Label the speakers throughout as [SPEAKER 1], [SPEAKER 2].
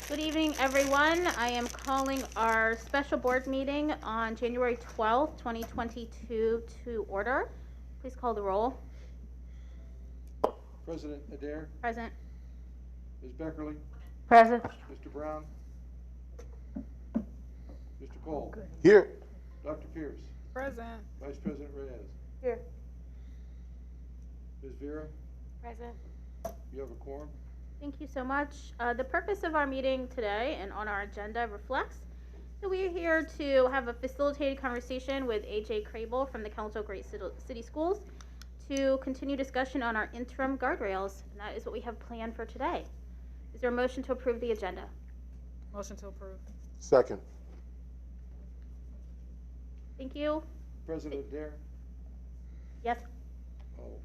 [SPEAKER 1] Good evening, everyone. I am calling our special board meeting on January 12th, 2022 to order. Please call the roll.
[SPEAKER 2] President Adair.
[SPEAKER 1] Present.
[SPEAKER 2] Ms. Beckerly.
[SPEAKER 3] Present.
[SPEAKER 2] Mr. Brown. Mr. Cole.
[SPEAKER 4] Here.
[SPEAKER 2] Dr. Pierce.
[SPEAKER 3] Present.
[SPEAKER 2] Vice President Reyes.
[SPEAKER 3] Here.
[SPEAKER 2] Ms. Vera.
[SPEAKER 3] Present.
[SPEAKER 2] You have a quorum.
[SPEAKER 1] Thank you so much. The purpose of our meeting today and on our agenda reflects that we are here to have a facilitated conversation with AJ Crable from the Council of Great City Schools to continue discussion on our interim guardrails, and that is what we have planned for today. Is there a motion to approve the agenda?
[SPEAKER 3] Motion to approve.
[SPEAKER 4] Second.
[SPEAKER 1] Thank you.
[SPEAKER 2] President Adair.
[SPEAKER 1] Yes?
[SPEAKER 2] Oh,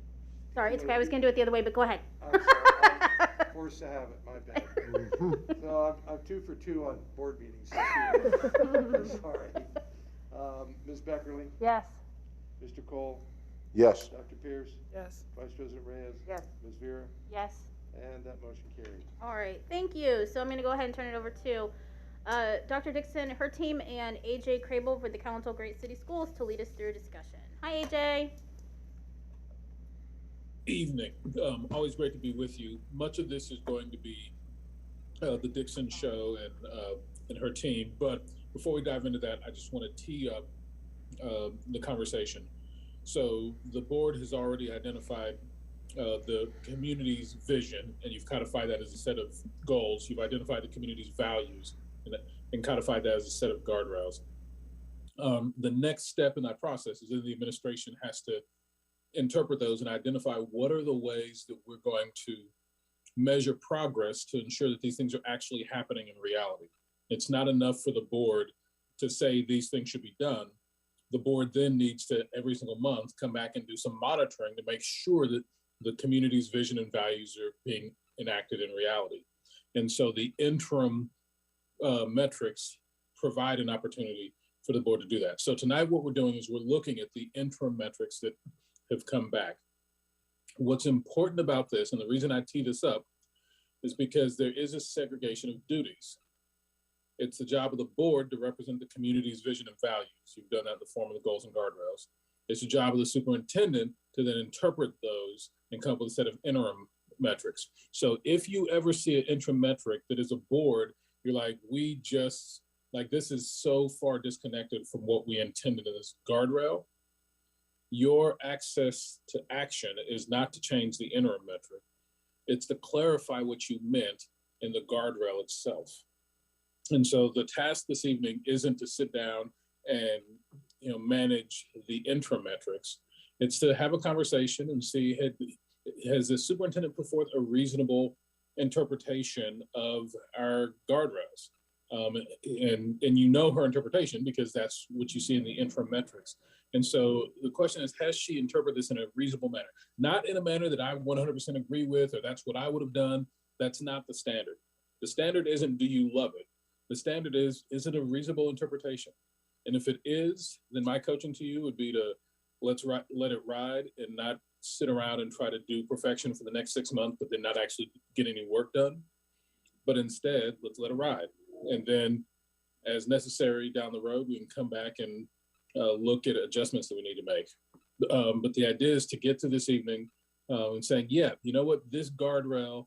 [SPEAKER 1] Sorry, it's okay. I was going to do it the other way, but go ahead.
[SPEAKER 2] I'm sorry. I'm forced to have it. My bad. So I'm 2 for 2 on board meetings. Sorry. Ms. Beckerly.
[SPEAKER 3] Yes.
[SPEAKER 2] Mr. Cole.
[SPEAKER 4] Yes.
[SPEAKER 2] Dr. Pierce.
[SPEAKER 3] Yes.
[SPEAKER 2] Vice President Reyes.
[SPEAKER 3] Yes.
[SPEAKER 2] Ms. Vera.
[SPEAKER 1] Yes.
[SPEAKER 2] And that motion carried.
[SPEAKER 1] All right, thank you. So I'm going to go ahead and turn it over to Dr. Dixon, her team, and AJ Crable with the Council of Great City Schools to lead us through discussion. Hi, AJ.
[SPEAKER 5] Evening. Always great to be with you. Much of this is going to be the Dixon show and her team. But before we dive into that, I just want to tee up the conversation. So the board has already identified the community's vision, and you've codified that as a set of goals. You've identified the community's values and codified that as a set of guardrails. The next step in that process is that the administration has to interpret those and identify what are the ways that we're going to measure progress to ensure that these things are actually happening in reality. It's not enough for the board to say these things should be done. The board then needs to, every single month, come back and do some monitoring to make sure that the community's vision and values are being enacted in reality. And so the interim metrics provide an opportunity for the board to do that. So tonight what we're doing is we're looking at the interim metrics that have come back. What's important about this, and the reason I tee this up, is because there is a segregation of duties. It's the job of the board to represent the community's vision and values. You've done that in the form of the goals and guardrails. It's the job of the superintendent to then interpret those and come up with a set of interim metrics. So if you ever see an interim metric that is a board, you're like, this is so far disconnected from what we intended in this guardrail. Your access to action is not to change the interim metric. It's to clarify what you meant in the guardrail itself. And so the task this evening isn't to sit down and manage the interim metrics. It's to have a conversation and see, has the superintendent put forth a reasonable interpretation of our guardrails? And her interpretation because that's what you see in the interim metrics. And so the question is, has she interpreted this in a reasonable manner? Not in a manner that I 100% agree with, or that's what I would have done. That's not the standard. The standard isn't, do you love it? The standard is it a reasonable interpretation? And if it is, then my coaching to you would be to let it ride and not sit around and try to do perfection for the next 6 months, but then not actually get any work done. But instead, let's let it ride. And then as necessary down the road, we can come back and look at adjustments that we need to make. But the idea is to get to this evening and saying, yeah, you know what, this guardrail,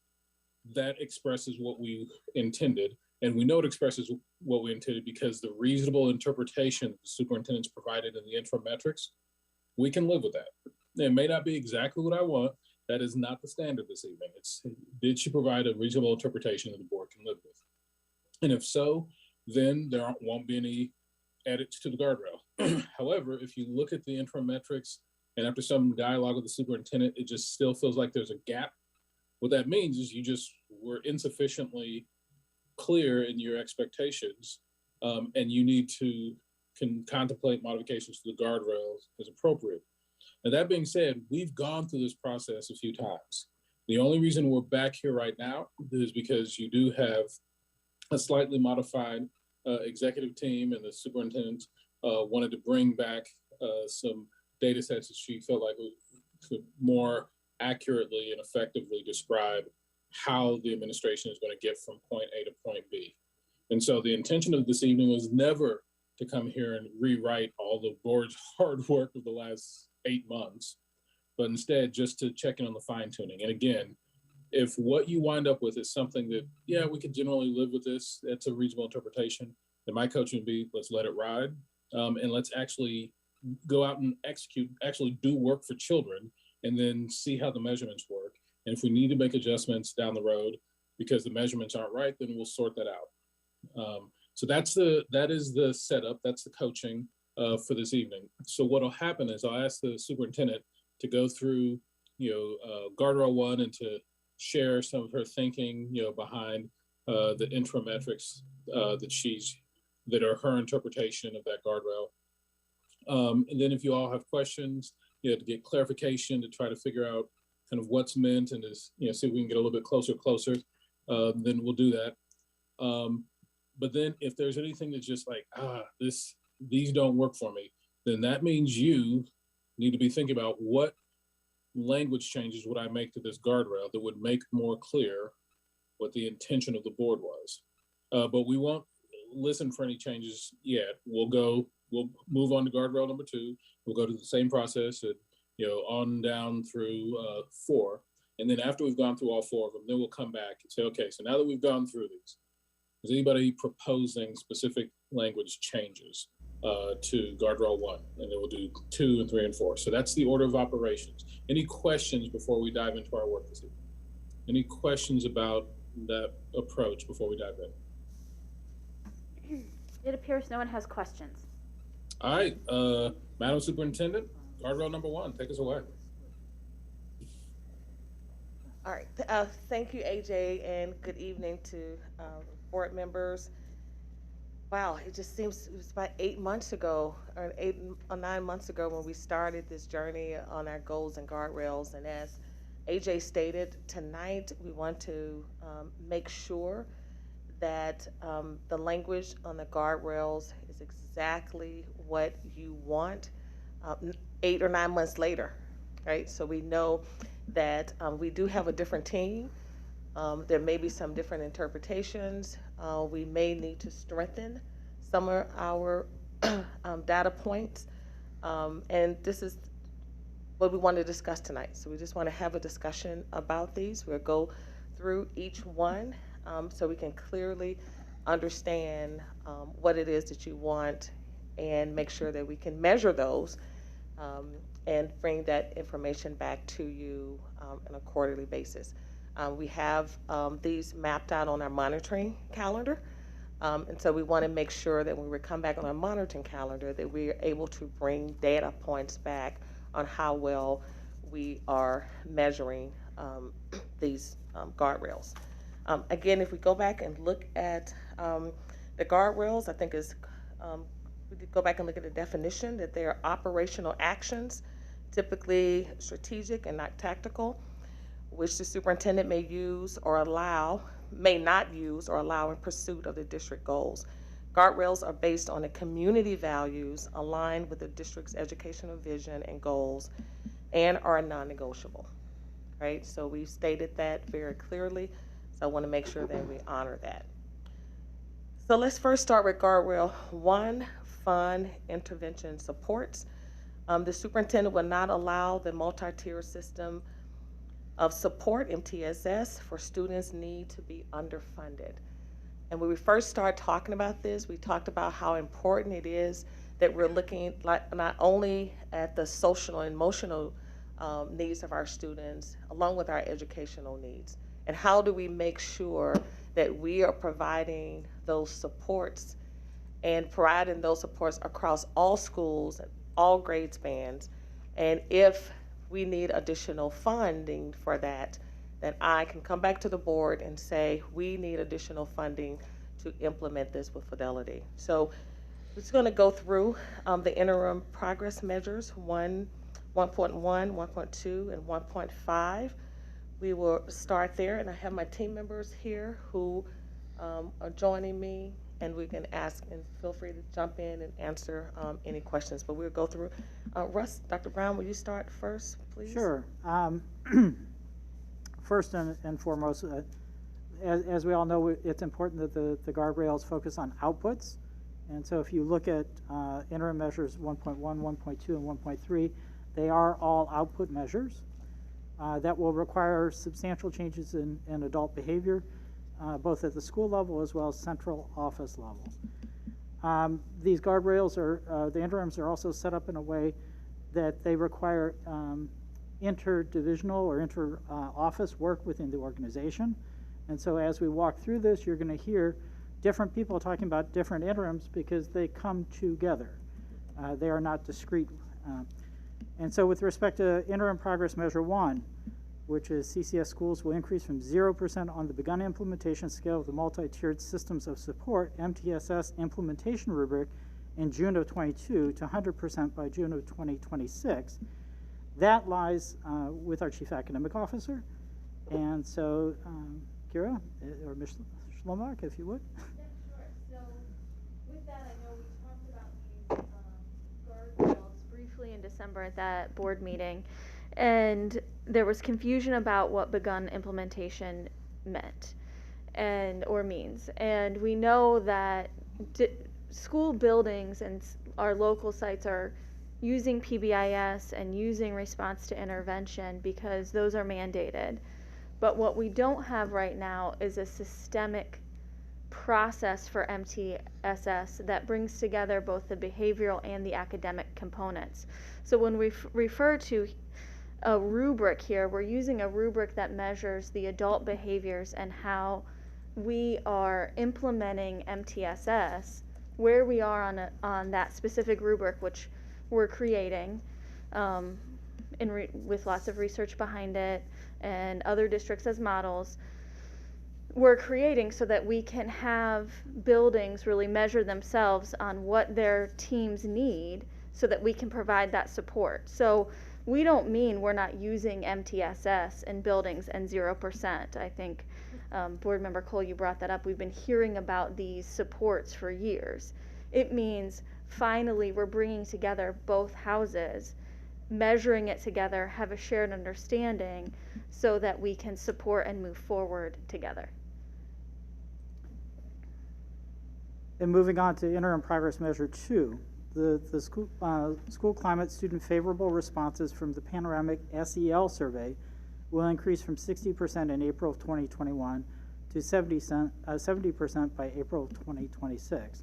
[SPEAKER 5] that expresses what we intended. And we know it expresses what we intended because the reasonable interpretation the superintendent's provided in the interim metrics, we can live with that. It may not be exactly what I want. That is not the standard this evening. It's, did she provide a reasonable interpretation that the board can live with? And if so, then there won't be any edits to the guardrail. However, if you look at the interim metrics and after some dialogue with the superintendent, it just still feels like there's a gap. What that means is you just were insufficiently clear in your expectations, and you need to contemplate modifications to the guardrails as appropriate. Now, that being said, we've gone through this process a few times. The only reason we're back here right now is because you do have a slightly modified executive team, and the superintendent wanted to bring back some data sets that she felt like could more accurately and effectively describe how the administration is going to get from point A to point B. And so the intention of this evening was never to come here and rewrite all the board's hard work of the last 8 months, but instead just to check in on the fine tuning. And again, if what you wind up with is something that, yeah, we could generally live with this, that's a reasonable interpretation, then my coaching would be, let's let it ride, and let's actually go out and execute, actually do work for children, and then see how the measurements work. And if we need to make adjustments down the road because the measurements aren't right, then we'll sort that out. So that is the setup, that's the coaching for this evening. So what'll happen is I'll ask the superintendent to go through, guardrail 1 and to share some of her thinking, behind the interim metrics that are her interpretation of that guardrail. And then if you all have questions, to get clarification, to try to figure out kind of what's meant and to, see if we can get a little bit closer, then we'll do that. But then if there's anything that's just like, these don't work for me, then that means you need to be thinking about what language changes would I make to this guardrail that would make more clear what the intention of the board was. But we won't listen for any changes yet. We'll move on to guardrail number 2. We'll go to the same process and, on down through 4. And then after we've gone through all 4 of them, then we'll come back and say, okay, so now that we've gone through these, is anybody proposing specific language changes to guardrail 1? And then we'll do 2 and 3 and 4. So that's the order of operations. Any questions before we dive into our work this evening? Any questions about that approach before we dive in?
[SPEAKER 1] It appears no one has questions.
[SPEAKER 5] All right, Madam Superintendent, guardrail number 1, take us away.
[SPEAKER 4] All right, thank you, AJ, and good evening to board members. Wow, it just seems it was about 8 months ago, or 8 or 9 months ago, when we started this journey on our goals and guardrails. And as AJ stated, tonight we want to make sure that the language on the guardrails is exactly what you want 8 or 9 months later, right? So we know that we do have a different team. There may be some different interpretations. We may need to strengthen some of our data points. And this is what we want to discuss tonight. So we just want to have a discussion about these. We'll go through each one so we can clearly understand what it is that you want and make sure that we can measure those and bring that information back to you on a quarterly basis. We have these mapped out on our monitoring calendar. And so we want to make sure that when we come back on our monitoring calendar that we are able to bring data points back on how well we are measuring these guardrails. Again, if we go back and look at the guardrails, I think we could go back and look at the definition that they are operational actions, typically strategic and not tactical, which the superintendent may use or may not use or allow in pursuit of the district goals. Guardrails are based on the community values aligned with the district's educational vision and goals and are non-negotiable, right? So we've stated that very clearly, so I want to make sure that we honor that. So let's first start with guardrail 1, fund intervention supports. The superintendent will not allow the multi-tier system of support, MTSS, for students need to be underfunded. And when we first started talking about this, we talked about how important it is that we're looking not only at the social and emotional needs of our students, along with our educational needs. And how do we make sure that we are providing those supports and providing those supports across all schools, all grade spans, and if we need additional funding for that, then I can come back to the board and say, we need additional funding to implement this with Fidelity. So we're just gonna go through the interim progress measures, 1.1, 1.2, and 1.5. We will start there, and I have my team members here who are joining me, and we can ask, and feel free to jump in and answer any questions, but we'll go through. Russ, Dr. Brown, will you start first, please? please?
[SPEAKER 6] Sure. First and foremost, as we all know, it's important that the guardrails focus on outputs. And so if you look at interim measures 1.1, 1.2, and 1.3, they are all output measures that will require substantial changes in adult behavior, both at the school level as well as central office level. These guardrails the interims are also set up in a way that they require interdivisional or inter-office work within the organization. And so as we walk through this, you're going to hear different people talking about different interims because they come together. They are not discrete. And so with respect to interim progress measure 1, which is CCS schools will increase from 0% on the begun implementation scale of the multi-tiered systems of support MTSS implementation rubric in June of 22 to 100% by June of 2026. That lies with our Chief Academic Officer. And so, Kira, or Ms. Schlombach, if you would.
[SPEAKER 1] Yeah, sure. So with that, I know we talked about these guardrails briefly in December at that board meeting, and there was confusion about what begun implementation meant or means. And we know that school buildings and our local sites are using PBIS and using response to intervention because those are mandated. But what we don't have right now is a systemic process for MTSS that brings together both the behavioral and the academic components. So when we refer to a rubric here, we're using a rubric that measures the adult behaviors and how we are implementing MTSS, where we are on that specific rubric, which we're creating with lots of research behind it and other districts as models. We're creating so that we can have buildings really measure themselves on what their teams need so that we can provide that support. So we don't mean we're not using MTSS in buildings and 0%. I think Board Member Cole, you brought that up. We've been hearing about these supports for years. It means finally we're bringing together both houses, measuring it together, have a shared understanding so that we can support and move forward together.
[SPEAKER 6] And moving on to interim progress measure 2, the school climate student favorable responses from the panoramic SEL survey will increase from 60% in April of 2021 to 70% by April of 2026.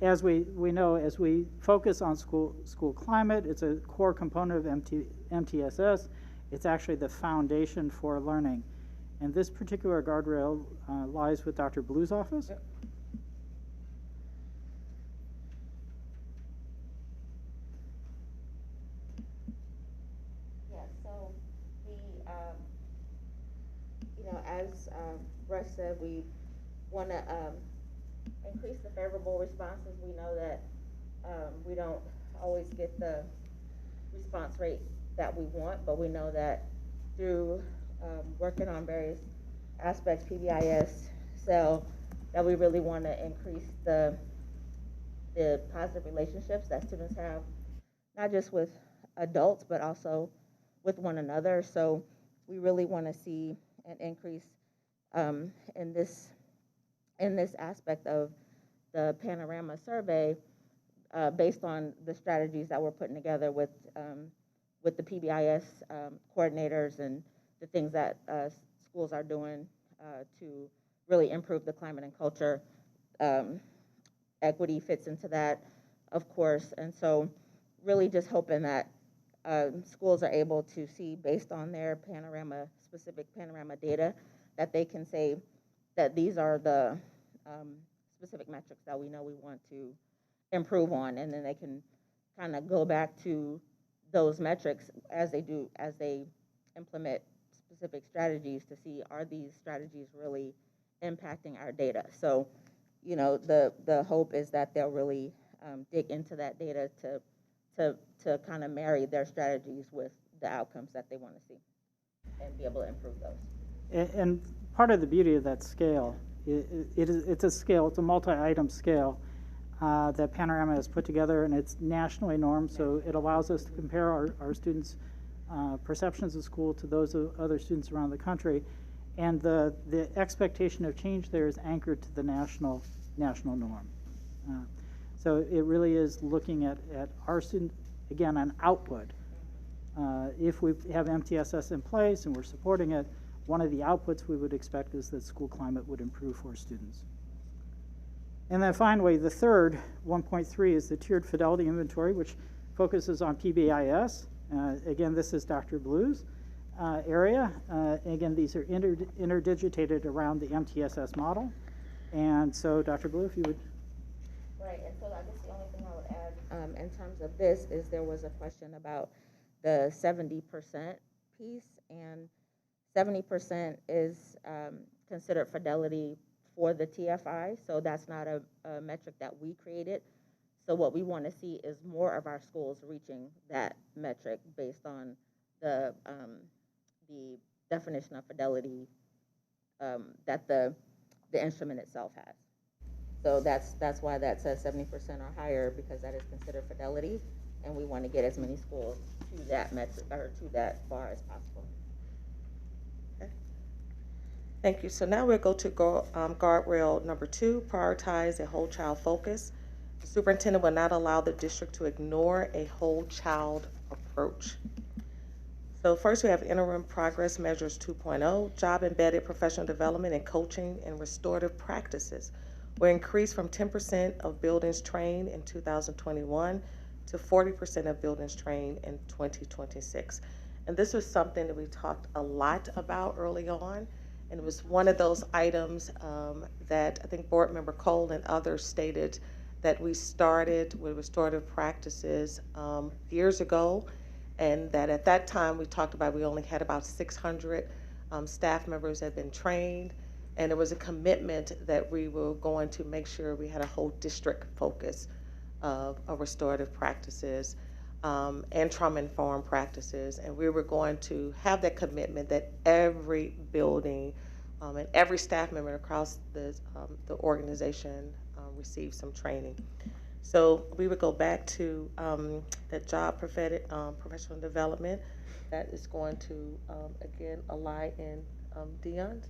[SPEAKER 6] As we know, as we focus on school climate, it's a core component of MTSS. It's actually the foundation for learning. And this particular guardrail lies with Dr. Blue's office. Yep.
[SPEAKER 7] Yeah, so as Russ said, we want to increase the favorable responses. We know that we don't always get the response rate that we want, but we know that through working on various aspects, PBIS, that we really want to increase the positive relationships that students have, not just with adults, but also with one another. So we really want to see an increase in this aspect of the Panorama survey based on the strategies that we're putting together with the PBIS coordinators and the things that schools are doing to really improve the climate and culture. Equity fits into that, of course, and so really just hoping that schools are able to see, based on their specific panorama data, that they can say that these are the specific metrics that we know we want to improve on, and then they can kind of go back to those metrics as they implement specific strategies to see, are these strategies really impacting our data? So, the hope is that they'll really dig into that data to kind of marry their strategies with the outcomes that they want to see and be able to improve those.
[SPEAKER 6] And part of the beauty of that scale, it's a scale, it's a multi-item scale. that Panorama has put together, and it's nationally normed, so it allows us to compare our students' perceptions of school to those of other students around the country. And the expectation of change there is anchored to the national norm. So it really is looking at our student, again, on output. If we have MTSS in place and we're supporting it, one of the outputs we would expect is that school climate would improve for students. And then finally, the third, 1.3, is the tiered fidelity inventory, which focuses on PBIS. Again, this is Dr. Blue's area. Again, these are interdigitated around the MTSS model. And so, Dr. Blue, if you would.
[SPEAKER 7] Right, and so I guess the only thing I would add in terms of this is there was a question about the 70% piece, and 70% is considered fidelity for the TFI, so that's not a metric that we created. So what we want to see is more of our schools reaching that metric based on the definition of fidelity that the instrument itself has. So that's why that says 70% or higher, because that is considered fidelity, and we want to get as many schools to that metric or to that bar as possible.
[SPEAKER 4] Okay. Thank you. So now we'll go to guardrail number 2, prioritize a whole child focus. The superintendent will not allow the district to ignore a whole child approach. So first we have interim progress measures 2.0, job embedded professional development and coaching and restorative practices will increase from 10% of buildings trained in 2021 to 40% of buildings trained in 2026. And this was something that we talked a lot about early on, and it was one of those items that I think Board Member Cole and others stated that we started with restorative practices years ago, and that at that time we talked about we only had about 600 staff members that had been trained, and it was a commitment that we were going to make sure we had a whole district focus of restorative practices and trauma-informed practices, and we were going to have that commitment that every building and every staff member across the organization receive some training. So we would go back to that job professional development that is going to again ally in Dion's.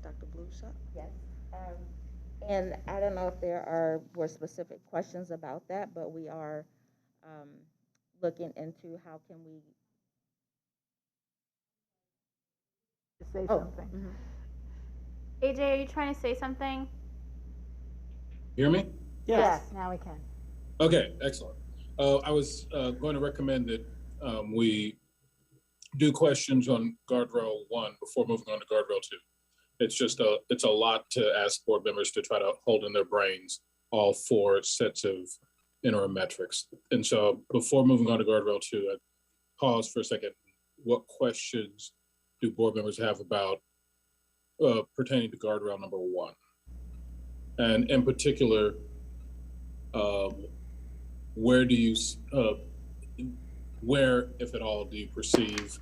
[SPEAKER 4] Dr. Blueshot?
[SPEAKER 7] Yes. And I don't know if there were specific questions about that, but we are looking into how can we
[SPEAKER 3] Say
[SPEAKER 7] Oh.
[SPEAKER 3] something.
[SPEAKER 1] AJ, are you trying to say something?
[SPEAKER 5] Hear me?
[SPEAKER 6] Yes.
[SPEAKER 3] Now we can.
[SPEAKER 5] Okay, excellent. I was going to recommend that we do questions on guardrail 1 before moving on to guardrail 2. It's a lot to ask board members to try to hold in their brains all 4 sets of interim metrics. And so before moving on to guardrail 2, I pause for a second. What questions do board members have about pertaining to guardrail number 1? And in particular, where, if at all, do you perceive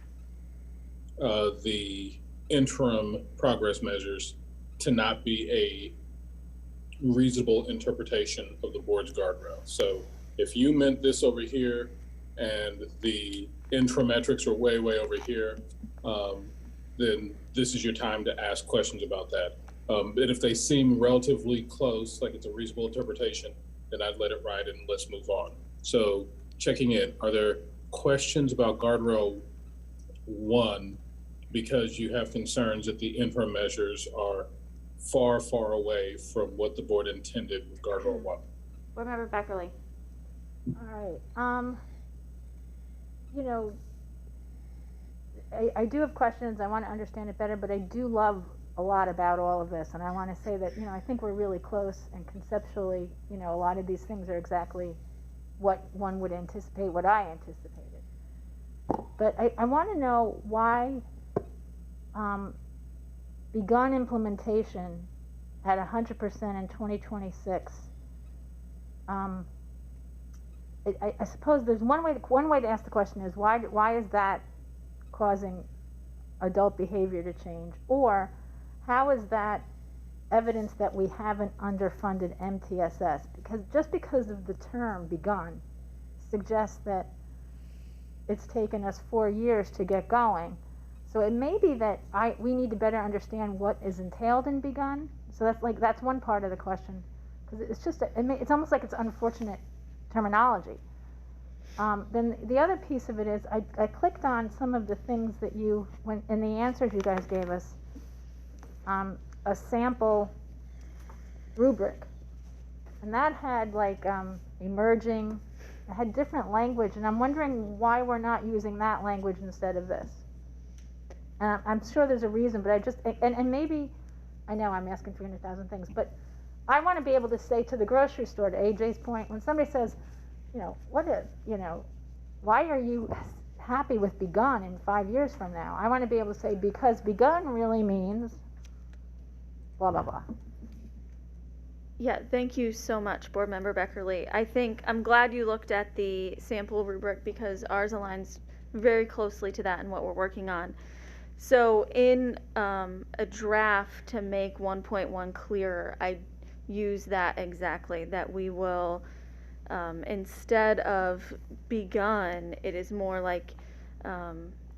[SPEAKER 5] the interim progress measures to not be a reasonable interpretation of the board's guardrail? So if you meant this over here and the interim metrics are way over here, then this is your time to ask questions about that. But if they seem relatively close, like it's a reasonable interpretation, then I'd let it ride and let's move on. So checking in, are there questions about guardrail 1 because you have concerns that the interim measures are far away from what the board intended with guardrail 1?
[SPEAKER 1] Board Member Beckerly.
[SPEAKER 3] All right. You know, I do have questions. I want to understand it better, but I do love a lot about all of this, and I want to say that, I think we're really close, and conceptually, a lot of these things are exactly what one would anticipate, what I anticipated. But I want to know why begun implementation at 100% in 2026. I suppose there's one way to ask the question is why is that causing adult behavior to change, or how is that evidence that we haven't underfunded MTSS, because just because of the term begun suggests that it's taken us 4 years to get going. So it may be that we need to better understand what is entailed in begun. So that's one part of the question, because it's just it's almost like it's unfortunate terminology. Then the other piece of it is I clicked on some of the things that in the answers you guys gave us, a sample rubric, and that had like emerging, it had different language, and I'm wondering why we're not using that language instead of this. And I'm sure there's a reason, but I just, and maybe, I know I'm asking 300,000 things, but I want to be able to say to the grocery store, to AJ's point, when somebody says, why are you happy with begun in 5 years from now? I want to be able to say, because begun really means blah, blah, blah.
[SPEAKER 1] Yeah, thank you so much, Board Member Beckerly. I'm glad you looked at the sample rubric, because ours aligns very closely to that and what we're working on. So in a draft to make 1.1 clearer, I use that exactly, that we will, instead of begun, it is more like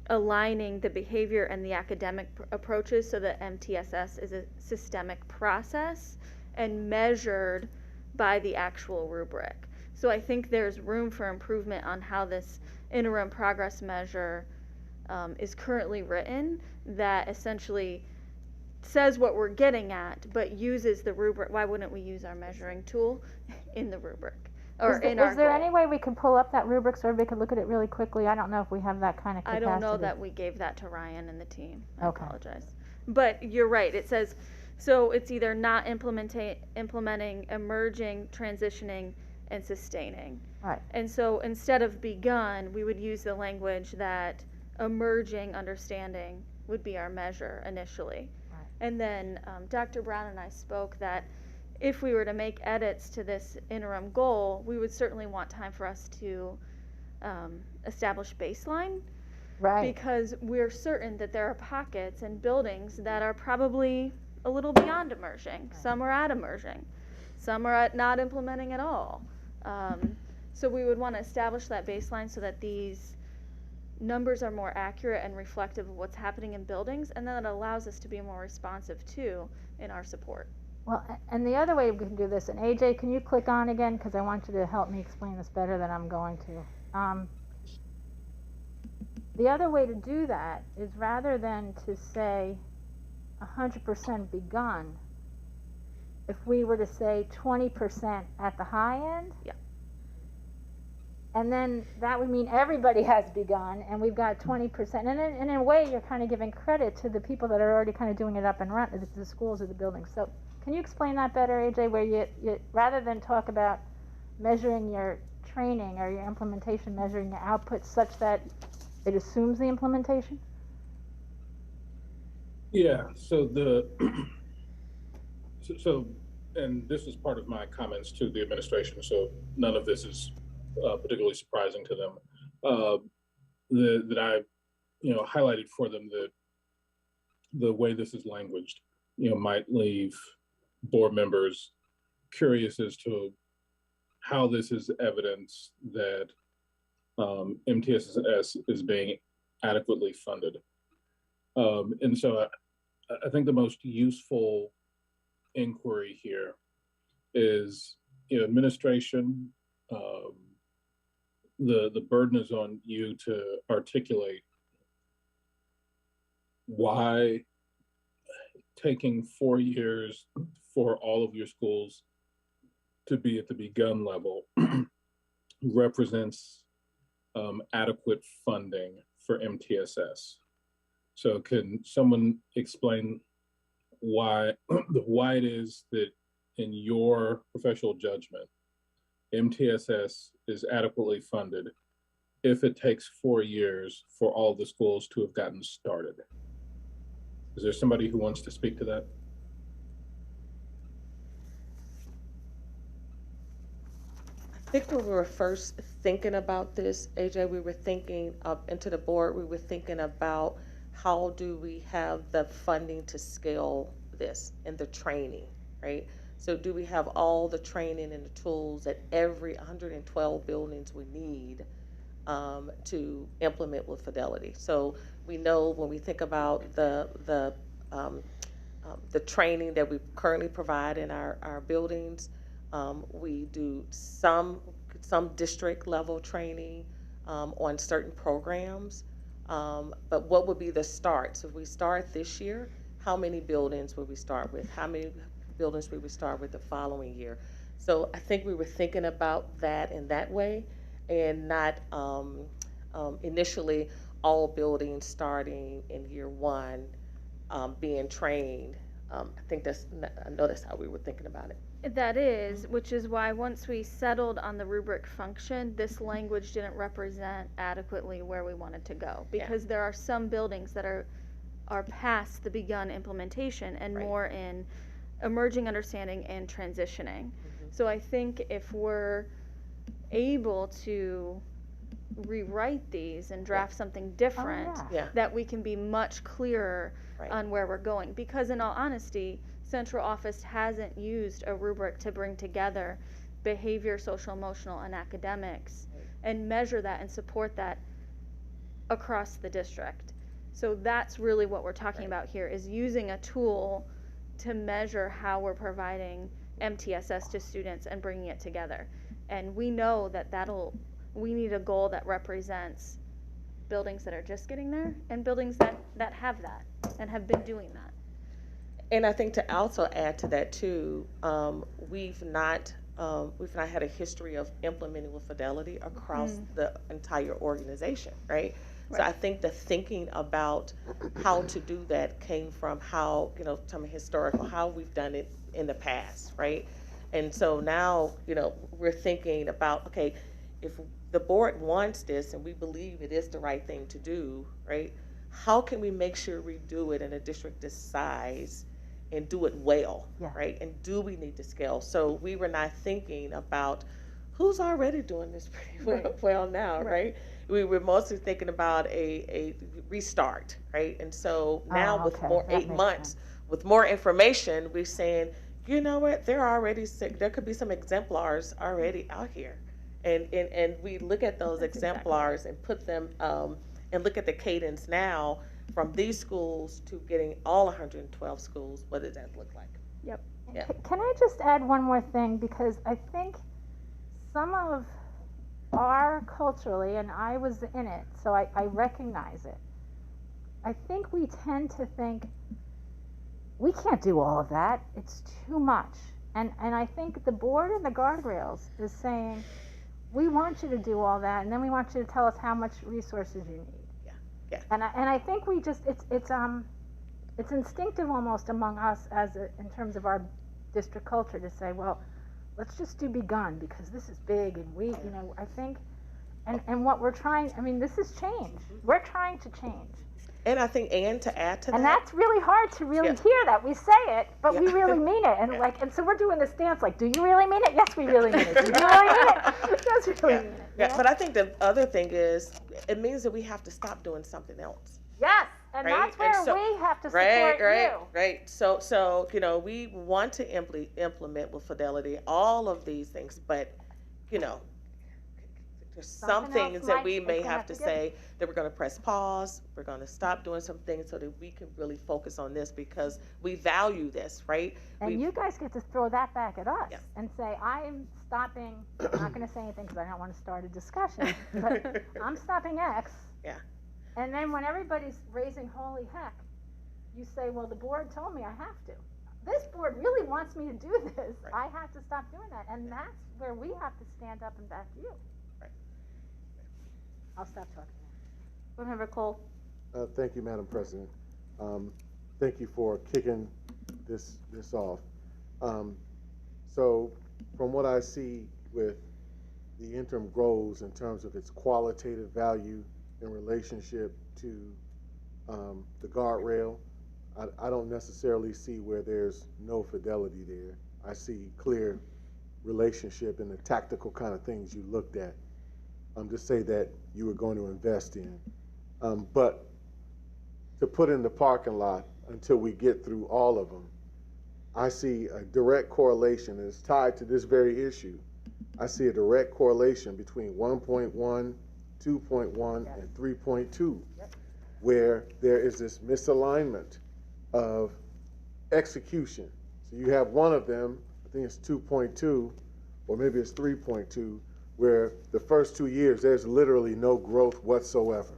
[SPEAKER 1] aligning the behavior and the academic approaches so that MTSS is a systemic process and measured by the actual rubric. So I think there's room for improvement on how this interim progress measure is currently written, that essentially says what we're getting at, but uses the rubric. Why wouldn't we use our measuring tool in the rubric? Or in our
[SPEAKER 3] Is there
[SPEAKER 1] goal?
[SPEAKER 3] any way we could pull up that rubric so everybody could look at it really quickly? I don't know if we have that kind of capacity.
[SPEAKER 1] I don't know that we gave that to Ryan and the team. I
[SPEAKER 3] Okay.
[SPEAKER 1] apologize. But you're right. It says, so it's either not implementing, emerging, transitioning, and sustaining.
[SPEAKER 3] Right.
[SPEAKER 1] And so instead of begun, we would use the language that emerging understanding would be our measure initially.
[SPEAKER 3] Right.
[SPEAKER 1] And then Dr. Brown and I spoke that if we were to make edits to this interim goal, we would certainly want time for us to establish baseline.
[SPEAKER 3] Right.
[SPEAKER 1] Because we're certain that there are pockets and buildings that are probably a little beyond emerging.
[SPEAKER 3] Right.
[SPEAKER 1] Some are at emerging. Some are at not implementing at all. So we would want to establish that baseline so that these numbers are more accurate and reflective of what's happening in buildings, and then it allows us to be more responsive too in our support.
[SPEAKER 3] Well, and the other way we can do this, and AJ, can you click on again, because I want you to help me explain this better than I'm going to. The other way to do that is, rather than to say 100% begun, if we were to say 20% at the high end,
[SPEAKER 1] Yeah.
[SPEAKER 3] and then that would mean everybody has begun, and we've got 20%. And in a way, you're kind of giving credit to the people that are already kind of doing it up and running, the schools or the buildings. So can you explain that better, AJ, where you rather than talk about measuring your training or your implementation, measuring your output such that it assumes the implementation?
[SPEAKER 5] Yeah, so and this is part of my comments to the administration, so none of this is particularly surprising to them, that I, highlighted for them that the way this is languaged, might leave board members curious as to how this is evidence that MTSS is being adequately funded. And so I think the most useful inquiry here is, administration, the burden is on you to articulate why taking 4 years for all of your schools to be at the begun level represents adequate funding for MTSS. So can someone explain why it is that, in your professional judgment, MTSS is adequately funded if it takes 4 years for all the schools to have gotten started? Is there somebody who wants to speak to that?
[SPEAKER 4] I think when we were first thinking about this, AJ, we were thinking into the board, we were thinking about how do we have the funding to scale this and the training, right? So do we have all the training and the tools at every 112 buildings we need to implement with Fidelity? So we know when we think about the training that we currently provide in our buildings, we do some district level training on certain programs. But what would be the start? So if we start this year, how many buildings would we start with? How many buildings would we start with the following year? So I think we were thinking about that in that way, and not initially all buildings starting in year one being trained. I know that's how we were thinking about it.
[SPEAKER 8] That is, which is why once we settled on the rubric function, this language didn't represent adequately where we wanted to go. Because there are some buildings that are past the begun implementation and more in emerging understanding and transitioning. So I think if we're able to rewrite these and draft something different, that we can be much clearer on where we're going. Because in all honesty, central office hasn't used a rubric to bring together behavior, social, emotional, and academics and measure that and support that across the district. So that's really what we're talking about here, is using a tool to measure how we're providing MTSS to students and bringing it together. And we know that we need a goal that represents buildings that are just getting there and buildings that have that and have been doing that.
[SPEAKER 4] And I think to also add to that too, we've not had a history of implementing with Fidelity across the entire organization, right? So I think the thinking about how to do that came from how, some historical, how we've done it in the past, right? And so now, we're thinking about, okay, if the board wants this and we believe it is the right thing to do, right? How can we make sure we do it in a district this size and do it well, right? And do we need to scale? So we were not thinking about who's already doing this pretty well now, right? We were mostly thinking about a restart, right? And so now with more 8 months, with more information, we're saying, you know what, there could be some exemplars already out here. And we look at those exemplars and put them, and look at the cadence now from these schools to getting all 112 schools. What does that look like?
[SPEAKER 8] Yep.
[SPEAKER 4] Yeah.
[SPEAKER 3] Can I just add one more thing? Because I think some of our culturally, and I was in it, so I recognize it. I think we tend to think, we can't do all of that. It's too much. And I think the board and the guardrails is saying, we want you to do all that, and then we want you to tell us how much resources you need.
[SPEAKER 4] Yeah.
[SPEAKER 3] And I think we just, it's instinctive almost among us in terms of our district culture to say, well, let's just do begun because this is big and I think, and what we're trying, this is change. We're trying to change.
[SPEAKER 4] And I think, and to add to that.
[SPEAKER 3] And that's really hard to really hear that. We say it, but we really mean it. And and so we're doing this dance like, do you really mean it? Yes, we really mean it. Do you really mean it? Yes, we really mean it.
[SPEAKER 4] Yeah, but I think the other thing is, it means that we have to stop doing something else.
[SPEAKER 3] Yes, and that's where we have to support you.
[SPEAKER 4] Right. So we want to implement with Fidelity all of these things, but there's some things that we may have to say that we're going to press pause. We're going to stop doing some things so that we can really focus on this because we value this, right?
[SPEAKER 3] And you guys get to throw that back at us and say, I'm stopping, I'm not going to say anything because I don't want to start a discussion, but I'm stopping X.
[SPEAKER 4] Yeah.
[SPEAKER 3] And then when everybody's raising holy heck, you say, well, the board told me I have to. This board really wants me to do this. I have to stop doing that. And that's where we have to stand up and back you. I'll stop talking now.
[SPEAKER 1] Board Member Cole.
[SPEAKER 9] Thank you, Madam President. Thank you for kicking this off. So from what I see with the interim goals in terms of its qualitative value in relationship to the guardrail, I don't necessarily see where there's no fidelity there. I see clear relationship in the tactical kind of things you looked at. To say that you were going to invest in. But to put in the parking lot until we get through all of them, I see a direct correlation, and it's tied to this very issue. I see a direct correlation between 1.1, 2.1, and 3.2, where there is this misalignment of execution. So you have one of them, I think it's 2.2, or maybe it's 3.2, where the first 2 years there's literally no growth whatsoever.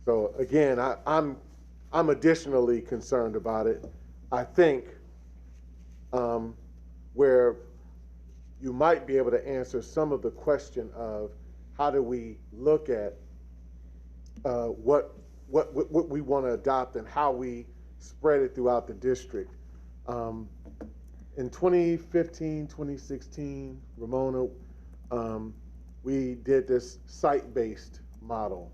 [SPEAKER 9] So again, I'm additionally concerned about it. I think where you might be able to answer some of the question of how do we look at what we want to adopt and how we spread it throughout the district. In 2015, 2016, Ramona, we did this site-based model.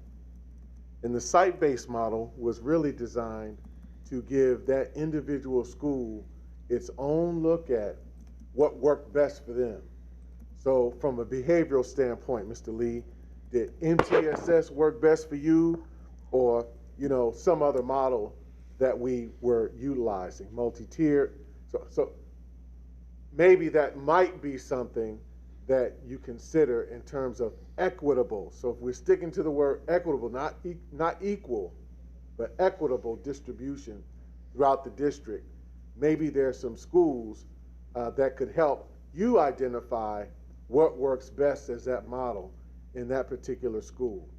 [SPEAKER 9] And the site-based model was really designed to give that individual school its own look at what worked best for them. So from a behavioral standpoint, Mr. Lee, did MTSS work best for you, or some other model that we were utilizing, multi-tiered? So maybe that might be something that you consider in terms of equitable. So if we're sticking to the word equitable, not equal, but equitable distribution throughout the district, maybe there's some schools that could help you identify what works best as that model in that particular school.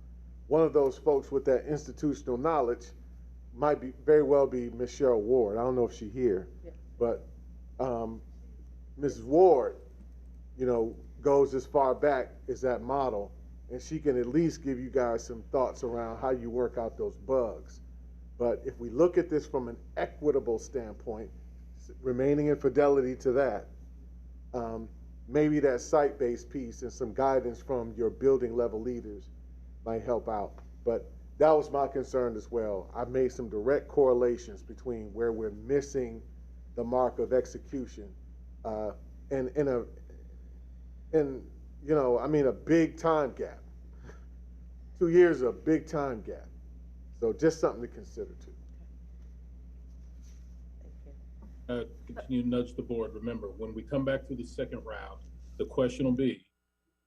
[SPEAKER 9] One of those folks with that institutional knowledge might very well be Ms. Cheryl Ward. I don't know if she's here, but Mrs. Ward, goes as far back as that model, and she can at least give you guys some thoughts around how you work out those bugs. But if we look at this from an equitable standpoint, remaining in fidelity to that, maybe that site-based piece and some guidance from your building level leaders might help out. But that was my concern as well. I've made some direct correlations between where we're missing the mark of execution and a big time gap. 2 years is a big time gap. So just something to consider too.
[SPEAKER 5] Continue to nudge the board. Remember, when we come back through the second round, the question will be,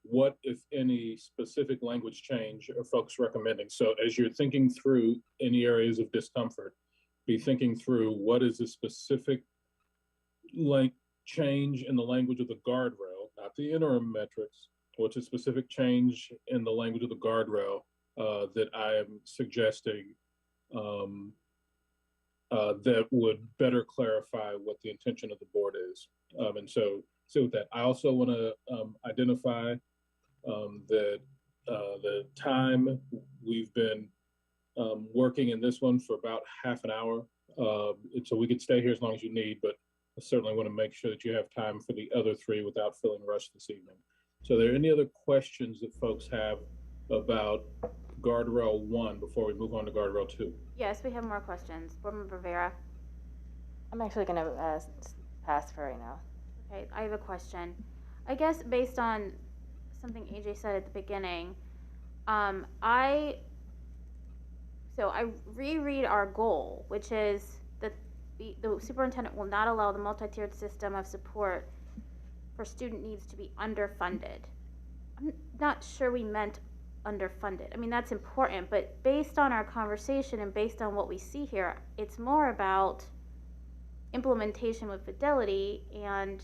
[SPEAKER 5] what, if any, specific language change are folks recommending? So as you're thinking through any areas of discomfort, be thinking through what is the specific change in the language of the guardrail, not the interim metrics. What's a specific change in the language of the guardrail that I am suggesting that would better clarify what the intention of the board is. And so with that, I also want to identify that the time we've been working in this one for about half an hour. So we could stay here as long as you need, but I certainly want to make sure that you have time for the other three without feeling rushed this evening. So are there any other questions that folks have about Guardrail 1 before we move on to Guardrail 2?
[SPEAKER 1] Yes, we have more questions. Board Member Rivera.
[SPEAKER 10] I'm actually going to pass for right now.
[SPEAKER 1] Okay, I have a question. I guess based on something AJ said at the beginning, I reread our goal, which is that the superintendent will not allow the multi-tiered system of support for student needs to be underfunded. I'm not sure we meant underfunded. I mean, that's important, but based on our conversation and based on what we see here, it's more about implementation with fidelity and,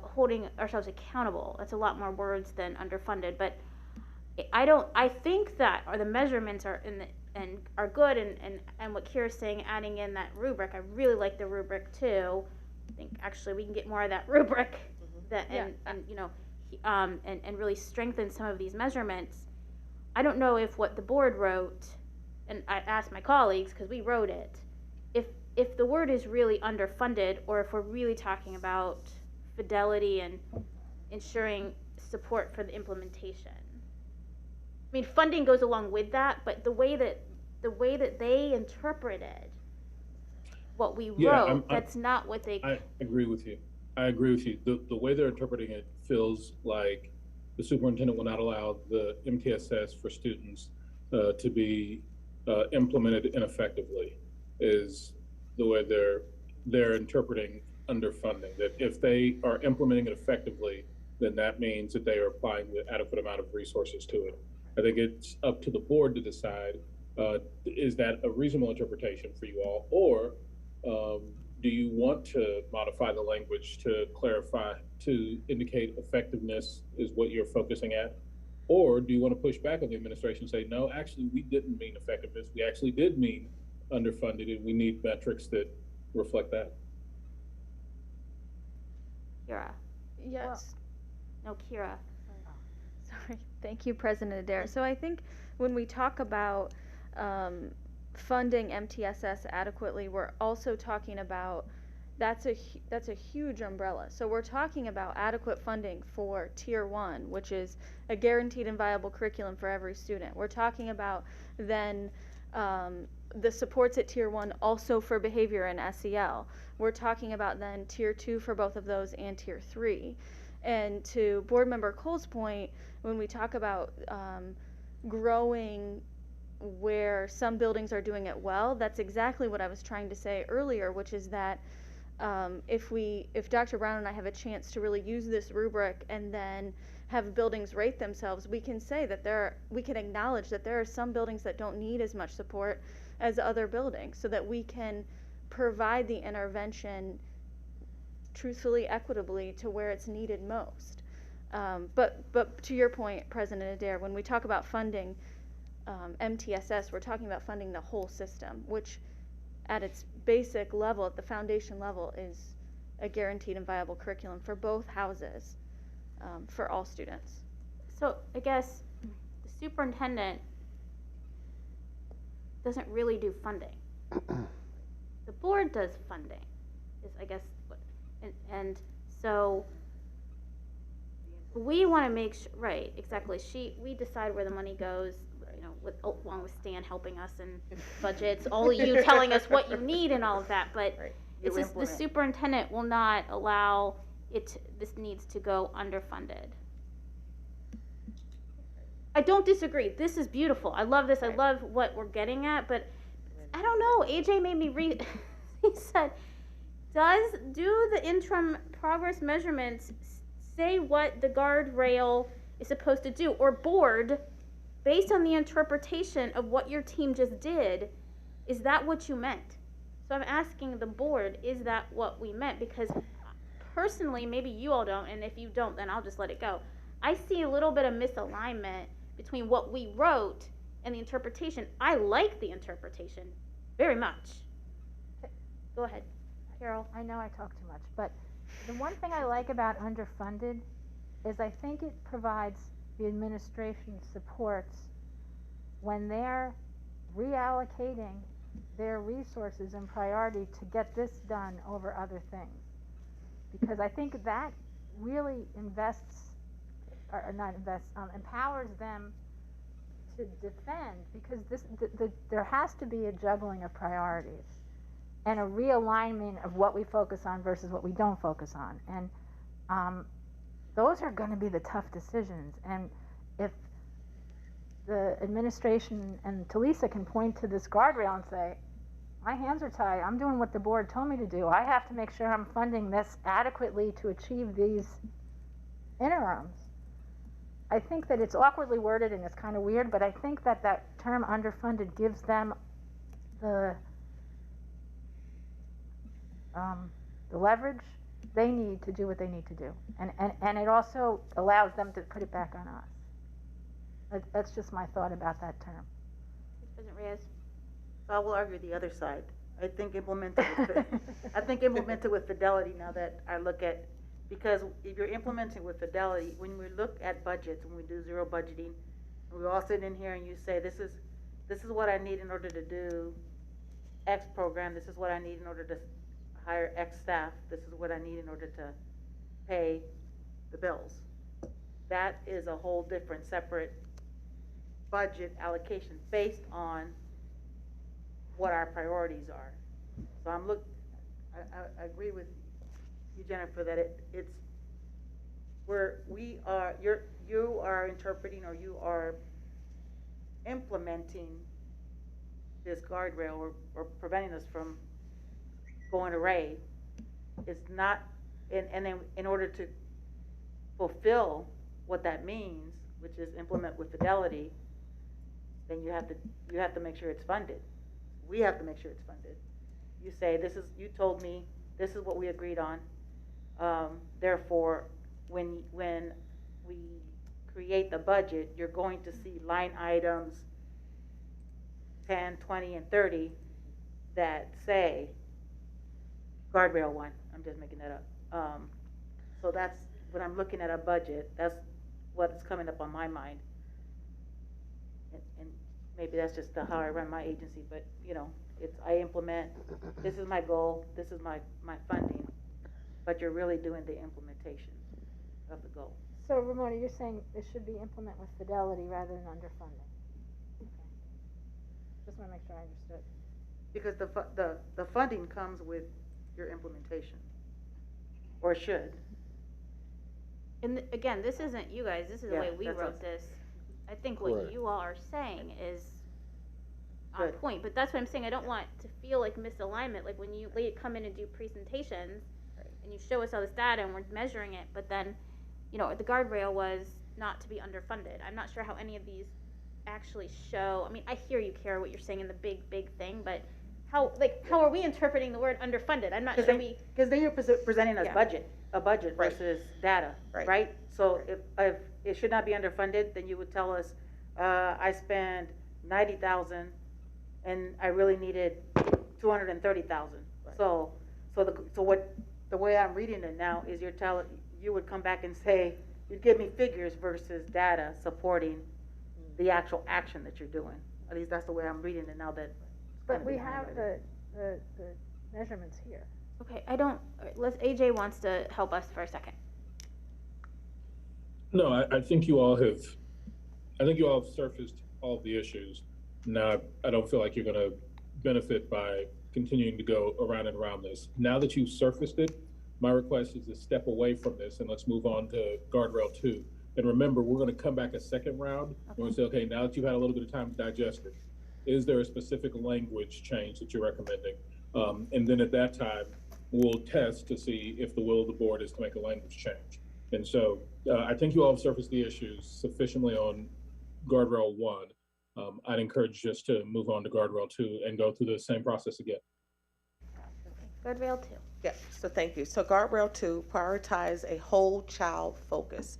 [SPEAKER 1] holding ourselves accountable. That's a lot more words than underfunded, but I think that the measurements are are good, and what Kira's saying, adding in that rubric, I really like the rubric too. I think actually we can get more of that rubric and really strengthen some of these measurements. I don't know if what the board wrote, and I asked my colleagues because we wrote it, if the word is really underfunded, or if we're really talking about fidelity and ensuring support for the implementation. I mean, funding goes along with that, but the way that they interpreted what we wrote, that's not what they.
[SPEAKER 5] I agree with you. The way they're interpreting it feels like the superintendent will not allow the MTSS for students to be implemented ineffectively, is the way they're they're interpreting underfunding, that if they are implementing it effectively, then that means that they are applying the adequate amount of resources to it. I think it's up to the board to decide, is that a reasonable interpretation for you all, or do you want to modify the language to clarify, to indicate effectiveness is what you're focusing at? Or do you want to push back on the administration and say, no, actually, we didn't mean effectiveness. We actually did mean underfunded, and we need metrics that reflect that?
[SPEAKER 1] Kira.
[SPEAKER 8] Yes.
[SPEAKER 1] No, Kira.
[SPEAKER 8] Sorry. Thank you, President Adair. So I think when we talk about funding MTSS adequately, we're also talking about that's a huge umbrella. So we're talking about adequate funding for Tier 1, which is a guaranteed and viable curriculum for every student. We're talking about then the supports at Tier 1 also for behavior and SEL. We're talking about then Tier 2 for both of those and Tier 3. And to Board Member Cole's point, when we talk about growing where some buildings are doing it well, that's exactly what I was trying to say earlier, which is that if Dr. Brown and I have a chance to really use this rubric and then have buildings rate themselves, we can say that we can acknowledge that there are some buildings that don't need as much support as other buildings, so that we can provide the intervention truthfully, equitably to where it's needed most. But to your point, President Adair, when we talk about funding MTSS, we're talking about funding the whole system, which at its basic level, at the foundation level, is a guaranteed and viable curriculum for both houses, for all students.
[SPEAKER 1] So I guess the superintendent doesn't really do funding. The board does funding, is I guess what, and so we want to make sure, right, exactly. We decide where the money goes, you know, along with Stan helping us in budgets, all of you telling us what you need and all of that, but
[SPEAKER 7] Right.
[SPEAKER 1] it's just the superintendent will not allow this needs to go underfunded. I don't disagree. This is beautiful. I love this.
[SPEAKER 7] Right.
[SPEAKER 1] I love what we're getting at, but I don't know. AJ made me read. He said, do the interim progress measurements say what the guardrail is supposed to do? Or board, based on the interpretation of what your team just did, is that what you meant? So I'm asking the board, is that what we meant? Because personally, maybe you all don't, and if you don't, then I'll just let it go. I see a little bit of misalignment between what we wrote and the interpretation. I like the interpretation very much. Go ahead, Carol.
[SPEAKER 3] I know I talk too much, but the one thing I like about underfunded is I think it provides the administration supports when they're reallocating their resources and priority to get this done over other things. Because I think that really empowers them to defend, because there has to be a juggling of priorities and a realignment of what we focus on versus what we don't focus on. And those are going to be the tough decisions. And if the administration and Talisa can point to this guardrail and say, my hands are tied, I'm doing what the board told me to do, I have to make sure I'm funding this adequately to achieve these interims. I think that it's awkwardly worded and it's kind of weird, but I think that that term underfunded gives them the leverage they need to do what they need to do. And it also allows them to put it back on us. That's just my thought about that term.
[SPEAKER 1] President Reyes.
[SPEAKER 11] I will argue the other side. I think implemented with Fidelity now that I look at, because if you're implementing with Fidelity, when we look at budgets, when we do zero budgeting, and we all sit in here and you say, this is what I need in order to do X program, this is what I need in order to hire X staff, this is what I need in order to pay the bills. That is a whole different separate budget allocation based on what our priorities are. So I agree with you, Jennifer, that you are interpreting, or you are implementing this guardrail or preventing us from going array is not, and then in order to fulfill what that means, which is implement with fidelity, then you have to make sure it's funded. We have to make sure it's funded. You say, you told me, this is what we agreed on. Therefore, when we create the budget, you're going to see line items 10, 20, and 30 that say guardrail 1. I'm just making that up. So that's, when I'm looking at a budget, that's what's coming up on my mind. And maybe that's just how I run my agency, but you know, I implement, this is my goal, this is my funding, but you're really doing the implementation of the goal.
[SPEAKER 3] So Ramona, you're saying this should be implement with fidelity rather than underfunding? Okay. Just want to make sure I understood.
[SPEAKER 11] Because the funding comes with your implementation, or should.
[SPEAKER 1] And again, this isn't you guys, this is the
[SPEAKER 11] Yeah,
[SPEAKER 1] way we
[SPEAKER 11] that's
[SPEAKER 1] wrote
[SPEAKER 11] us.
[SPEAKER 1] this. I think what
[SPEAKER 9] Correct.
[SPEAKER 1] you all are saying is on
[SPEAKER 11] Good.
[SPEAKER 1] point, but that's what I'm saying, I don't want to feel like misalignment, like when you come in and do presentations, and you show us all this data and we're measuring it, but then, you know, the guardrail was not to be underfunded. I'm not sure how any of these actually show, I mean, I hear you, Kara, what you're saying in the big thing, but how are we interpreting the word underfunded? I'm not sure
[SPEAKER 11] Because then you're presenting us
[SPEAKER 1] Yeah.
[SPEAKER 11] a budget
[SPEAKER 4] Right.
[SPEAKER 11] versus data,
[SPEAKER 4] Right.
[SPEAKER 11] right? So if it should not be underfunded, then you would tell us, I spent 90,000 and I really needed 230,000.
[SPEAKER 4] Right.
[SPEAKER 11] So the way I'm reading it now is you would come back and say, you'd give me figures versus data supporting the actual action that you're doing. At least that's the way I'm reading it now that. it's
[SPEAKER 3] But
[SPEAKER 11] kinda
[SPEAKER 3] we
[SPEAKER 11] being
[SPEAKER 3] have
[SPEAKER 11] highlighted.
[SPEAKER 3] the measurements here.
[SPEAKER 1] Okay, I don't, AJ wants to help us for a second.
[SPEAKER 5] No, I think you all have surfaced all of the issues. Now, I don't feel like you're gonna benefit by continuing to go around and around this. Now that you've surfaced it, my request is to step away from this and let's move on to guardrail 2. And remember, we're gonna come back a second round and we'll say, okay, now that you've had a little bit of time to digest it, is there a specific language change that you're recommending? And then at that time, we'll test to see if the will of the board is to make a language change. And so I think you all have surfaced the issues sufficiently on guardrail 1. I'd encourage just to move on to guardrail 2 and go through the same process again.
[SPEAKER 1] Guardrail 2.
[SPEAKER 4] Yeah, so thank you. So guardrail 2, prioritize a whole child focus.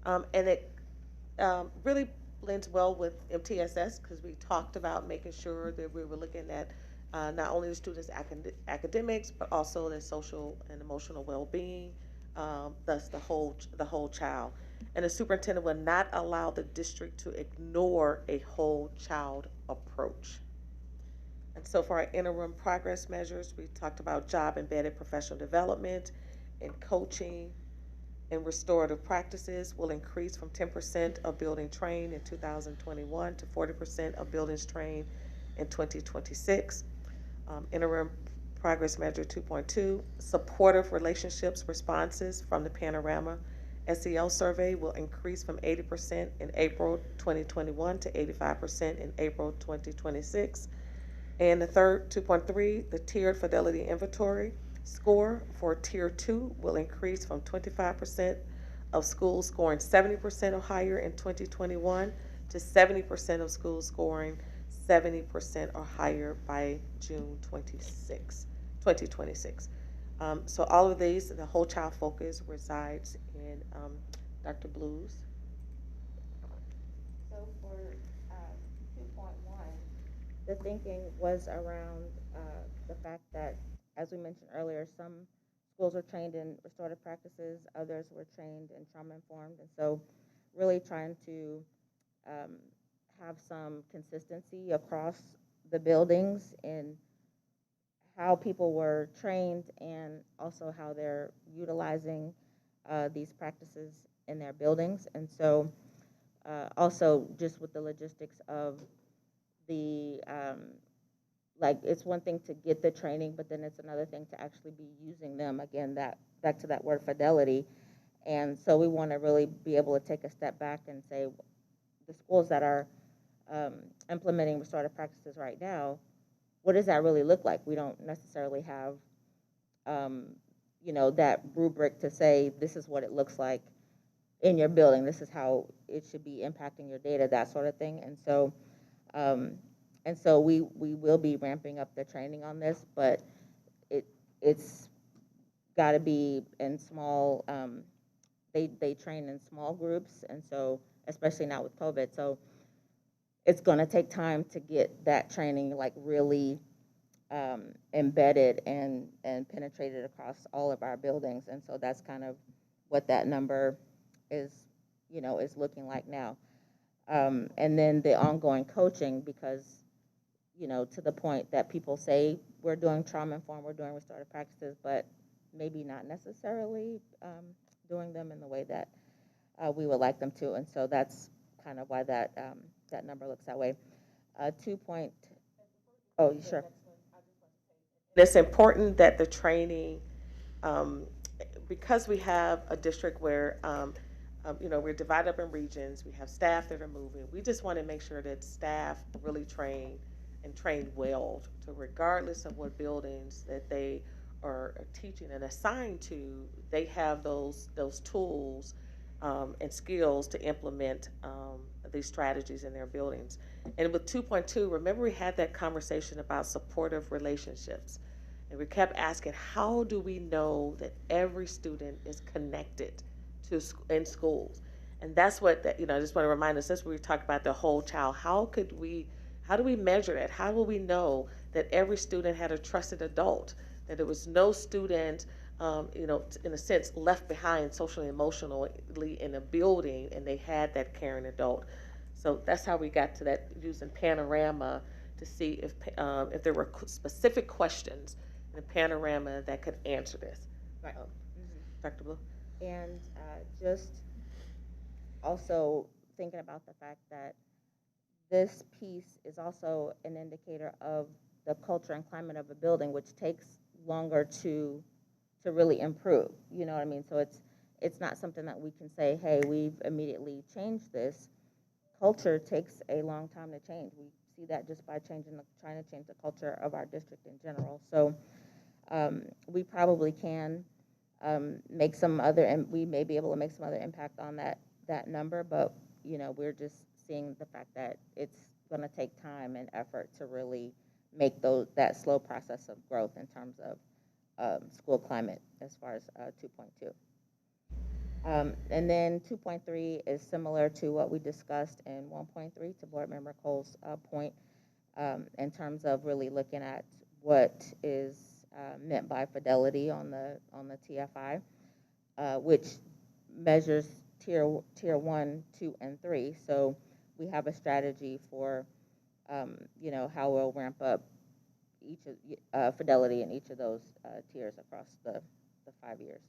[SPEAKER 4] And it really blends well with MTSS because we talked about making sure that we were looking at not only the students' academics, but also their social and emotional well-being, thus the whole child. And the superintendent will not allow the district to ignore a whole child approach. And so for our interim progress measures, we talked about job-embedded professional development and coaching and restorative practices will increase from 10% of building trained in 2021 to 40% of buildings trained in 2026. Interim progress measure 2.2, supportive relationships responses from the Panorama SEL survey will increase from 80% in April 2021 to 85% in April 2026. And the third, 2.3, the tiered fidelity inventory score for tier 2 will increase from 25% of schools scoring 70% or higher in 2021 to 70% of schools scoring 70% or higher by June 2026. So all of these, the whole child focus resides in Dr. Blue's.
[SPEAKER 7] So for 2.1, the thinking was around the fact that, as we mentioned earlier, some schools were trained in restorative practices, others were trained in trauma-informed, and so really trying to have some consistency across the buildings in how people were trained and also how they're utilizing these practices in their buildings. And so also just with the logistics of the, like it's one thing to get the training, but then it's another thing to actually be using them. Again, that back to that word fidelity. And so we want to really be able to take a step back and say the schools that are implementing restorative practices right now, what does that really look like? We don't necessarily have you know, that rubric to say, this is what it looks like in your building, this is how it should be impacting your data, that sort of thing. And so we will be ramping up the training on this, but it's got to be in small, they train in small groups, and so, especially now with COVID, so it's going to take time to get that training like really embedded and penetrated across all of our buildings. And so that's kind of what that number is, you know, is looking like now. And then the ongoing coaching, because, you know, to the point that people say we're doing trauma-informed, we're doing restorative practices, but maybe not necessarily doing them in the way that we would like them to. And so that's kind of why that that number looks that way. 2 point, oh, sure.
[SPEAKER 4] It's important that the training, because we have a district where, you know, we're divided up in regions, we have staff that are moving, we just want to make sure that staff really train and train well, to regardless of what buildings that they are teaching and assigned to, they have those tools and skills to implement these strategies in their buildings. And with 2.2, remember we had that conversation about supportive relationships. And we kept asking, how do we know that every student is connected to in schools? And that's what, you know, I just want to remind us, that's what we talked about, the whole child. How do we measure that? How will we know that every student had a trusted adult, that there was no student, you know, in a sense, left behind socially, emotionally in a building, and they had that caring adult? So that's how we got to that, using Panorama to see if there were specific questions in a Panorama that could answer this.
[SPEAKER 7] Right.
[SPEAKER 4] Dr. Blue?
[SPEAKER 7] And just also thinking about the fact that this piece is also an indicator of the culture and climate of a building, which takes longer to really improve. You know what I mean? So it's not something that we can say, hey, we've immediately changed this. Culture takes a long time to change. We see that just by trying to change the culture of our district in general. So we probably can make some other, and we may be able to make some other impact on that number, but you know, we're just seeing the fact that it's going to take time and effort to really make that slow process of growth in terms of school climate as far as 2.2. And then 2.3 is similar to what we discussed in 1.3, to Board Member Cole's point, in terms of really looking at what is meant by Fidelity on the TFI, which measures tier 1, 2, and 3. So we have a strategy for you know, how we'll ramp up each of Fidelity in each of those tiers across the 5 years.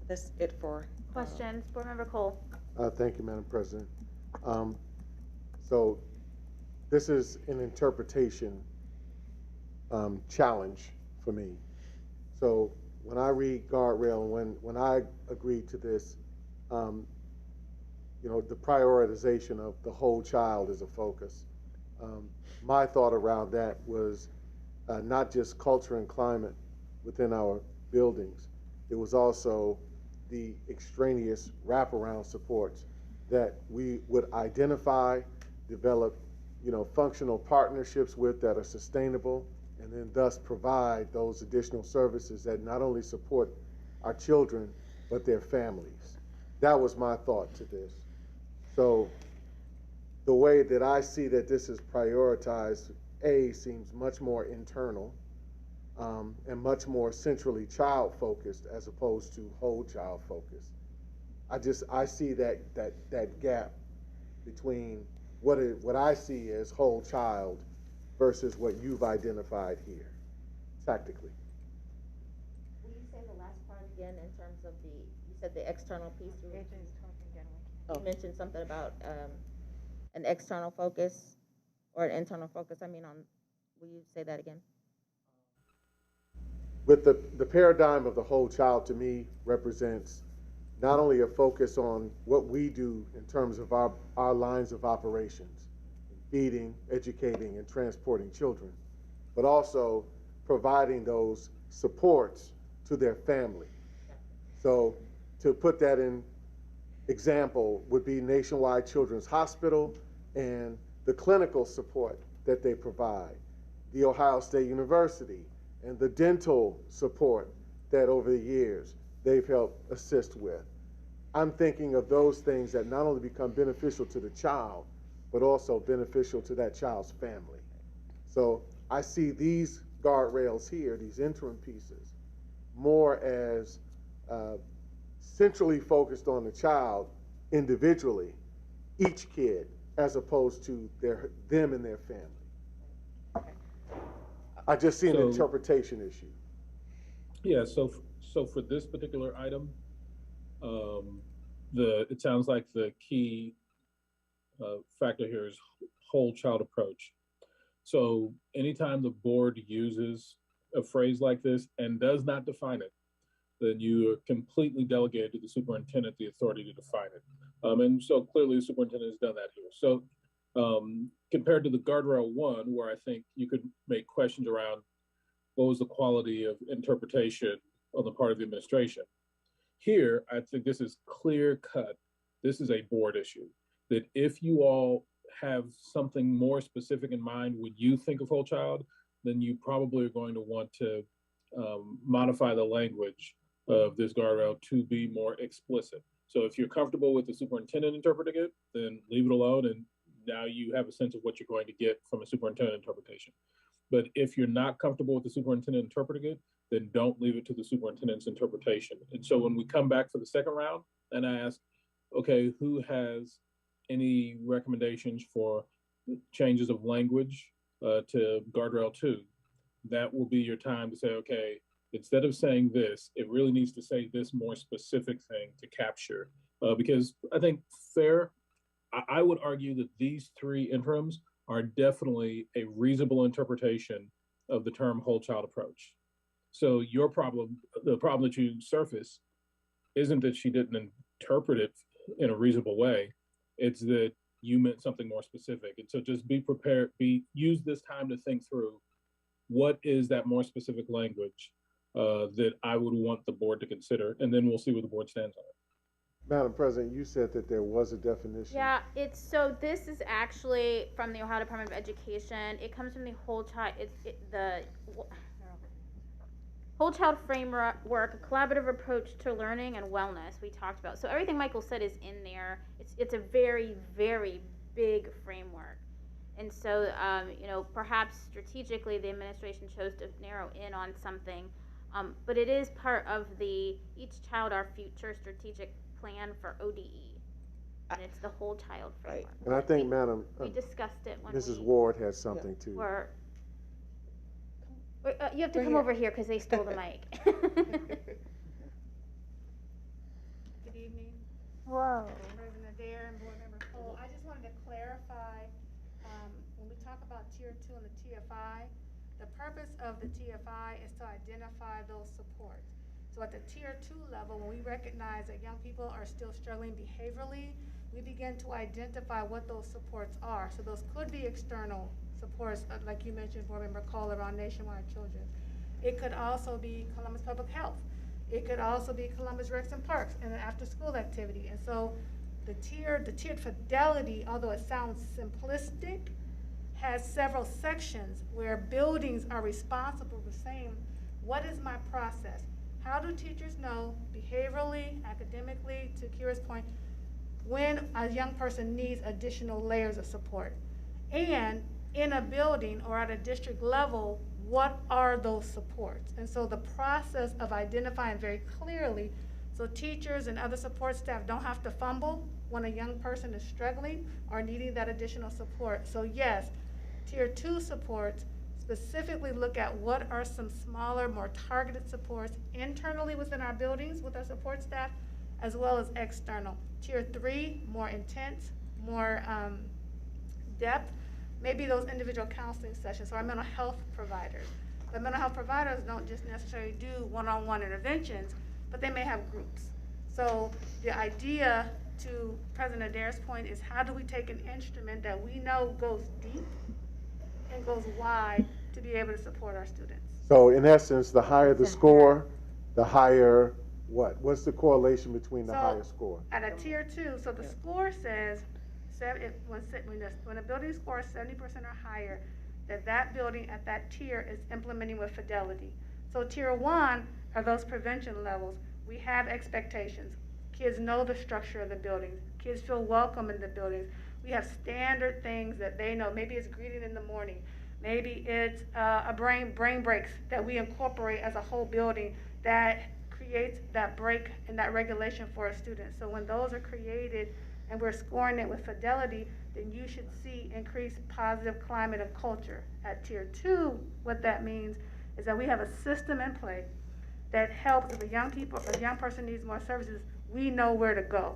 [SPEAKER 4] That's it for
[SPEAKER 1] Questions, Board Member Cole?
[SPEAKER 9] Thank you, Madam President. So this is an interpretation challenge for me. So when I read guardrail, and when I agree to this, you know, the prioritization of the whole child is a focus. My thought around that was not just culture and climate within our buildings. It was also the extraneous wraparound supports that we would identify, develop, you know, functional partnerships with that are sustainable, and then thus provide those additional services that not only support our children, but their families. That was my thought to this. So the way that I see that this is prioritized, seems much more internal, and much more centrally child focused as opposed to whole child focused. I see that gap between what I see as whole child versus what you've identified here, tactically.
[SPEAKER 7] Will you say the last part again in terms of you said the external piece? You mentioned something about an external focus or an internal focus. I mean, will you say that again?
[SPEAKER 9] With the paradigm of the whole child, to me, represents not only a focus on what we do in terms of our lines of operations, feeding, educating, and transporting children, but also providing those supports to their family. So to put that in example would be Nationwide Children's Hospital and the clinical support that they provide, the Ohio State University, and the dental support that over the years they've helped assist with. I'm thinking of those things that not only become beneficial to the child, but also beneficial to that child's family. So I see these guardrails here, these interim pieces, more as centrally focused on the child individually, each kid, as opposed to them and their family. I just see an interpretation issue.
[SPEAKER 5] Yeah, so for this particular item, it sounds like the key factor here is whole child approach. So anytime the board uses a phrase like this and does not define it, then you are completely delegated to the superintendent the authority to define it. And so clearly the superintendent has done that here. So compared to the guardrail one, where I think you could make questions around what was the quality of interpretation on the part of the administration. Here, I think this is clear cut. This is a board issue, that if you all have something more specific in mind when you think of whole child, then you probably are going to want to modify the language of this guardrail to be more explicit. So if you're comfortable with the superintendent interpreting it, then leave it alone, and now you have a sense of what you're going to get from a superintendent interpretation. But if you're not comfortable with the superintendent interpreting it, then don't leave it to the superintendent's interpretation. And so when we come back for the second round and I ask, okay, who has any recommendations for changes of language to guardrail 2, that will be your time to say, okay, instead of saying this, it really needs to say this more specific thing to capture. Because I think I would argue that these 3 interims are definitely a reasonable interpretation of the term whole child approach. So your problem, the problem that you surface, isn't that she didn't interpret it in a reasonable way. It's that you meant something more specific. And so just be prepared, use this time to think through what is that more specific language that I would want the board to consider, and then we'll see where the board stands on it.
[SPEAKER 9] Madam President, you said that there was a definition.
[SPEAKER 1] Yeah, this is actually from the Ohio Department of Education. It comes from the whole child, the whole child framework, a collaborative approach to learning and wellness we talked about. So everything Michael said is in there. It's a very, very big framework. And so, perhaps strategically the administration chose to narrow in on something, but it is part of the Each Child Our Future strategic plan for ODE. And it's the whole child framework.
[SPEAKER 9] And I think, Madam,
[SPEAKER 1] we discussed it when
[SPEAKER 9] Mrs. Ward has something too.
[SPEAKER 1] You have to come over here because they stole the mic.
[SPEAKER 12] Good evening.
[SPEAKER 3] Whoa.
[SPEAKER 12] President Adair and Board Member Cole. I just wanted to clarify, when we talk about Tier 2 and the TFI, the purpose of the TFI is to identify those supports. So at the Tier 2 level, when we recognize that young people are still struggling behaviorally, we begin to identify what those supports are. So those could be external supports, like you mentioned, Board Member Cole, around Nationwide Children. It could also be Columbus Public Health. It could also be Columbus Recs and Parks and an after-school activity. And so the tiered Fidelity, although it sounds simplistic, has several sections where buildings are responsible for saying, what is my process? How do teachers know behaviorally, academically, to Kira's point, when a young person needs additional layers of support? And in a building or at a district level, what are those supports? And so the process of identifying very clearly, so teachers and other support staff don't have to fumble when a young person is struggling or needing that additional support. So yes, Tier 2 supports specifically look at what are some smaller, more targeted supports internally within our buildings with our support staff, as well as external. Tier 3, more intense, more depth, maybe those individual counseling sessions, so our mental health providers. But mental health providers don't just necessarily do one-on-one interventions, but they may have groups. So the idea to President Adair's point, is how do we take an instrument that we know goes deep and goes wide to be able to support our students?
[SPEAKER 9] So in essence, the higher the score, the higher what? What's the correlation between the higher score?
[SPEAKER 12] At a tier 2, so the score says, when a building scores 70% or higher, that building at that tier is implementing with Fidelity. So tier 1 are those prevention levels. We have expectations. Kids know the structure of the buildings. Kids feel welcome in the buildings. We have standard things that they know. Maybe it's greeting in the morning. Maybe it's a brain breaks that we incorporate as a whole building that creates that break and that regulation for a student. So when those are created and we're scoring it with Fidelity, then you should see increased positive climate and culture. At tier 2, what that means is that we have a system in place that helps if a young person needs more services, we know where to go.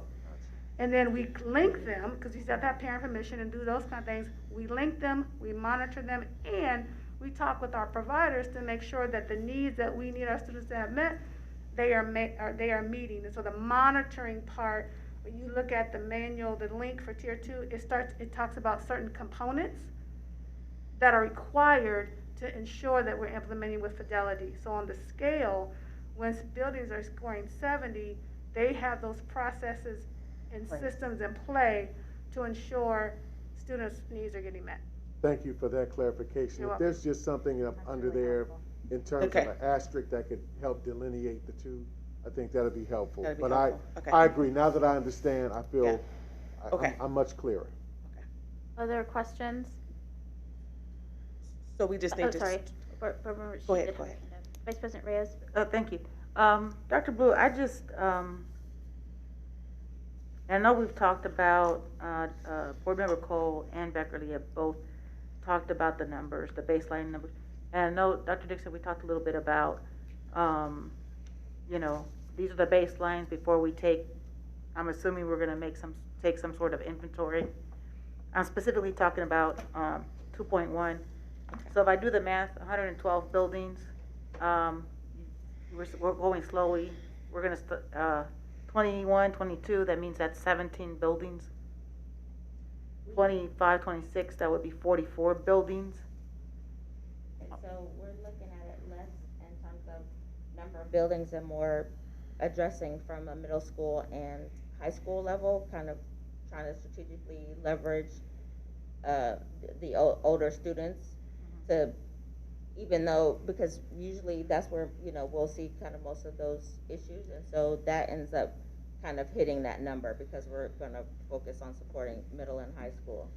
[SPEAKER 12] And then we link them, because you have to have parent permission and do those kind of things. We link them, we monitor them, and we talk with our providers to make sure that the needs that we need our students to have met, they are meeting. And so the monitoring part, when you look at the manual, the link for tier 2, it talks about certain components that are required to ensure that we're implementing with Fidelity. So on the scale, when buildings are scoring 70, they have those processes and systems in play to ensure students' needs are getting met.
[SPEAKER 9] Thank you for that clarification.
[SPEAKER 12] You're
[SPEAKER 9] If there's just something up under there in terms of an asterisk that could help delineate the two, I think that'd be helpful.
[SPEAKER 4] That'd be
[SPEAKER 9] But
[SPEAKER 4] helpful.
[SPEAKER 9] I agree. Now that I understand, I feel
[SPEAKER 4] Okay.
[SPEAKER 9] I'm much clearer.
[SPEAKER 1] Other questions?
[SPEAKER 4] So we just need to.
[SPEAKER 1] Sorry.
[SPEAKER 4] Go ahead.
[SPEAKER 1] Vice President Reyes.
[SPEAKER 11] Thank you. Dr. Blue, I just, I know we've talked about, Board Member Cole and Beckerly have both talked about the numbers, the baseline numbers. And I know, Dr. Dixon, we talked a little bit about, you know, these are the baselines before we take, I'm assuming we're gonna take some sort of inventory. I'm specifically talking about 2.1. So if I do the math, 112 buildings, we're going slowly. We're gonna 21, 22, that means that's 17 buildings. 25, 26, that would be 44 buildings.
[SPEAKER 7] And so we're looking at it less in terms of number of buildings and more addressing from a middle school and high school level, kind of trying to strategically leverage the older students to, even though, because usually that's where, you know, we'll see kind of most of those issues, and so that ends up kind of hitting that number because we're going to focus on supporting middle and high school.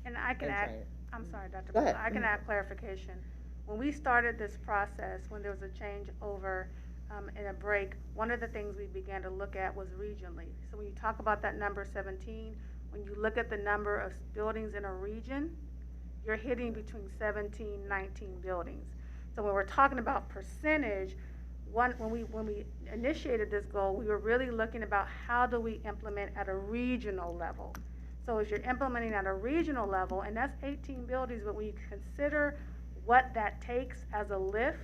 [SPEAKER 12] And I can add,
[SPEAKER 7] training.
[SPEAKER 12] I'm sorry, Dr.
[SPEAKER 7] Go
[SPEAKER 12] Blue,
[SPEAKER 7] ahead.
[SPEAKER 12] I can add clarification. When we started this process, when there was a change over and a break, one of the things we began to look at was regionally. So when you talk about that number 17, when you look at the number of buildings in a region, you're hitting between 17, 19 buildings. So when we're talking about percentage, when we initiated this goal, we were really looking about how do we implement at a regional level. So as you're implementing at a regional level, and that's 18 buildings, but when you consider what that takes as a lift,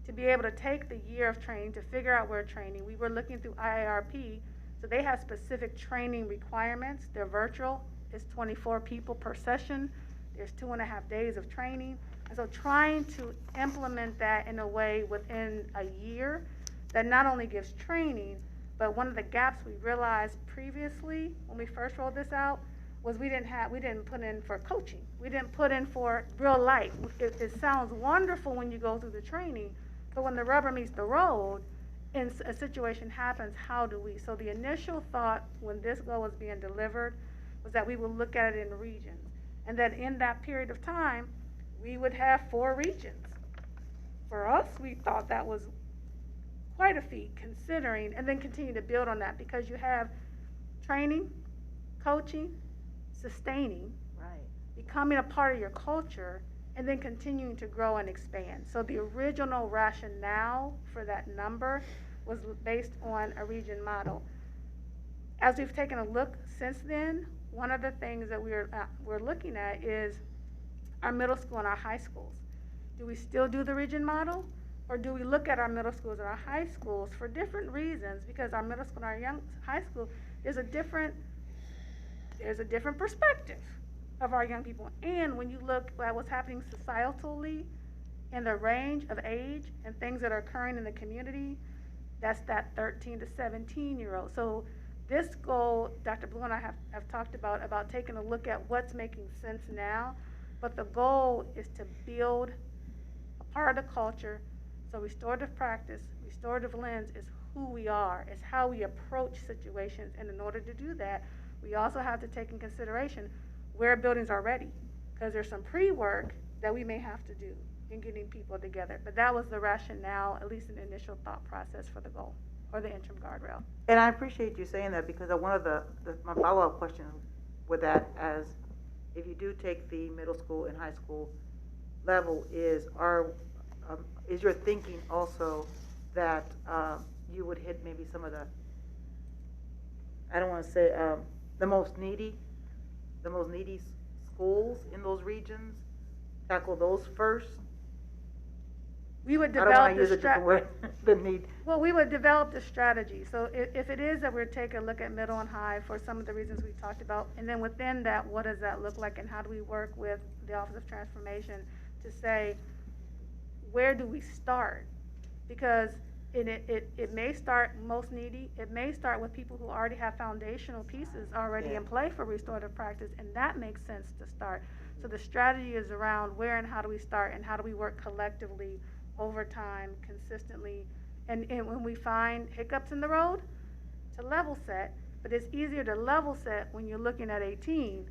[SPEAKER 12] to be able to take the year of training, to figure out where training, we were looking through IARP, so they have specific training requirements. They're virtual, it's 24 people per session, there's 2.5 days of training. And so trying to implement that in a way within a year that not only gives training, but one of the gaps we realized previously when we first rolled this out was we didn't put in for coaching. We didn't put in for real life. It sounds wonderful when you go through the training, but when the rubber meets the road and a situation happens, how do we? So the initial thought when this goal was being delivered was that we would look at it in regions, and that in that period of time, we would have 4 regions. For us, we thought that was quite a feat considering, and then continue to build on that because you have training, coaching, sustaining, becoming a part of your culture, and then continuing to grow and expand. So the original rationale for that number was based on a region model. As we've taken a look since then, one of the things that we're looking at is our middle school and our high schools. Do we still do the region model? Or do we look at our middle schools and our high schools for different reasons? Because our middle school and our high school there's a different perspective of our young people. And when you look at what's happening societally in the range of age and things that are occurring in the community, that's that 13 to 17-year-old. So this goal, Dr. Blue and I have talked about taking a look at what's making sense now, but the goal is to build a part of the culture. So restorative practice, restorative lens is who we are, is how we approach situations. And in order to do that, we also have to take in consideration where buildings are ready, because there's some pre-work that we may have to do in getting people together. But that was the rationale, at least an initial thought process for the goal, or the interim guardrail.
[SPEAKER 11] And I appreciate you saying that, because one of my follow-up question with that, as if you do take the middle school and high school level, is your thinking also that you would hit maybe some of the, I don't want to say the most needy schools in those regions, tackle those first?
[SPEAKER 12] We would
[SPEAKER 11] I don't
[SPEAKER 12] develop
[SPEAKER 11] want to use a different word than need.
[SPEAKER 12] Well, we would develop the strategy. So if it is that we're taking a look at middle and high for some of the reasons we talked about, and then within that, what does that look like, and how do we work with the Office of Transformation to say, where do we start? Because it may start most needy. It may start with people who already have foundational pieces already in play for restorative practice, and that makes sense to start. So the strategy is around where and how do we start, and how do we work collectively over time, consistently, and when we find hiccups in the road, to level set. But it's easier to level set when you're looking at 18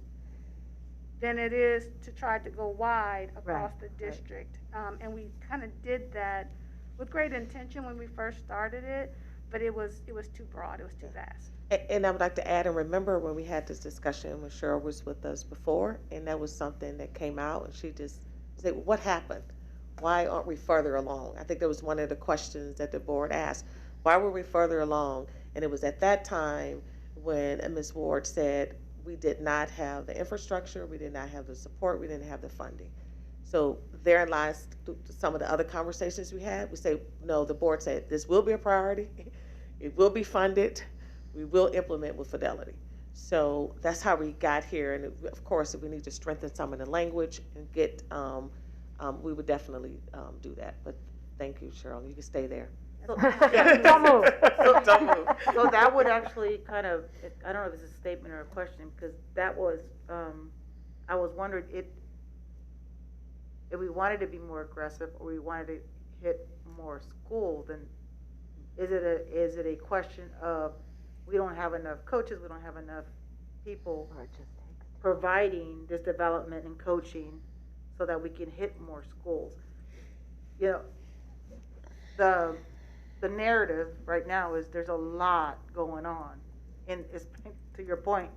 [SPEAKER 12] than it is to try to go wide across the district. And we kind of did that with great intention when we first started it, but it was too broad, it was too vast.
[SPEAKER 4] And I would like to add, and remember when we had this discussion when Cheryl was with us before, and that was something that came out, and she just said, what happened? Why aren't we further along? I think that was one of the questions that the board asked. Why were we further along? And it was at that time when Ms. Ward said we did not have the infrastructure, we did not have the support, we didn't have the funding. So therein lies some of the other conversations we had. We say, no, the board said this will be a priority, it will be funded, we will implement with Fidelity. So that's how we got here. And of course, if we need to strengthen some of the language and get, we would definitely do that. But thank you, Cheryl. You can stay there.
[SPEAKER 11] So, don't move. Don't move. So that would actually kind of, I don't know if it's a statement or a question, because that was, I was wondering if we wanted to be more aggressive, or we wanted to hit more schools, then is it a question of we don't have enough coaches, we don't have enough people providing this development and coaching so that we can hit more schools? You know, the narrative right now is there's a lot going on, and it's, to your point,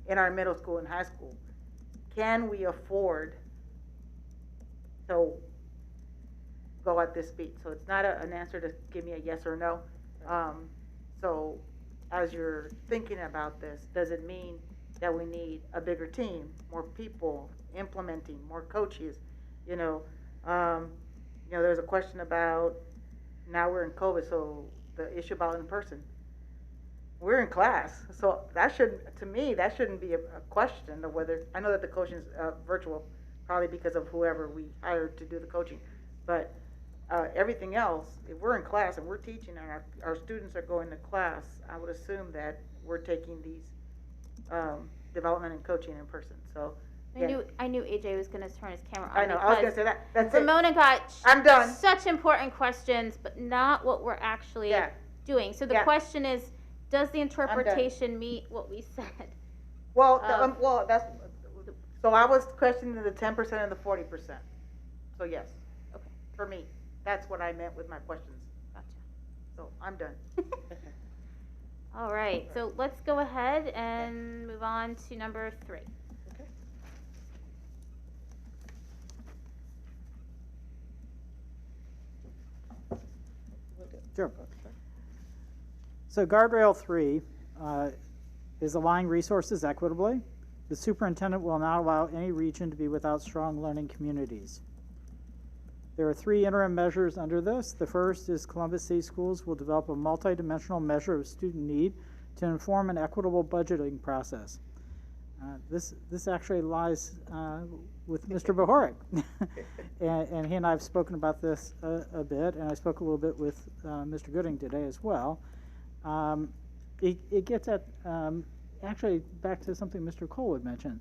[SPEAKER 11] in our middle school and high school. Can we afford to go at this speed? So it's not an answer to give me a yes or no. So as you're thinking about this, does it mean that we need a bigger team, more people implementing, more coaches? You know, there's a question about, now we're in COVID, so the issue about in person. We're in class, so that shouldn't be a question of whether, I know that the coaching is virtual, probably because of whoever we hired to do the coaching, but everything else, if we're in class and we're teaching and our students are going to class, I would assume that we're taking these development and coaching in person. So
[SPEAKER 1] I knew AJ was going to turn his camera on.
[SPEAKER 11] I know, I was going to say that. That's
[SPEAKER 1] Ramona got
[SPEAKER 11] I'm done.
[SPEAKER 1] Such important questions, but not what we're actually doing. So the question is, does the interpretation meet what we said?
[SPEAKER 11] Well, so I was questioning the 10% and the 40%. So yes, okay, for me, that's what I meant with my questions.
[SPEAKER 1] Gotcha.
[SPEAKER 11] So I'm done.
[SPEAKER 1] All right, so let's go ahead and move on to number 3.
[SPEAKER 6] Sure. So guardrail 3 is aligning resources equitably. The superintendent will not allow any region to be without strong learning communities. There are 3 interim measures under this. The first is Columbus City Schools will develop a multidimensional measure of student need to inform an equitable budgeting process. This actually lies with Mr. Bohoric. and he and I have spoken about this a bit, and I spoke a little bit with Mr. Gooding today as well. It gets at, actually back to something Mr. Cole had mentioned,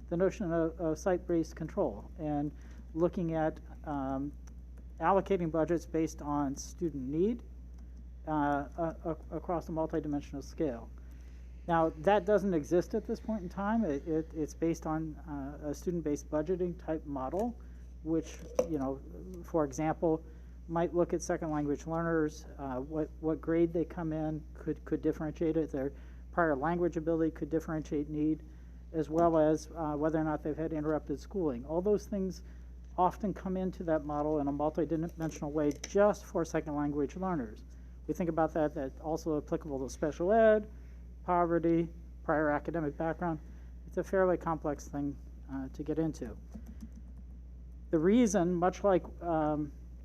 [SPEAKER 6] the notion of site-based control and looking at allocating budgets based on student need across a multidimensional scale. Now, that doesn't exist at this point in time. It's based on a student-based budgeting type model, which, you know, for example, might look at second language learners, what grade they come in could differentiate it. Their prior language ability could differentiate need, as well as whether or not they've had interrupted schooling. All those things often come into that model in a multidimensional way just for second language learners. We think about that, that's also applicable to special ed, poverty, prior academic background. It's a fairly complex thing to get into. The reason, much like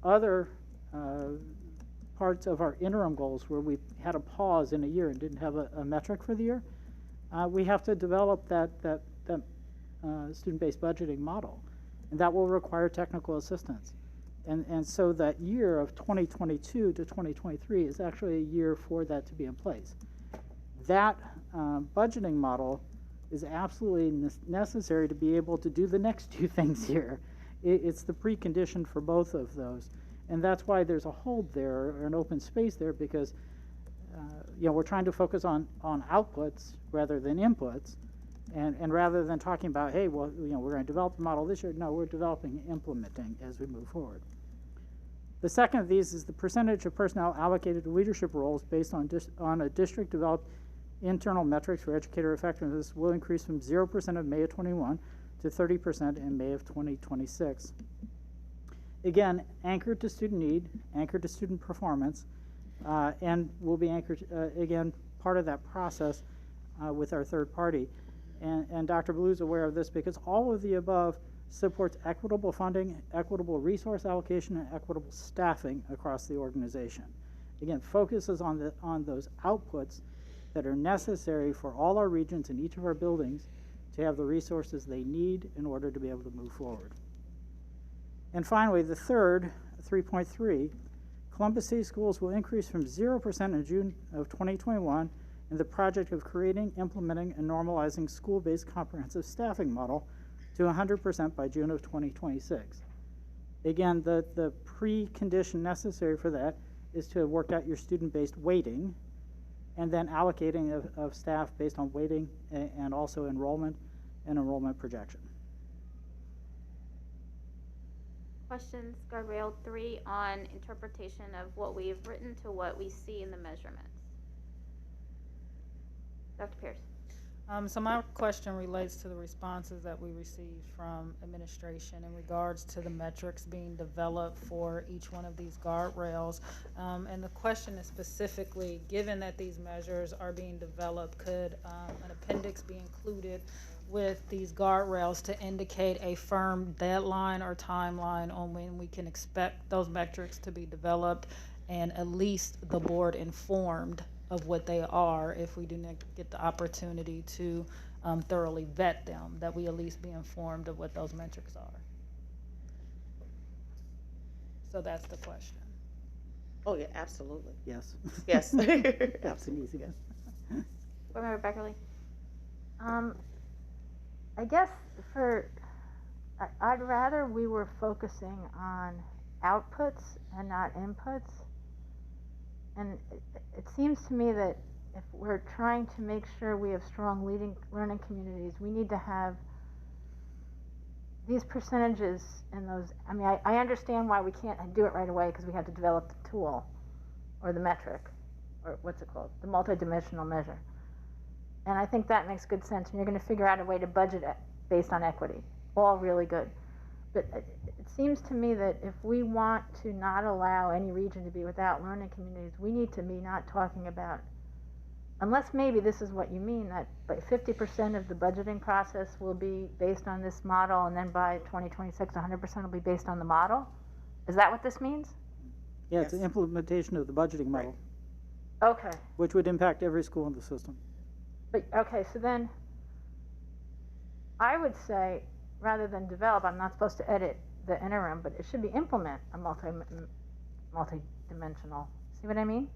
[SPEAKER 6] other parts of our interim goals where we had a pause in a year and didn't have a metric for the year, we have to develop that student-based budgeting model, and that will require technical assistance. And so that year of 2022 to 2023 is actually a year for that to be in place. That budgeting model is absolutely necessary to be able to do the next two things here. It's the precondition for both of those. And that's why there's a hold there, or an open space there, because you know, we're trying to focus on outputs rather than inputs. And rather than talking about, hey, well, you know, we're going to develop the model this year, no, we're developing and implementing as we move forward. The second of these is the percentage of personnel allocated to leadership roles based on a district-developed internal metrics for educator effectiveness will increase from 0% of May of 21 to 30% in May of 2026. Again, anchored to student need, anchored to student performance, and will be anchored, again, part of that process with our third party. And Dr. Blue is aware of this because all of the above supports equitable funding, equitable resource allocation, and equitable staffing across the organization. Again, focuses on those outputs that are necessary for all our regions in each of our buildings to have the resources they need in order to be able to move forward. And finally, the third, 3.3, Columbus City Schools will increase from 0% in June of 2021 in the project of creating, implementing, and normalizing school-based comprehensive staffing model to 100% by June of 2026. Again, the precondition necessary for that is to have worked out your student-based weighting and then allocating of staff based on weighting and also enrollment and enrollment projection.
[SPEAKER 1] Questions, guardrail 3 on interpretation of what we've written to what we see in the measurements. Dr. Pierce.
[SPEAKER 13] So my question relates to the responses that we received from administration in regards to the metrics being developed for each one of these guardrails. And the question is specifically, given that these measures are being developed, could an appendix be included with these guardrails to indicate a firm deadline or timeline on when we can expect those metrics to be developed, and at least the board informed of what they are if we do not get the opportunity to thoroughly vet them, that we at least be informed of what those metrics are. So that's the question.
[SPEAKER 4] Oh, yeah, absolutely.
[SPEAKER 6] Yes.
[SPEAKER 4] Yes.
[SPEAKER 6] That's an easy one.
[SPEAKER 1] Board Member Beckerly.
[SPEAKER 3] I guess I'd rather we were focusing on outputs and not inputs. And it seems to me that if we're trying to make sure we have strong learning communities, we need to have these percentages in those. I mean, I understand why we can't do it right away because we have to develop the tool or the metric, or what's it called, the multidimensional measure. And I think that makes good sense. And you're going to figure out a way to budget it based on equity. All really good. But it seems to me that if we want to not allow any region to be without learning communities, we need to be not talking about, unless maybe this is what you mean, that by 50% of the budgeting process will be based on this model, and then by 2026, 100% will be based on the model. Is that what this means?
[SPEAKER 6] Yeah, it's an implementation of the budgeting model.
[SPEAKER 3] Okay,
[SPEAKER 6] which would impact every school in the system.
[SPEAKER 3] but, okay, so then, I would say, rather than develop, I'm not supposed to edit the interim, but it should be implement a multi-dimensional, see what I mean?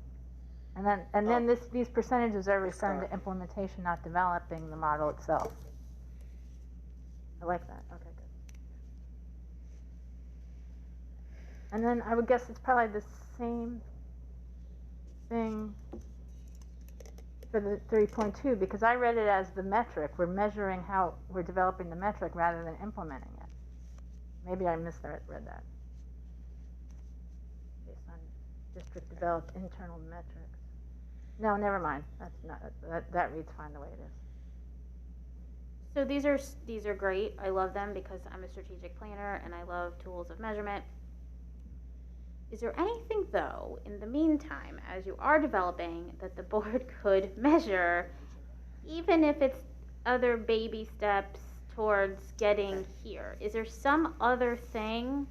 [SPEAKER 3] And then these percentages are referring to implementation, not developing the model itself. I like that, okay, good. And then I would guess it's probably the same thing for the 3.2, because I read it as the metric. We're measuring how we're developing the metric rather than implementing it. Maybe I misread that. Based on district developed internal metrics. No, never mind. That's not, that reads fine the way it is.
[SPEAKER 1] So these are great. I love them because I'm a strategic planner and I love tools of measurement. Is there anything, though, in the meantime, as you are developing, that the board could measure, even if it's other baby steps towards getting here? Is there some other thing?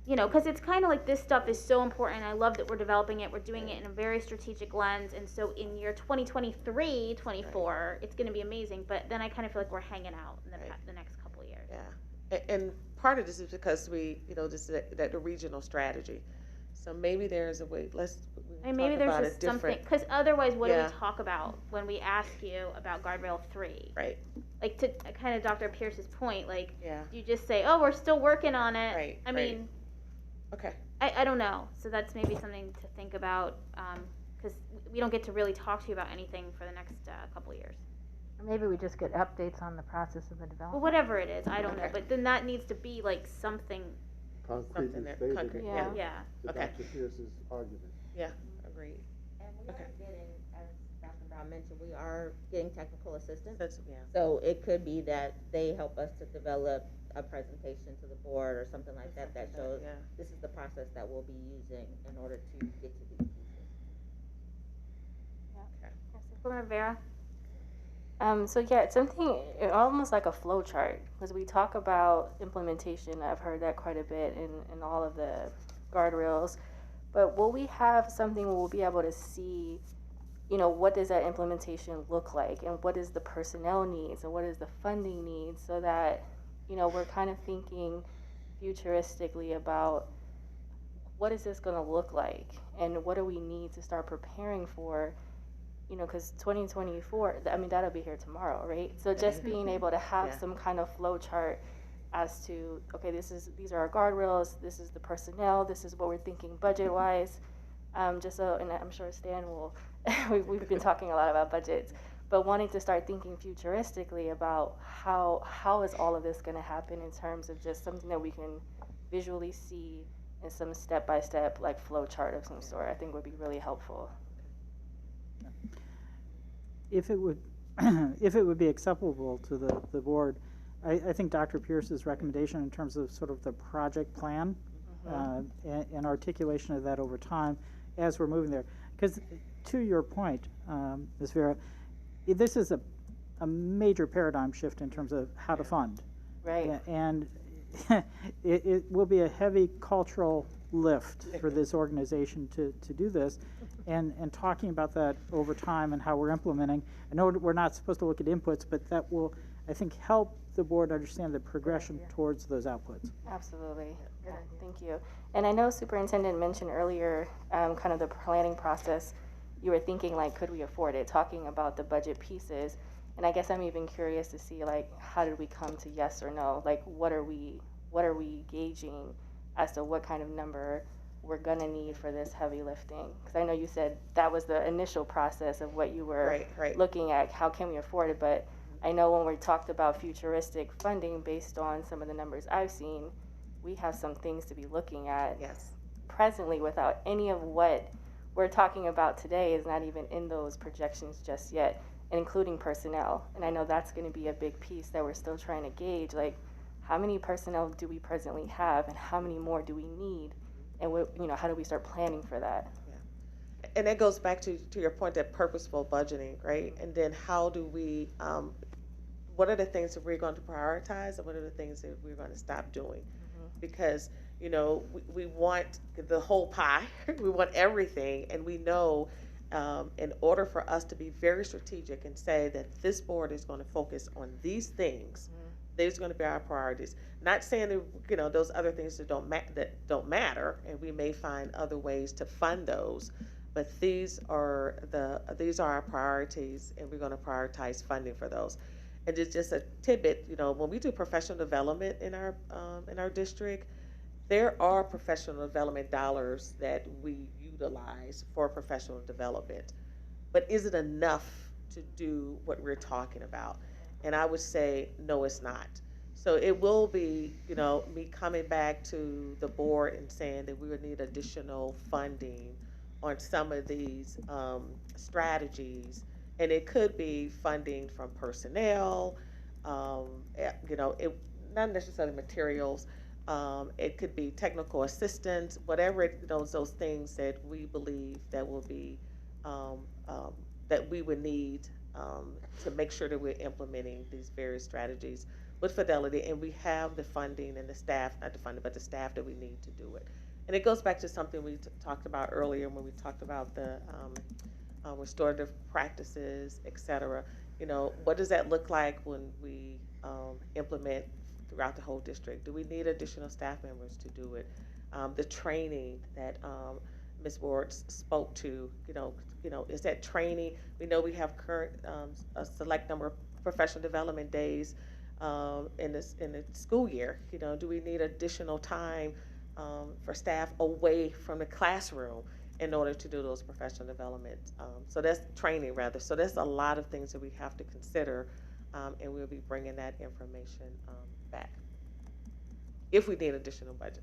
[SPEAKER 1] You know, because it's kind of like this stuff is so important. I love that we're developing it. We're doing it in a very strategic lens. And so in year 2023, 24, it's going to be amazing. But then I kind of feel like we're hanging out in the next couple of years.
[SPEAKER 4] Yeah. And part of this is because we, you know, this that the regional strategy. So maybe there's a way.
[SPEAKER 1] And maybe there's just something, because otherwise, what do we talk about when we ask you about guardrail 3?
[SPEAKER 4] Right.
[SPEAKER 1] Like, to kind of Dr. Pierce's point, like, do you just say, oh, we're still working on it?
[SPEAKER 4] Right.
[SPEAKER 1] I mean,
[SPEAKER 4] okay.
[SPEAKER 1] I don't know. So that's maybe something to think about, because we don't get to really talk to you about anything for the next couple of years.
[SPEAKER 3] Or maybe we just get updates on the process of the development.
[SPEAKER 1] Well, whatever it is, I don't know. But then that needs to be like something.
[SPEAKER 9] Concretely stated.
[SPEAKER 4] Concrete,
[SPEAKER 1] yeah.
[SPEAKER 9] Okay. Dr. Pierce's argument.
[SPEAKER 4] Yeah, agreed.
[SPEAKER 7] And we are getting, as Dr. Brown mentioned, we are getting technical assistance.
[SPEAKER 4] Yeah.
[SPEAKER 7] So it could be that they help us to develop a presentation to the board or something like that that shows this is the process that we'll be using in order to get to these pieces.
[SPEAKER 1] Supervisor Vera?
[SPEAKER 10] So yeah, it's something almost like a flow chart, because we talk about implementation. I've heard that quite a bit in all of the guardrails. But will we have something where we'll be able to see, you know, what does that implementation look like, and what is the personnel needs, and what is the funding needs, so that, you know, we're kind of thinking futuristically about what is this going to look like, and what do we need to start preparing for, you know, because 2024, I mean, that'll be here tomorrow, right? So just being able to have some kind of flow chart as to, okay, these are our guardrails, this is the personnel, this is what we're thinking budget-wise, just so, and I'm sure Stan will, we've been talking a lot about budgets, but wanting to start thinking futuristically about how is all of this going to happen in terms of just something that we can visually see in some step-by-step like flow chart of some sort, I think would be really helpful.
[SPEAKER 6] If it would be acceptable to the board, I think Dr. Pierce's recommendation in terms of sort of the project plan and articulation of that over time as we're moving there. Because to your point, Ms. Vera, this is a major paradigm shift in terms of how to fund.
[SPEAKER 10] Right.
[SPEAKER 6] And it will be a heavy cultural lift for this organization to do this. And talking about that over time and how we're implementing. I know we're not supposed to look at inputs, but that will, I think, help the board understand the progression towards those outputs.
[SPEAKER 10] Absolutely. Yeah, thank you. And I know Superintendent mentioned earlier kind of the planning process. You were thinking, like, could we afford it? Talking about the budget pieces. And I guess I'm even curious to see, like, how did we come to yes or no? Like, what are we gauging as to what kind of number we're gonna need for this heavy lifting? Because I know you said that was the initial process of what you were looking at. How can we afford it? But I know when we talked about futuristic funding based on some of the numbers I've seen, we have some things to be looking at presently without any of what we're talking about today is not even in those projections just yet, including personnel. And I know that's going to be a big piece that we're still trying to gauge, like how many personnel do we presently have and how many more do we need? And you know, how do we start planning for that?
[SPEAKER 4] Yeah. And that goes back to your point, that purposeful budgeting, right? And then how do we, what are the things that we're going to prioritize and what are the things that we're going to stop doing? Because, you know, we want the whole pie, we want everything, and we know in order for us to be very strategic and say that this board is going to focus on these things, these are going to be our priorities. Not saying that, you know, those other things that don't matter, and we may find other ways to fund those, but these are our priorities, and we're going to prioritize funding for those. And it's just a tidbit, you know, when we do professional development in our district, there are professional development dollars that we utilize for professional development, but is it enough to do what we're talking about? And I would say, no, it's not. So it will be, you know, me coming back to the board and saying that we would need additional funding on some of these strategies. And it could be funding from personnel, you know, not necessarily materials. It could be technical assistance, whatever those things that we believe that will be that we would need to make sure that we're implementing these various strategies with Fidelity, and we have the funding and the staff, not the funding, but the staff that we need to do it. And it goes back to something we talked about earlier when we talked about the restorative practices, et cetera. You know, what does that look like when we implement throughout the whole district? Do we need additional staff members to do it? The training that Ms. Ward spoke to, you know, is that training? We know we have current a select number of professional development days in the school year. You know, do we need additional time for staff away from the classroom in order to do those professional development? So that's training, rather. So there's a lot of things that we have to consider, and we'll be bringing that information back if we need additional budgets.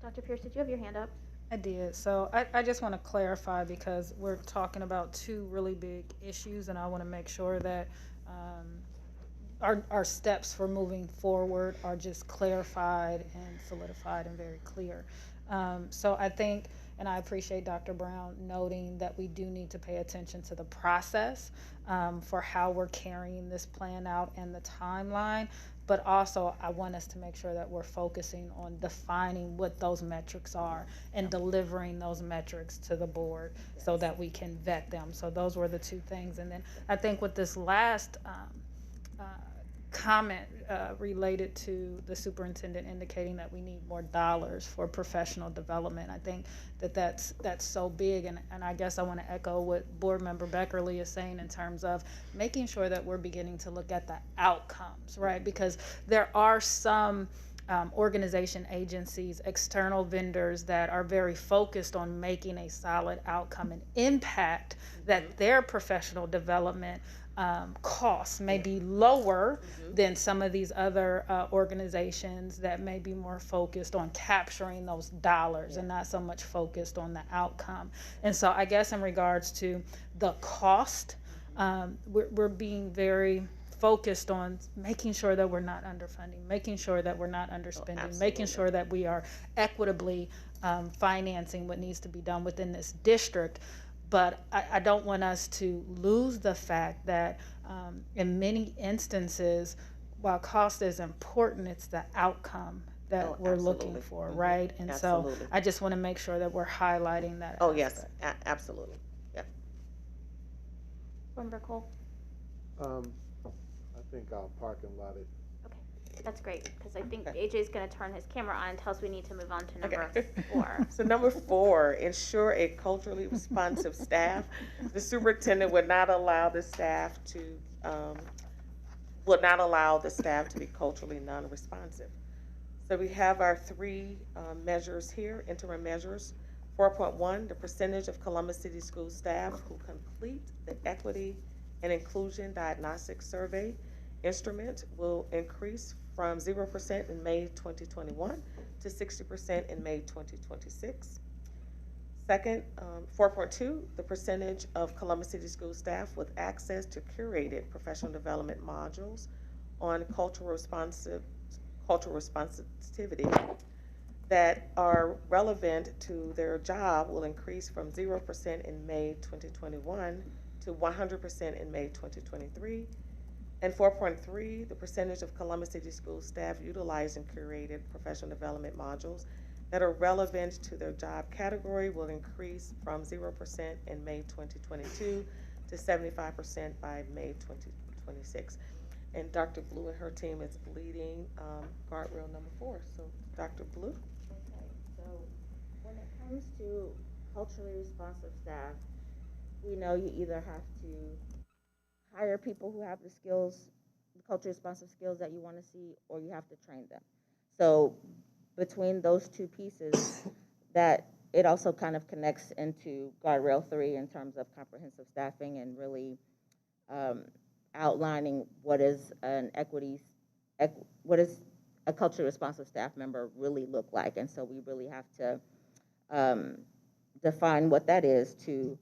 [SPEAKER 1] Dr. Pierce, did you have your hand up?
[SPEAKER 13] I did. So I just want to clarify, because we're talking about two really big issues, and I want to make sure that our steps for moving forward are just clarified and solidified and very clear. So I think, and I appreciate Dr. Brown noting that we do need to pay attention to the process for how we're carrying this plan out and the timeline. But also, I want us to make sure that we're focusing on defining what those metrics are and delivering those metrics to the board so that we can vet them. So those were the two things. And then I think with this last comment related to the superintendent indicating that we need more dollars for professional development, I think that's so big, and I guess I want to echo what Board Member Beckerly is saying in terms of making sure that we're beginning to look at the outcomes, right? Because there are some organization, agencies, external vendors that are very focused on making a solid outcome and impact that their professional development costs may be lower than some of these other organizations that may be more focused on capturing those dollars and not so much focused on the outcome. And so I guess in regards to the cost, we're being very focused on making sure that we're not underfunding, making sure that we're not underspending, making sure that we are equitably financing what needs to be done within this district. But I don't want us to lose the fact that in many instances, while cost is important, it's the outcome that we're looking for, right? And so I just want to make sure that we're highlighting that.
[SPEAKER 4] Oh, yes, absolutely. Yeah.
[SPEAKER 1] Member Cole?
[SPEAKER 9] I think our parking lot is.
[SPEAKER 1] Okay, that's great, because I think AJ's going to turn his camera on and tell us we need to move on to number 4.
[SPEAKER 4] So number 4, ensure a culturally responsive staff. The superintendent would not allow the staff to be culturally non-responsive. So we have our 3 measures here, interim measures. 4.1, the percentage of Columbus City School staff who complete the equity and inclusion diagnostic survey instrument will increase from 0% in May 2021 to 60% in May 2026. Second, 4.2, the percentage of Columbus City School staff with access to curated professional development modules on cultural responsivity that are relevant to their job will increase from 0% in May 2021 to 100% in May 2023. And 4.3, the percentage of Columbus City School staff utilizing curated professional development modules that are relevant to their job category will increase from 0% in May 2022 to 75% by May 2026. And Dr. Blue and her team is leading guardrail number 4. So, Dr. Blue?
[SPEAKER 7] Okay, so when it comes to culturally responsive staff, we know you either have to hire people who have the skills, the culturally responsive skills that you want to see, or you have to train them. So between those two pieces, that it also kind of connects into guardrail 3 in terms of comprehensive staffing and really outlining what is an what is a culturally responsive staff member really look like. And so we really have to define what that is to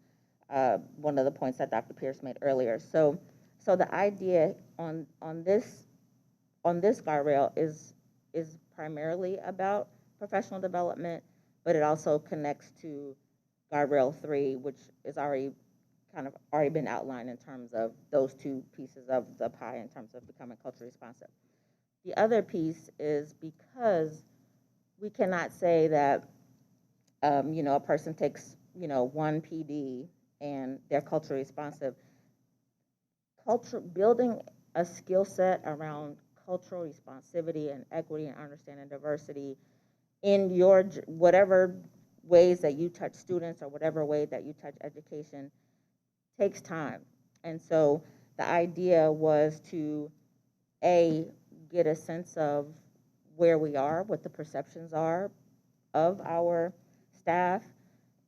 [SPEAKER 7] one of the points that Dr. Pierce made earlier. So the idea on this guardrail is primarily about professional development, but it also connects to guardrail 3, which is already been outlined in terms of those two pieces of the pie in terms of becoming culturally responsive. The other piece is because we cannot say that a person takes one PD and they're culturally responsive. Building a skill set around cultural responsivity and equity and understanding diversity in your whatever ways that you touch students or whatever way that you touch education takes time. And so the idea was to get a sense of where we are, what the perceptions are of our staff,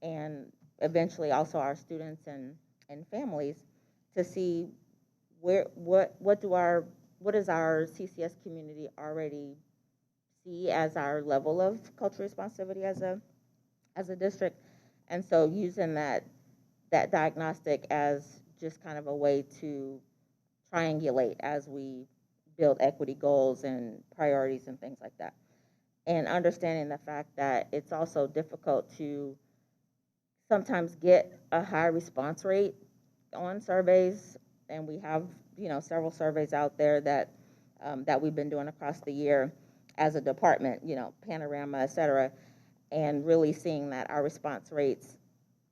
[SPEAKER 7] and eventually also our students and families, to see what does our CCS community already see as our level of cultural responsivity as a district. And so using that diagnostic as just kind of a way to triangulate as we build equity goals and priorities and things like that. And understanding the fact that it's also difficult to sometimes get a high response rate on surveys, and we have several surveys out there that we've been doing across the year as a department, Panorama, et cetera, and really seeing that our response rates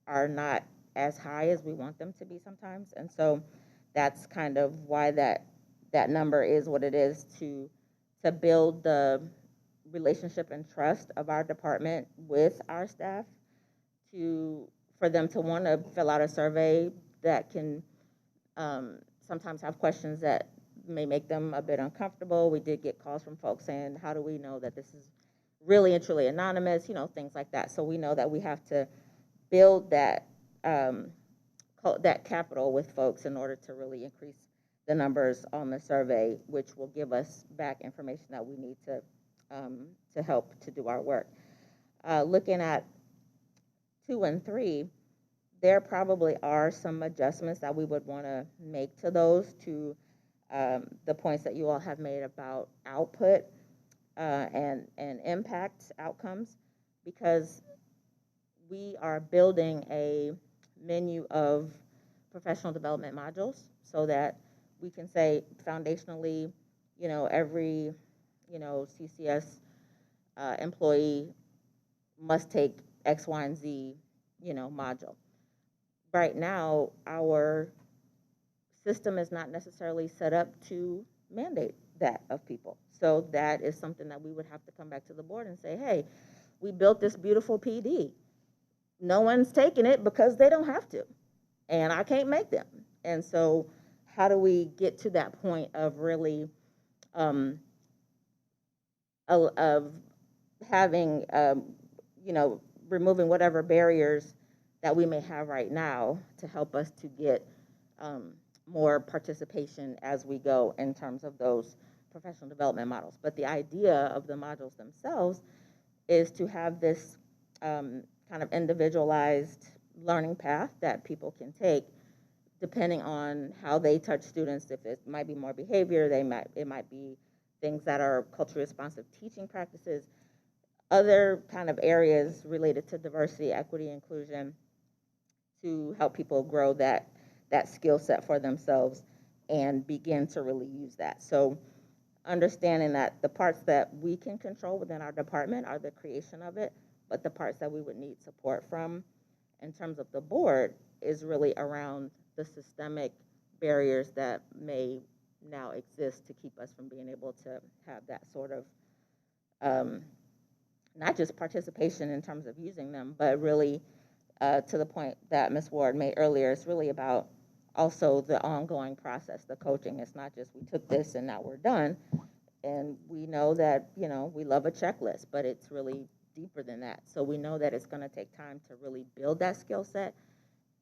[SPEAKER 7] are not as high as we want them to be sometimes. And so that's kind of why that number is what it is, to build the relationship and trust of our department with our staff, for them to want to fill out a survey that can sometimes have questions that may make them a bit uncomfortable. We did get calls from folks saying, how do we know that this is really and truly anonymous, things like that. So we know that we have to build that capital with folks in order to really increase the numbers on the survey, which will give us back information that we need to help to do our work. Looking at 2 and 3, there probably are some adjustments that we would want to make to those, to the points that you all have made about output and impact outcomes, because we are building a menu of professional development modules so that we can say foundationally, every CCS employee must take X, Y, and Z, module. Right now, our system is not necessarily set up to mandate that of people. So that is something that we would have to come back to the board and say, hey, we built this beautiful PD. No one's taking it because they don't have to, and I can't make them. And so how do we get to that point of really of having, removing whatever barriers that we may have right now to help us to get more participation as we go in terms of those professional development models. But the idea of the modules themselves is to have this kind of individualized learning path that people can take depending on how they touch students. If it might be more behavior, it might be things that are culturally responsive teaching practices, other kind of areas related to diversity, equity, inclusion, to help people grow that skill set for themselves and begin to really use that. So understanding that the parts that we can control within our department are the creation of it, but the parts that we would need support from in terms of the board is really around the systemic barriers that may now exist to keep us from being able to have that sort of not just participation in terms of using them, but really to the point that Ms. Ward made earlier, it's really about also the ongoing process, the coaching. It's not just we took this and now we're done. And we know that, you know, we love a checklist, but it's really deeper than that. So we know that it's going to take time to really build that skill set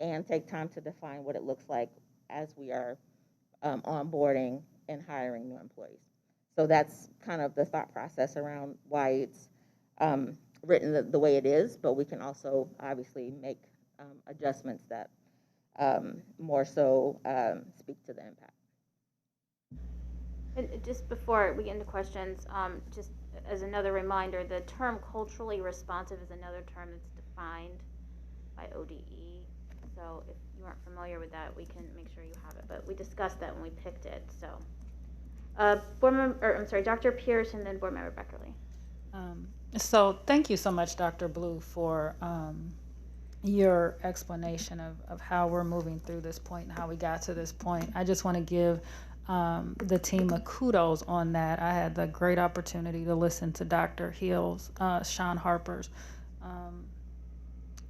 [SPEAKER 7] and take time to define what it looks like as we are onboarding and hiring new employees. So that's kind of the thought process around why it's written the way it is, but we can also obviously make adjustments that more so speak to the impact.
[SPEAKER 1] And just before we get into questions, just as another reminder, the term culturally responsive is another term that's defined by ODE. So if you aren't familiar with that, we can make sure you have it. But we discussed that when we picked it. So, Dr. Pierce and then Board Member Beckerly.
[SPEAKER 13] So thank you so much, Dr. Blue, for your explanation of how we're moving through this point and how we got to this point. I just want to give the team a kudos on that. I had the great opportunity to listen to Dr. Hill's, Sean Harper's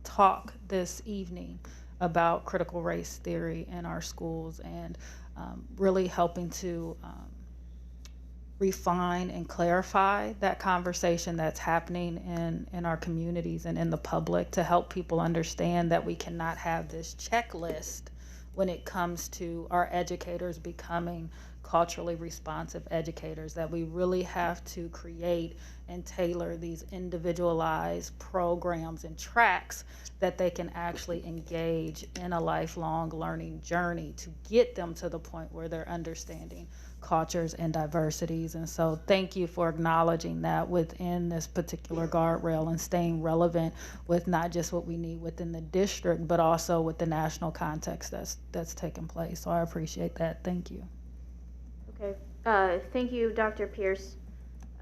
[SPEAKER 13] talk this evening about critical race theory in our schools and really helping to refine and clarify that conversation that's happening in our communities and in the public to help people understand that we cannot have this checklist when it comes to our educators becoming culturally responsive educators, that we really have to create and tailor these individualized programs and tracks that they can actually engage in a lifelong learning journey to get them to the point where they're understanding cultures and diversities. And so thank you for acknowledging that within this particular guardrail and staying relevant with not just what we need within the district, but also with the national context that's taken place. So I appreciate that. Thank you.
[SPEAKER 1] Okay. Thank you, Dr. Pierce.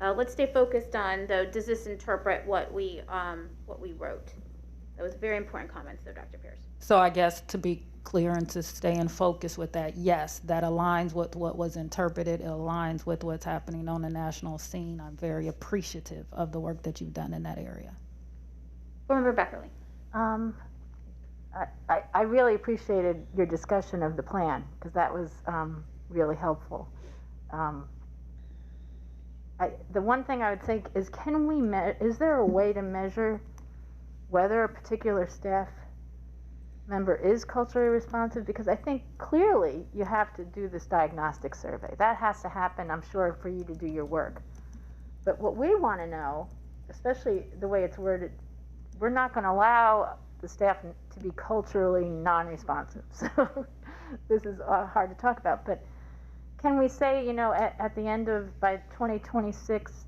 [SPEAKER 1] Let's stay focused on, though, does this interpret what we wrote? That was very important comments, though, Dr. Pierce.
[SPEAKER 13] So I guess to be clear and to stay in focus with that, yes, that aligns with what was interpreted. It aligns with what's happening on the national scene. I'm very appreciative of the work that you've done in that area.
[SPEAKER 1] Board Member Beckerly.
[SPEAKER 3] I really appreciated your discussion of the plan because that was really helpful. The one thing I would say is, is there a way to measure whether a particular staff member is culturally responsive? Because I think clearly you have to do this diagnostic survey. That has to happen, I'm sure, for you to do your work. But what we want to know, especially the way it's worded, we're not going to allow the staff to be culturally non-responsive. So this is hard to talk about. But can we say, you know, at the end of, by 2026,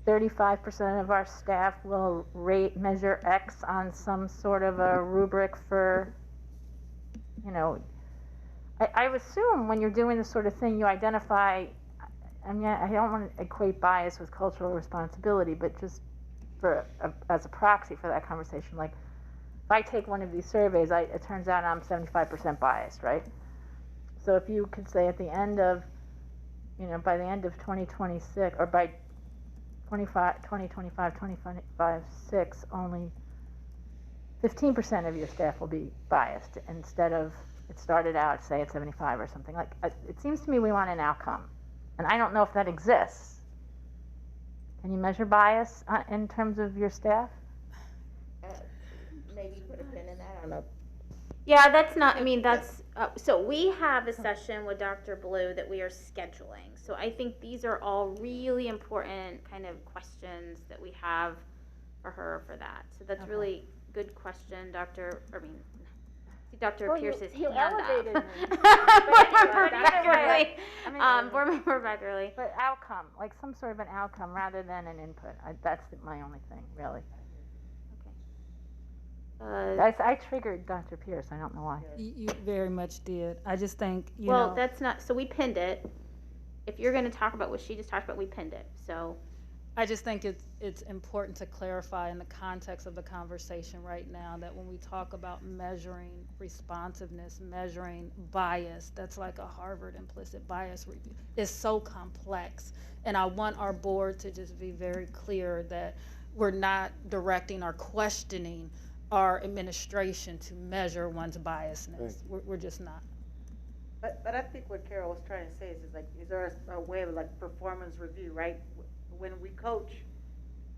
[SPEAKER 3] 35% of our staff will measure X on some sort of a rubric for, you know, I assume when you're doing this sort of thing, you identify, I mean, I don't want to equate bias with cultural responsibility, but just as a proxy for that conversation, like if I take one of these surveys, it turns out I'm 75% biased, right? So if you could say at the end of, you know, by the end of 2026, or by 2025, only 15% of your staff will be biased instead of, it started out, say, at 75 or something. Like, it seems to me we want an outcome. And I don't know if that exists. Can you measure bias in terms of your staff?
[SPEAKER 7] Maybe put a pin in that. I don't know.
[SPEAKER 1] Yeah, that's not, I mean, that's, so we have a session with Dr. Blue that we are scheduling. So I think these are all really important kind of questions that we have for her for that. So that's really good question, Dr. Pierce's
[SPEAKER 3] you
[SPEAKER 1] hand
[SPEAKER 3] elevated
[SPEAKER 1] up.
[SPEAKER 3] me.
[SPEAKER 1] Board Member Beckerly.
[SPEAKER 3] But outcome, like some sort of an outcome rather than an input. That's my only thing, really. I triggered Dr. Pierce. I don't know why.
[SPEAKER 13] You very much did. I just think,
[SPEAKER 1] well, that's not, so we pinned it. if you're gonna talk about what she just talked about, we pinned it, so.
[SPEAKER 13] I just think it's important to clarify in the context of the conversation right now that when we talk about measuring responsiveness, measuring bias, that's like a Harvard implicit bias review. It's so complex. And I want our board to just be very clear that we're not directing or questioning our administration to measure one's biasness. We're just not.
[SPEAKER 11] But I think what Carol was trying to say is like, is there a way of like performance review, right? When we coach,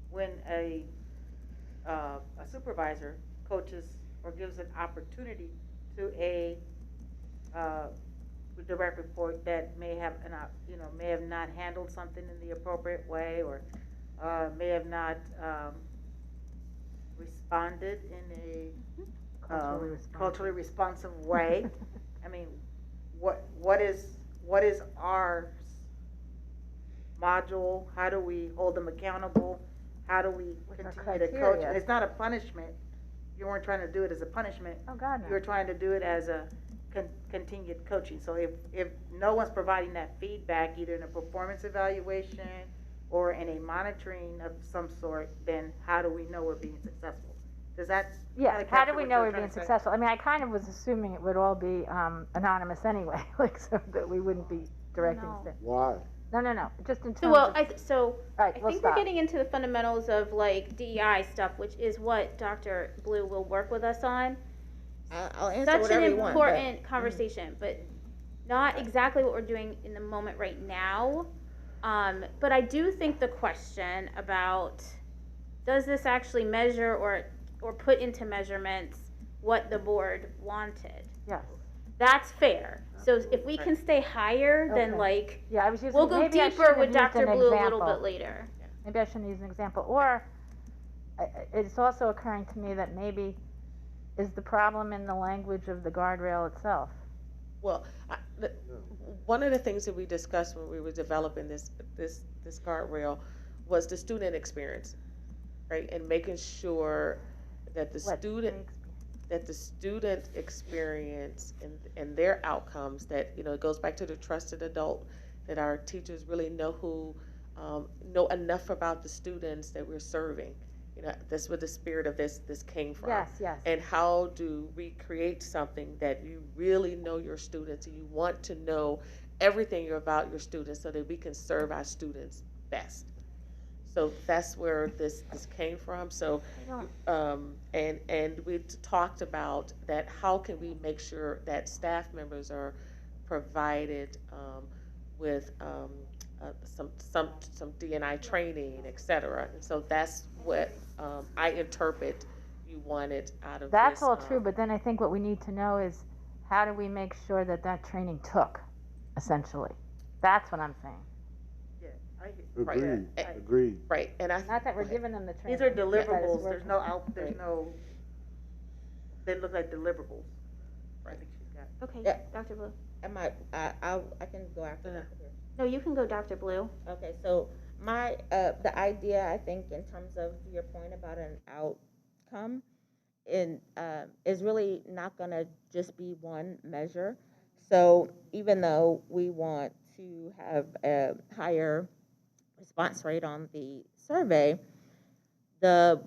[SPEAKER 11] when a supervisor coaches or gives an opportunity to a direct report that may have may have not handled something in the appropriate way, or may have not responded in a culturally responsive way. I mean, what is our module? How do we hold them accountable? How do we continue to coach? It's not a punishment. You weren't trying to do it as a punishment.
[SPEAKER 3] Oh, God, no.
[SPEAKER 11] You were trying to do it as a continued coaching. So if no one's providing that feedback, either in a performance evaluation or in a monitoring of some sort, then how do we know we're being successful? Does that?
[SPEAKER 3] Yeah, how do we know we're being successful? I mean, I kind of was assuming it would all be anonymous anyway, like, so that we wouldn't be directing stuff.
[SPEAKER 9] Why?
[SPEAKER 3] No, just in terms
[SPEAKER 1] So, well,
[SPEAKER 3] of.
[SPEAKER 1] I think we're getting into the fundamentals of like DEI stuff, which is what Dr. Blue will work with us on.
[SPEAKER 7] I'll answer
[SPEAKER 1] Such
[SPEAKER 7] whatever
[SPEAKER 1] an
[SPEAKER 7] you want,
[SPEAKER 1] important conversation, but not exactly what we're doing in the moment right now. But I do think the question about does this actually measure or put into measurements what the board wanted?
[SPEAKER 3] Yes.
[SPEAKER 1] That's fair. So if we can stay higher, then like,
[SPEAKER 3] yeah, I was using,
[SPEAKER 1] we'll go
[SPEAKER 3] maybe I
[SPEAKER 1] deeper
[SPEAKER 3] shouldn't
[SPEAKER 1] with
[SPEAKER 3] have used
[SPEAKER 1] Dr.
[SPEAKER 3] an
[SPEAKER 1] Blue a
[SPEAKER 3] example.
[SPEAKER 1] little bit later.
[SPEAKER 3] Maybe I shouldn't use an example. Or it's also occurring to me that maybe is the problem in the language of the guardrail itself.
[SPEAKER 4] Well, one of the things that we discussed when we were developing this guardrail was the student experience, right? And making sure that the student experience and their outcomes, that, you know, it goes back to the trusted adult, that our teachers really know know enough about the students that we're serving. You know, that's where the spirit of this came from.
[SPEAKER 3] Yes.
[SPEAKER 4] And how do we create something that you really know your students and you want to know everything about your students so that we can serve our students best. So that's where this came from. So, and we talked about that. How can we make sure that staff members are provided with some D&I training, et cetera. And so that's what I interpret you wanted out of
[SPEAKER 3] That's
[SPEAKER 4] this.
[SPEAKER 3] all true, but then I think what we need to know is how do we make sure that training took, essentially. That's what I'm saying.
[SPEAKER 9] Agreed.
[SPEAKER 4] Right, and
[SPEAKER 3] not that we're giving them the training.
[SPEAKER 11] These are deliverables. There's no. They look like deliverables. I think she's got.
[SPEAKER 1] Okay,
[SPEAKER 7] Yeah.
[SPEAKER 1] Dr. Blue.
[SPEAKER 7] I can go after that.
[SPEAKER 1] No, you can go, Dr. Blue.
[SPEAKER 7] Okay, so the idea, I think, in terms of your point about an outcome, is really not going to just be one measure. So even though we want to have a higher response rate on the survey, the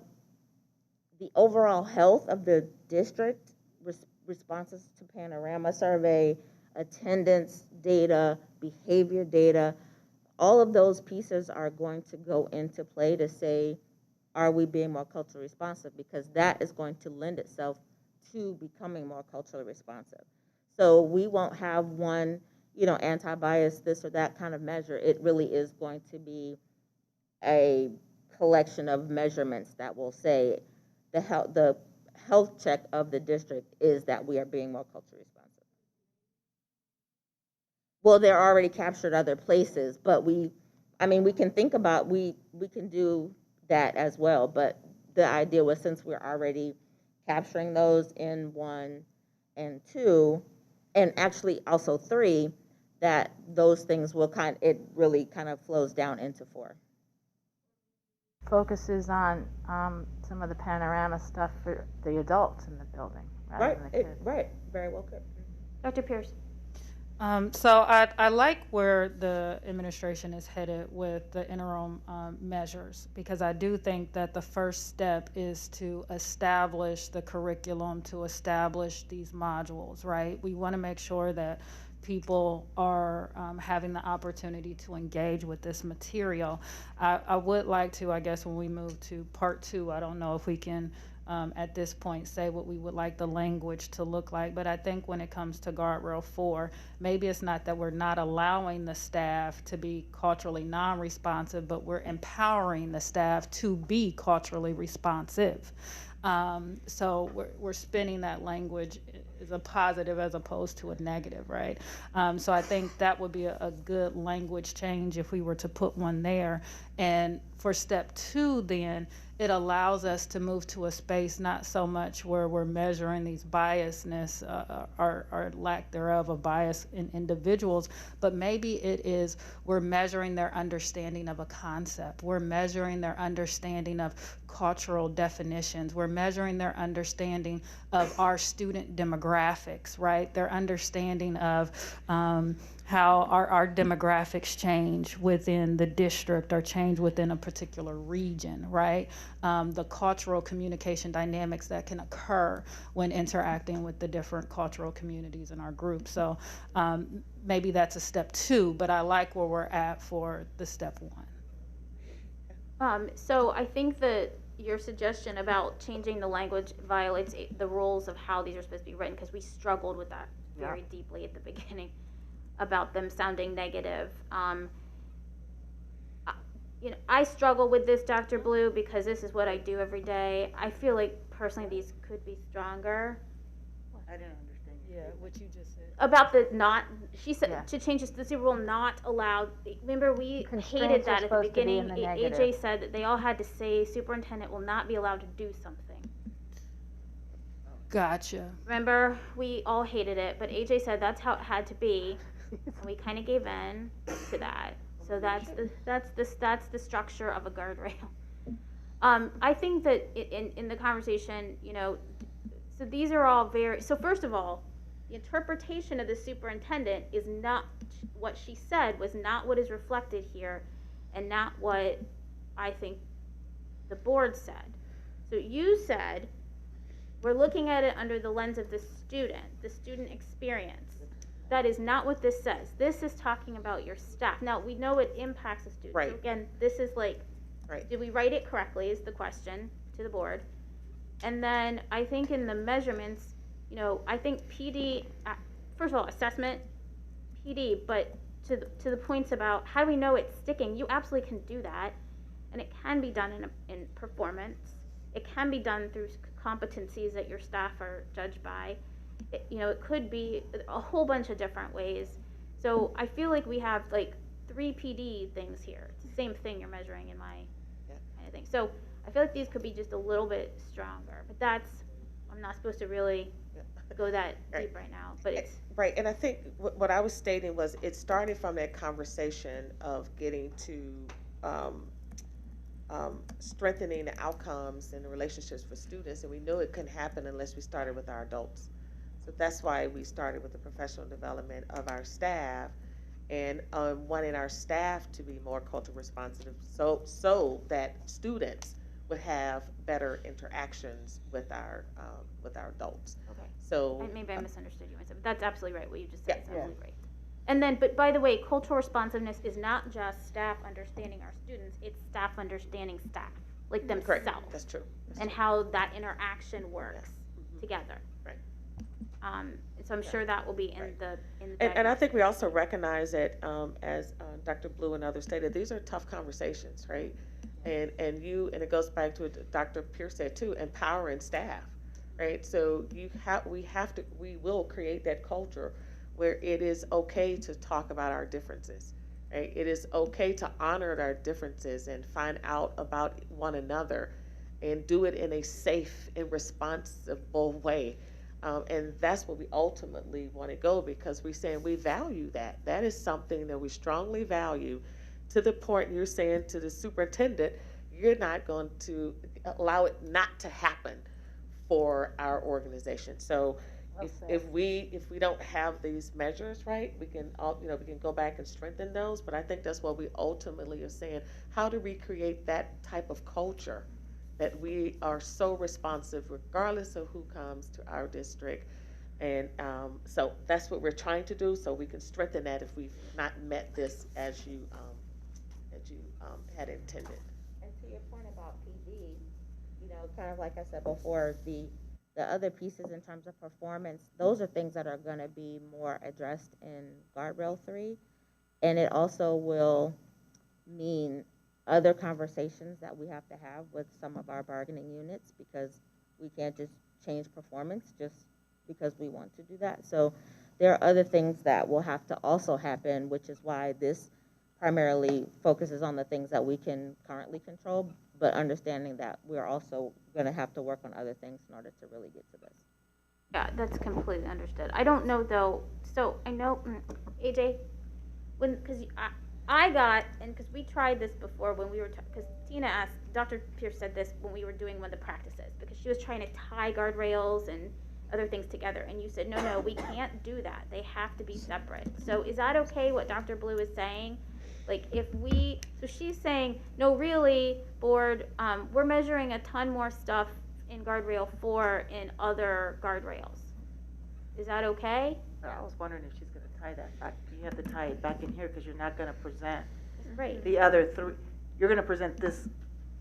[SPEAKER 7] overall health of the district, responses to Panorama survey, attendance data, behavior data, all of those pieces are going to go into play to say, are we being more culturally responsive? Because that is going to lend itself to becoming more culturally responsive. So we won't have one, anti-bias, this or that kind of measure. It really is going to be a collection of measurements that will say the health check of the district is that we are being more culturally responsive. Well, they're already captured other places, but we can think about, we can do that as well. But the idea was, since we're already capturing those in 1 and 2, and actually also 3, that those things will it really kind of flows down into 4.
[SPEAKER 3] Focuses on some of the Panorama stuff for the adults in the building, rather than the kids.
[SPEAKER 7] Right, very well could.
[SPEAKER 1] Dr. Pierce.
[SPEAKER 13] So I like where the administration is headed with the interim measures, because I do think that the first step is to establish the curriculum, to establish these modules, right? We want to make sure that people are having the opportunity to engage with this material. I would like to, I guess, when we move to part 2, I don't know if we can at this point say what we would like the language to look like, but I think when it comes to guardrail 4, maybe it's not that we're not allowing the staff to be culturally non-responsive, but we're empowering the staff to be culturally responsive. So we're spinning that language as a positive as opposed to a negative, right? So I think that would be a good language change if we were to put one there. And for step 2, then, it allows us to move to a space not so much where we're measuring these biasness or lack thereof of bias in individuals, but maybe it is we're measuring their understanding of a concept. We're measuring their understanding of cultural definitions. We're measuring their understanding of our student demographics, right? Their understanding of how our demographics change within the district or change within a particular region, right? The cultural communication dynamics that can occur when interacting with the different cultural communities in our group. So maybe that's a step 2, but I like where we're at for the step 1.
[SPEAKER 1] So I think that your suggestion about changing the language violates the rules of how these are supposed to be written, because we struggled with that very deeply at the beginning about them sounding negative. I struggle with this, Dr. Blue, because this is what I do every day. I feel like personally these could be stronger.
[SPEAKER 11] I didn't understand.
[SPEAKER 13] Yeah, what you just said.
[SPEAKER 1] About the not, she said to change the rule not allowed. Remember, we hated that at the beginning. AJ said that they all had to say superintendent will not be allowed to do something.
[SPEAKER 13] Gotcha.
[SPEAKER 1] Remember, we all hated it, but AJ said that's how it had to be, and we kind of gave in to that. So that's the structure of a guardrail. I think that in the conversation, so these are all so first of all, the interpretation of the superintendent is not what she said, was not what is reflected here, and not what I think the board said. So you said, we're looking at it under the lens of the student experience. That is not what this says. This is talking about your staff. Now, we know it impacts the students.
[SPEAKER 4] Right.
[SPEAKER 1] So again, this is like,
[SPEAKER 4] Right.
[SPEAKER 1] did we write it correctly is the question to the board. And then I think in the measurements, I think PD, first of all, assessment, PD, but to the points about how do we know it's sticking, you absolutely can do that. And it can be done in performance. It can be done through competencies that your staff are judged by. It could be a whole bunch of different ways. So I feel like we have like 3 PD things here. It's the same thing you're measuring in my kind of thing. So I feel like these could be just a little bit stronger, but I'm not supposed to really go that deep right now, but it's.
[SPEAKER 4] Right, and I think what I was stating was it started from that conversation of getting to strengthening the outcomes and the relationships for students, and we knew it couldn't happen unless we started with our adults. So that's why we started with the professional development of our staff and wanting our staff to be more culturally responsive so that students would have better interactions with our adults.
[SPEAKER 1] Okay.
[SPEAKER 4] So
[SPEAKER 1] Maybe I misunderstood you myself, but that's absolutely right. What you just said is absolutely right. And then, but by the way, cultural responsiveness is not just staff understanding our students, it's staff understanding staff, like themselves.
[SPEAKER 4] Correct. That's true.
[SPEAKER 1] And how that interaction works together.
[SPEAKER 4] Right.
[SPEAKER 1] So I'm sure that will be in the
[SPEAKER 4] and I think we also recognize that as Dr. Blue and others stated, these are tough conversations, right? And it goes back to what Dr. Pierce said too, empowering staff, right? So we will create that culture where it is okay to talk about our differences, right? It is okay to honor our differences and find out about one another and do it in a safe and responsible way. And that's what we ultimately want to go, because we're saying we value that. That is something that we strongly value, to the point you're saying to the superintendent, you're not going to allow it not to happen for our organization. So,
[SPEAKER 3] Well said.
[SPEAKER 4] if we don't have these measures right, we can we can go back and strengthen those. But I think that's what we ultimately are saying. How do we create that type of culture that we are so responsive regardless of who comes to our district? And so that's what we're trying to do, so we can strengthen that if we've not met this as you had intended.
[SPEAKER 7] And to your point about PD, you know, kind of like I said before, the other pieces in terms of performance, those are things that are going to be more addressed in Guardrail 3. And it also will mean other conversations that we have to have with some of our bargaining units, because we can't just change performance just because we want to do that. So there are other things that will have to also happen, which is why this primarily focuses on the things that we can currently control, but understanding that we're also going to have to work on other things in order to really get to this.
[SPEAKER 1] Yeah, that's completely understood. I don't know though, so I know, AJ, because I got, and because we tried this before when we were, because Tina asked, Dr. Pierce said this when we were doing one of the practices, because she was trying to tie guardrails and other things together, and you said, no, we can't do that. They have to be separate. So is that okay what Dr. Blue is saying? Like so she's saying, no, really, board, we're measuring a ton more stuff in guardrail 4 in other guardrails. Is that okay?
[SPEAKER 11] I was wondering if she's gonna tie that back. You have to tie it back in here, because you're not gonna present
[SPEAKER 1] Right.
[SPEAKER 11] the other three. You're gonna present this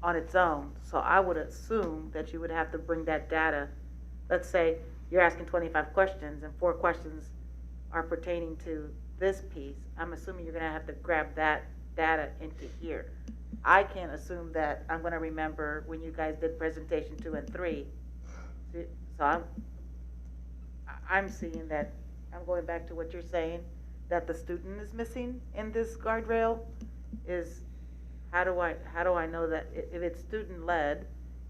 [SPEAKER 11] on its own, so I would assume that you would have to bring that data. Let's say you're asking 25 questions, and 4 questions are pertaining to this piece. I'm assuming you're gonna have to grab that data into here. I can't assume that I'm gonna remember when you guys did presentation 2 and 3. So I'm seeing that, I'm going back to what you're saying, that the student is missing in this guardrail. Is how do I know that if it's student led,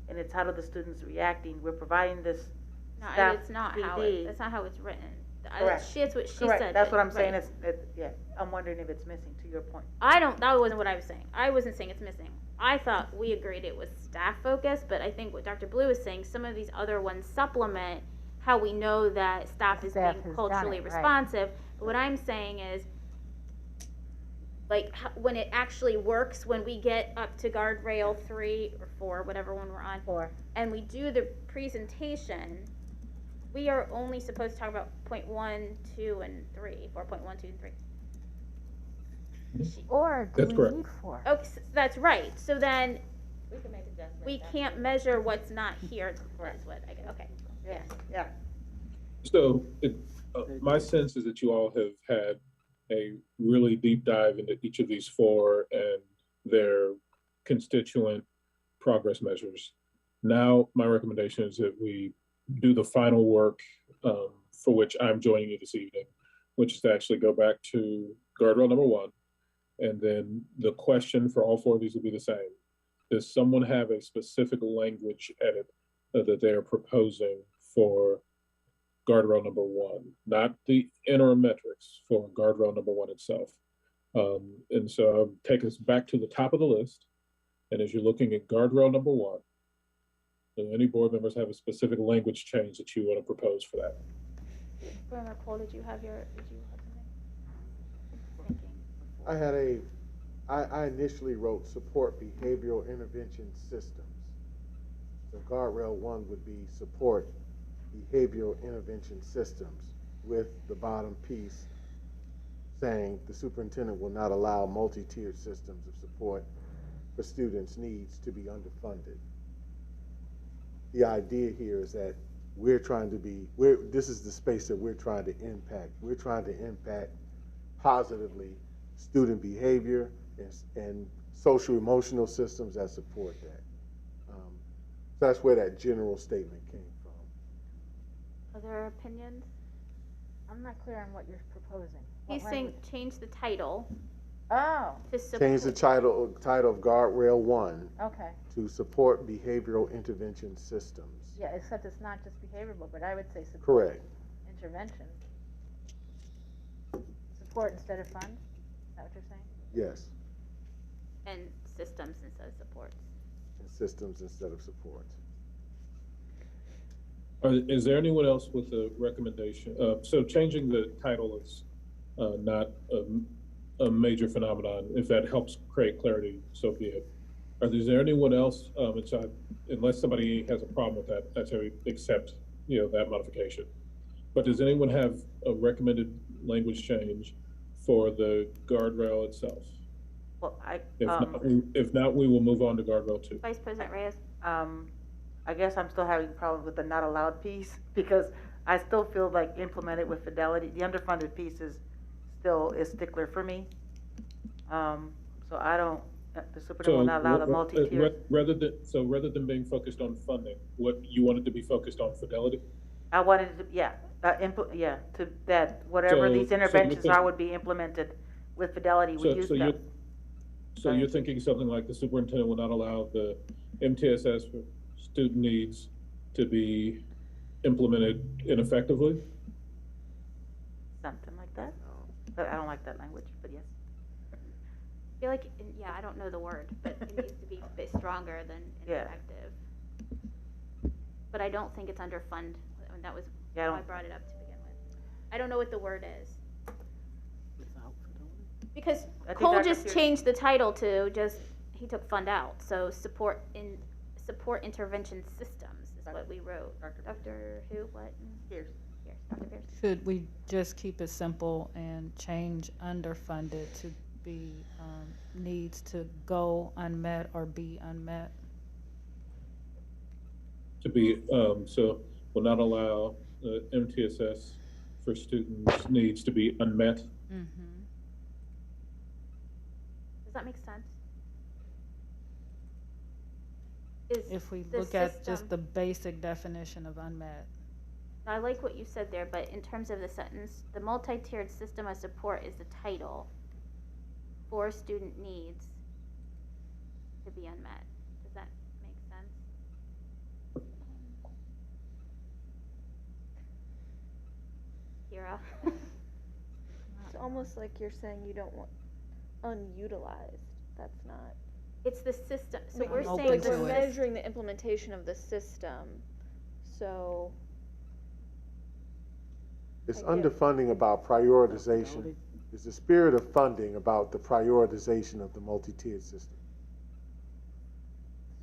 [SPEAKER 11] and it's how do the students reacting? We're providing this
[SPEAKER 1] No,
[SPEAKER 11] staff
[SPEAKER 1] it's not
[SPEAKER 11] PD.
[SPEAKER 1] that's not how it's written.
[SPEAKER 11] Correct.
[SPEAKER 1] That's what she
[SPEAKER 11] Correct.
[SPEAKER 1] said.
[SPEAKER 11] That's what I'm saying.
[SPEAKER 1] Right.
[SPEAKER 11] Yeah. I'm wondering if it's missing. To your point.
[SPEAKER 1] That wasn't what I was saying. I wasn't saying it's missing. I thought we agreed it was staff focused, but I think what Dr. Blue is saying, some of these other ones supplement how we know that staff is being culturally responsive. But what I'm saying is, like, when it actually works, when we get up to guardrail 3 or 4, whatever one we're on,
[SPEAKER 3] 4,
[SPEAKER 1] and we do the presentation, we are only supposed to talk about point 1, 2, and 3, 4.1, 2, and 3.
[SPEAKER 3] Or do we need 4?
[SPEAKER 1] Okay, so that's right. So then
[SPEAKER 7] We can make adjustments.
[SPEAKER 1] we can't measure what's not here. That's what I get. Okay.
[SPEAKER 11] Yeah. Yeah.
[SPEAKER 5] So my sense is that you all have had a really deep dive into each of these 4 and their constituent progress measures. Now, my recommendation is that we do the final work for which I'm joining you this evening, which is to actually go back to guardrail number 1. And then the question for all 4 of these will be the same. Does someone have a specific language edit that they are proposing for guardrail number 1, not the interim metrics, for guardrail number 1 itself? And so I'll take us back to the top of the list. And as you're looking at guardrail number 1, do any board members have a specific language change that you want to propose for that?
[SPEAKER 1] Grandma Cole, did you have something?
[SPEAKER 9] I initially wrote support behavioral intervention systems. So guardrail 1 would be support behavioral intervention systems, with the bottom piece saying the superintendent will not allow multi-tiered systems of support for students' needs to be underfunded. The idea here is that this is the space that we're trying to impact. We're trying to impact positively student behavior and social emotional systems that support that. So that's where that general statement came from.
[SPEAKER 1] Other opinions?
[SPEAKER 3] I'm not clear on what you're proposing.
[SPEAKER 1] He's saying change the title.
[SPEAKER 3] Oh.
[SPEAKER 1] To support.
[SPEAKER 9] Change the title of guardrail 1
[SPEAKER 3] Okay.
[SPEAKER 9] to support behavioral intervention systems.
[SPEAKER 3] Yeah, except it's not just behavioral, but I would say support.
[SPEAKER 9] Correct.
[SPEAKER 3] Intervention. Support instead of fund? Is that what you're saying?
[SPEAKER 9] Yes.
[SPEAKER 1] And systems instead of supports.
[SPEAKER 9] And systems instead of support.
[SPEAKER 5] Is there anyone else with a recommendation? So changing the title is not a major phenomenon. If that helps create clarity, so be it. Is there anyone else, unless somebody has a problem with that, that's how we accept, that modification. But does anyone have a recommended language change for the guardrail itself?
[SPEAKER 11] Well,
[SPEAKER 5] If not, we will move on to guardrail 2.
[SPEAKER 1] Vice President Reyes?
[SPEAKER 11] I guess I'm still having problems with the not allowed piece, because I still feel like implemented with Fidelity, the underfunded piece is stickler for me. So I don't, the superintendent will not allow the multi-tier.
[SPEAKER 5] Rather than being focused on funding, what you wanted to be focused on Fidelity?
[SPEAKER 11] I wanted to, whatever these interventions are would be implemented with Fidelity, we use them.
[SPEAKER 5] So you're thinking something like the superintendent will not allow the MTSS for student needs to be implemented ineffectively?
[SPEAKER 11] Something like that. But I don't like that language, but yes.
[SPEAKER 1] I feel like, I don't know the word, but it needs to be a bit stronger than ineffective. But I don't think it's underfund. I mean, that was why I brought it up to begin with. I don't know what the word is. Because Cole just changed the title to he took fund out. So support intervention systems is what we wrote. Dr. Who? What? Pierce. Dr. Pierce.
[SPEAKER 13] Should we just keep it simple and change underfunded to be needs to go unmet or be unmet?
[SPEAKER 5] To be, so will not allow MTSS for students' needs to be unmet.
[SPEAKER 13] Mm-hmm.
[SPEAKER 1] Does that make sense?
[SPEAKER 13] If we look at just the basic definition of unmet.
[SPEAKER 1] I like what you said there, but in terms of the sentence, the multi-tiered system of support is the title for student needs to be unmet. Does that make sense? Kira?
[SPEAKER 8] It's almost like you're saying you don't want unutilized. That's not.
[SPEAKER 1] It's the system. So
[SPEAKER 8] But
[SPEAKER 1] we're
[SPEAKER 8] you're
[SPEAKER 1] saying
[SPEAKER 8] we're measuring the implementation of the system. So
[SPEAKER 9] It's underfunding about prioritization. It's the spirit of funding about the prioritization of the multi-tiered system.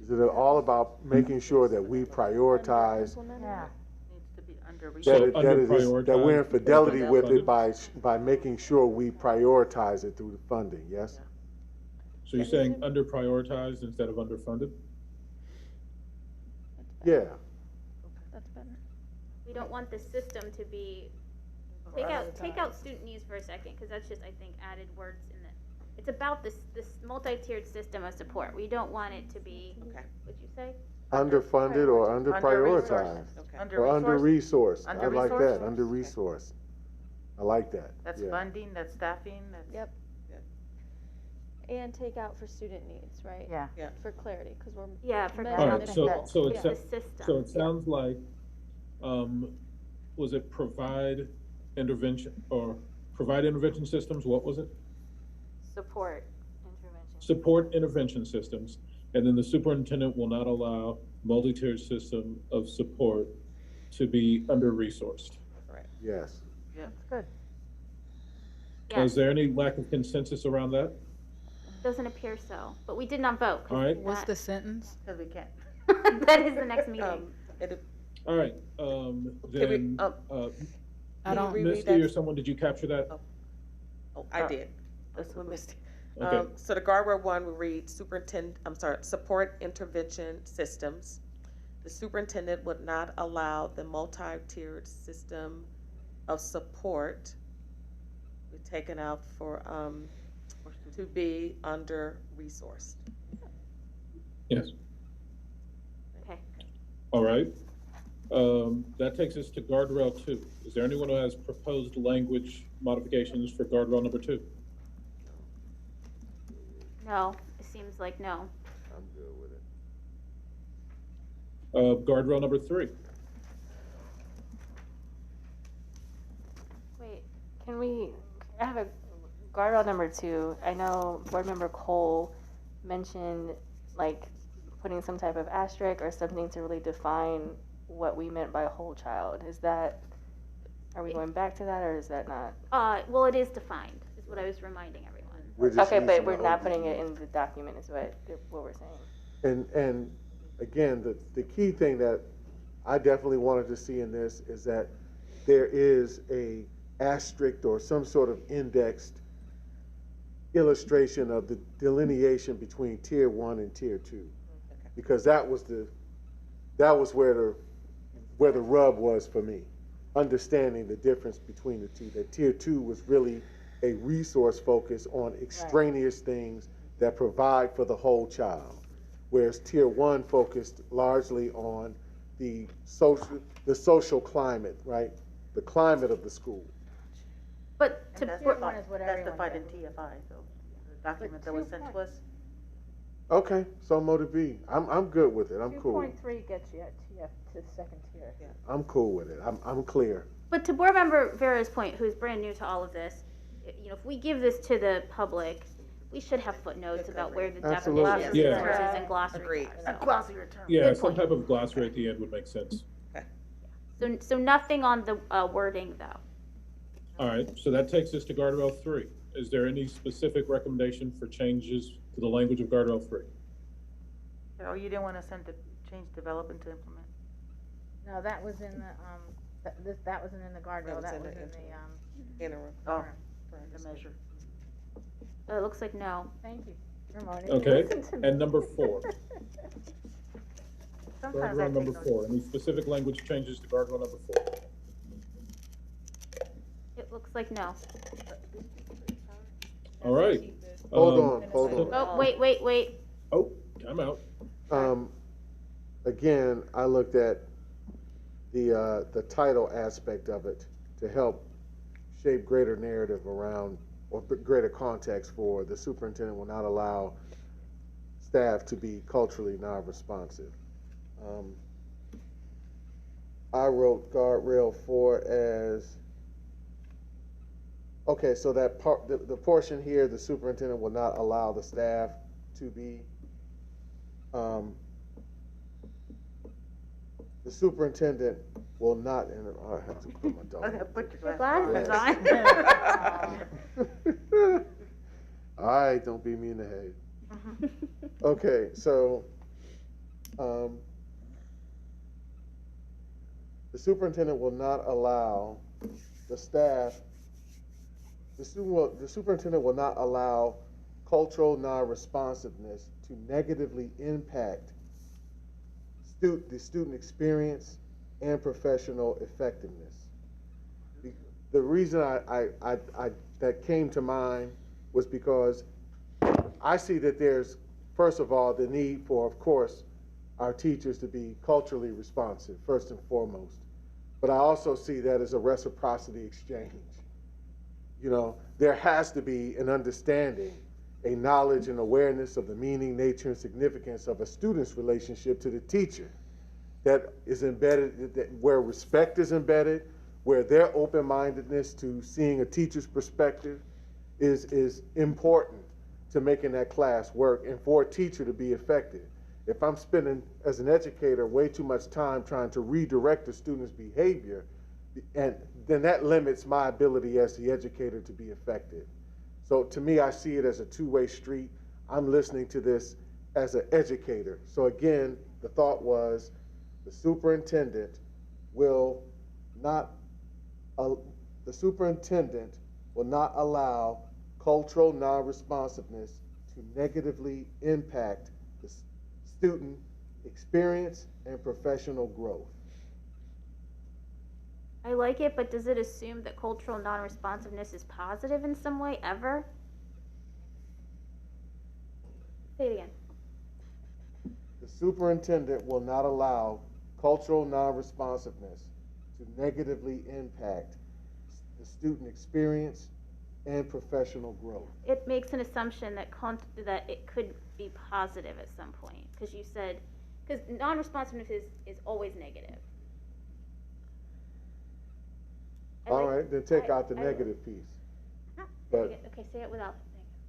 [SPEAKER 9] Is it all about making sure that we prioritize,
[SPEAKER 11] Needs to be under
[SPEAKER 9] that we're in fidelity with it by making sure we prioritize it through the funding, yes?
[SPEAKER 5] So you're saying under prioritized instead of underfunded?
[SPEAKER 9] Yeah.
[SPEAKER 8] that's better.
[SPEAKER 1] we don't want the system to be, take out student needs for a second, because that's just, I think, added words in it. It's about this multi-tiered system of support. We don't want it to be, what'd you say?
[SPEAKER 9] Underfunded or under prioritized. Or under resourced. I
[SPEAKER 11] Under
[SPEAKER 9] like
[SPEAKER 11] resourced?
[SPEAKER 9] that, under resourced. I like that.
[SPEAKER 11] That's
[SPEAKER 9] yeah.
[SPEAKER 11] funding, that's staffing, that's.
[SPEAKER 8] Yep. And take out for student needs, right?
[SPEAKER 11] Yeah.
[SPEAKER 8] For clarity, because we're
[SPEAKER 1] For
[SPEAKER 8] measuring
[SPEAKER 5] All
[SPEAKER 8] the
[SPEAKER 5] right,
[SPEAKER 8] goal.
[SPEAKER 5] so
[SPEAKER 1] the system.
[SPEAKER 5] So it sounds like, was it provide intervention systems? What was it?
[SPEAKER 10] Support intervention.
[SPEAKER 5] Support intervention systems, and then the superintendent will not allow multi-tiered system of support to be under-resourced.
[SPEAKER 9] Yes.
[SPEAKER 11] Yeah.
[SPEAKER 3] Good.
[SPEAKER 5] Is there any lack of consensus around that?
[SPEAKER 1] Doesn't appear so, but we did not vote.
[SPEAKER 5] All right.
[SPEAKER 13] What's the sentence?
[SPEAKER 11] Because we can't.
[SPEAKER 1] That is the next meeting.
[SPEAKER 5] All right, then,
[SPEAKER 13] I don't.
[SPEAKER 5] Misty or someone, did you capture that?
[SPEAKER 4] Oh, I did. That's what Misty.
[SPEAKER 5] Okay.
[SPEAKER 4] So the guardrail 1 will read support intervention systems. The superintendent would not allow the multi-tiered system of support, we've taken out for, to be under-resourced.
[SPEAKER 5] Yes.
[SPEAKER 1] Okay.
[SPEAKER 5] All right. That takes us to guardrail 2. Is there anyone who has proposed language modifications for guardrail number 2?
[SPEAKER 1] No, it seems like no.
[SPEAKER 9] I'm good with it.
[SPEAKER 5] Guardrail number 3.
[SPEAKER 10] Wait, I have a guardrail number 2. I know Board Member Cole mentioned like putting some type of asterisk or something to really define what we meant by whole child. Is that, are we going back to that, or is that not?
[SPEAKER 1] Well, it is defined, is what I was reminding everyone.
[SPEAKER 9] We're just
[SPEAKER 10] Okay, but
[SPEAKER 9] using
[SPEAKER 10] we're
[SPEAKER 9] the
[SPEAKER 10] not putting
[SPEAKER 9] ODE.
[SPEAKER 10] it in the document, is what we're saying.
[SPEAKER 9] And again, the key thing that I definitely wanted to see in this is that there is a asterisk or some sort of indexed illustration of the delineation between tier 1 and tier 2. Because that was where the rub was for me, understanding the difference between the two. That tier 2 was really a resource focus on extraneous things that provide for the whole child, whereas tier 1 focused largely on the social climate, right? The climate of the school.
[SPEAKER 1] But
[SPEAKER 11] And that's defined in TFI, so the document that was sent to us.
[SPEAKER 9] Okay, so motive B. I'm good with it. I'm cool.
[SPEAKER 3] 2.3 gets you to second tier.
[SPEAKER 11] Yeah.
[SPEAKER 9] I'm cool with it. I'm clear.
[SPEAKER 1] But to Board Member Vera's point, who's brand new to all of this, if we give this to the public, we should have footnotes about where the
[SPEAKER 9] Absolutely.
[SPEAKER 1] definitions,
[SPEAKER 5] Yeah.
[SPEAKER 1] sources, and glossaries
[SPEAKER 4] Agreed.
[SPEAKER 1] are.
[SPEAKER 11] A glossary term.
[SPEAKER 5] Yeah,
[SPEAKER 1] Good
[SPEAKER 5] some
[SPEAKER 1] point.
[SPEAKER 5] type of glossary at the end would make sense.
[SPEAKER 1] So nothing on the wording though.
[SPEAKER 5] All right, so that takes us to guardrail 3. Is there any specific recommendation for changes to the language of guardrail 3?
[SPEAKER 11] Oh, you didn't want to change development to implement?
[SPEAKER 3] No, that was in the, that wasn't in the guardrail, that was in the,
[SPEAKER 4] Interim.
[SPEAKER 11] Oh, the measure.
[SPEAKER 1] It looks like no.
[SPEAKER 3] thank you, Ramona.
[SPEAKER 5] Okay,
[SPEAKER 3] Listen to me.
[SPEAKER 5] and number 4.
[SPEAKER 11] Sometimes I
[SPEAKER 5] Guardrail
[SPEAKER 11] take
[SPEAKER 5] number
[SPEAKER 11] notes.
[SPEAKER 5] 4. Any specific language changes to guardrail number 4?
[SPEAKER 1] It looks like no.
[SPEAKER 5] All right.
[SPEAKER 9] Hold on.
[SPEAKER 1] Oh, wait.
[SPEAKER 5] Oh, time out.
[SPEAKER 9] Again, I looked at the title aspect of it to help shape greater narrative around, or greater context for the superintendent will not allow staff to be culturally non-responsive. I wrote guardrail 4 as, okay, so that part, the portion here, the superintendent will not allow the staff to be, the superintendent will not, and I have to put my dog.
[SPEAKER 11] Okay, put your
[SPEAKER 1] Your
[SPEAKER 11] glasses
[SPEAKER 1] glasses on.
[SPEAKER 9] All right, don't beat me in the head. Okay, so, the superintendent will not allow the staff, the superintendent will not allow cultural non-responsiveness to negatively impact the student experience and professional effectiveness. The reason that came to mind was because I see that there's, first of all, the need for, of course, our teachers to be culturally responsive, first and foremost. But I also see that as a reciprocity exchange. You know, there has to be an understanding, a knowledge and awareness of the meaning, nature, and significance of a student's relationship to the teacher that is embedded, where respect is embedded, where their open-mindedness to seeing a teacher's perspective is important to making that class work and for a teacher to be effective. If I'm spending, as an educator, way too much time trying to redirect the student's behavior, and then that limits my ability as the educator to be effective. So to me, I see it as a two-way street. I'm listening to this as an educator. So again, the thought was the superintendent will not allow cultural non-responsiveness to negatively impact the student experience and professional growth.
[SPEAKER 1] I like it, but does it assume that cultural non-responsiveness is positive in some way, ever? Say it again.
[SPEAKER 9] The superintendent will not allow cultural non-responsiveness to negatively impact the student experience and professional growth.
[SPEAKER 1] It makes an assumption that that it could be positive at some point, because you said, because non-responsiveness is always negative.
[SPEAKER 9] All right, then take out the negative piece. But
[SPEAKER 1] Okay, say it without.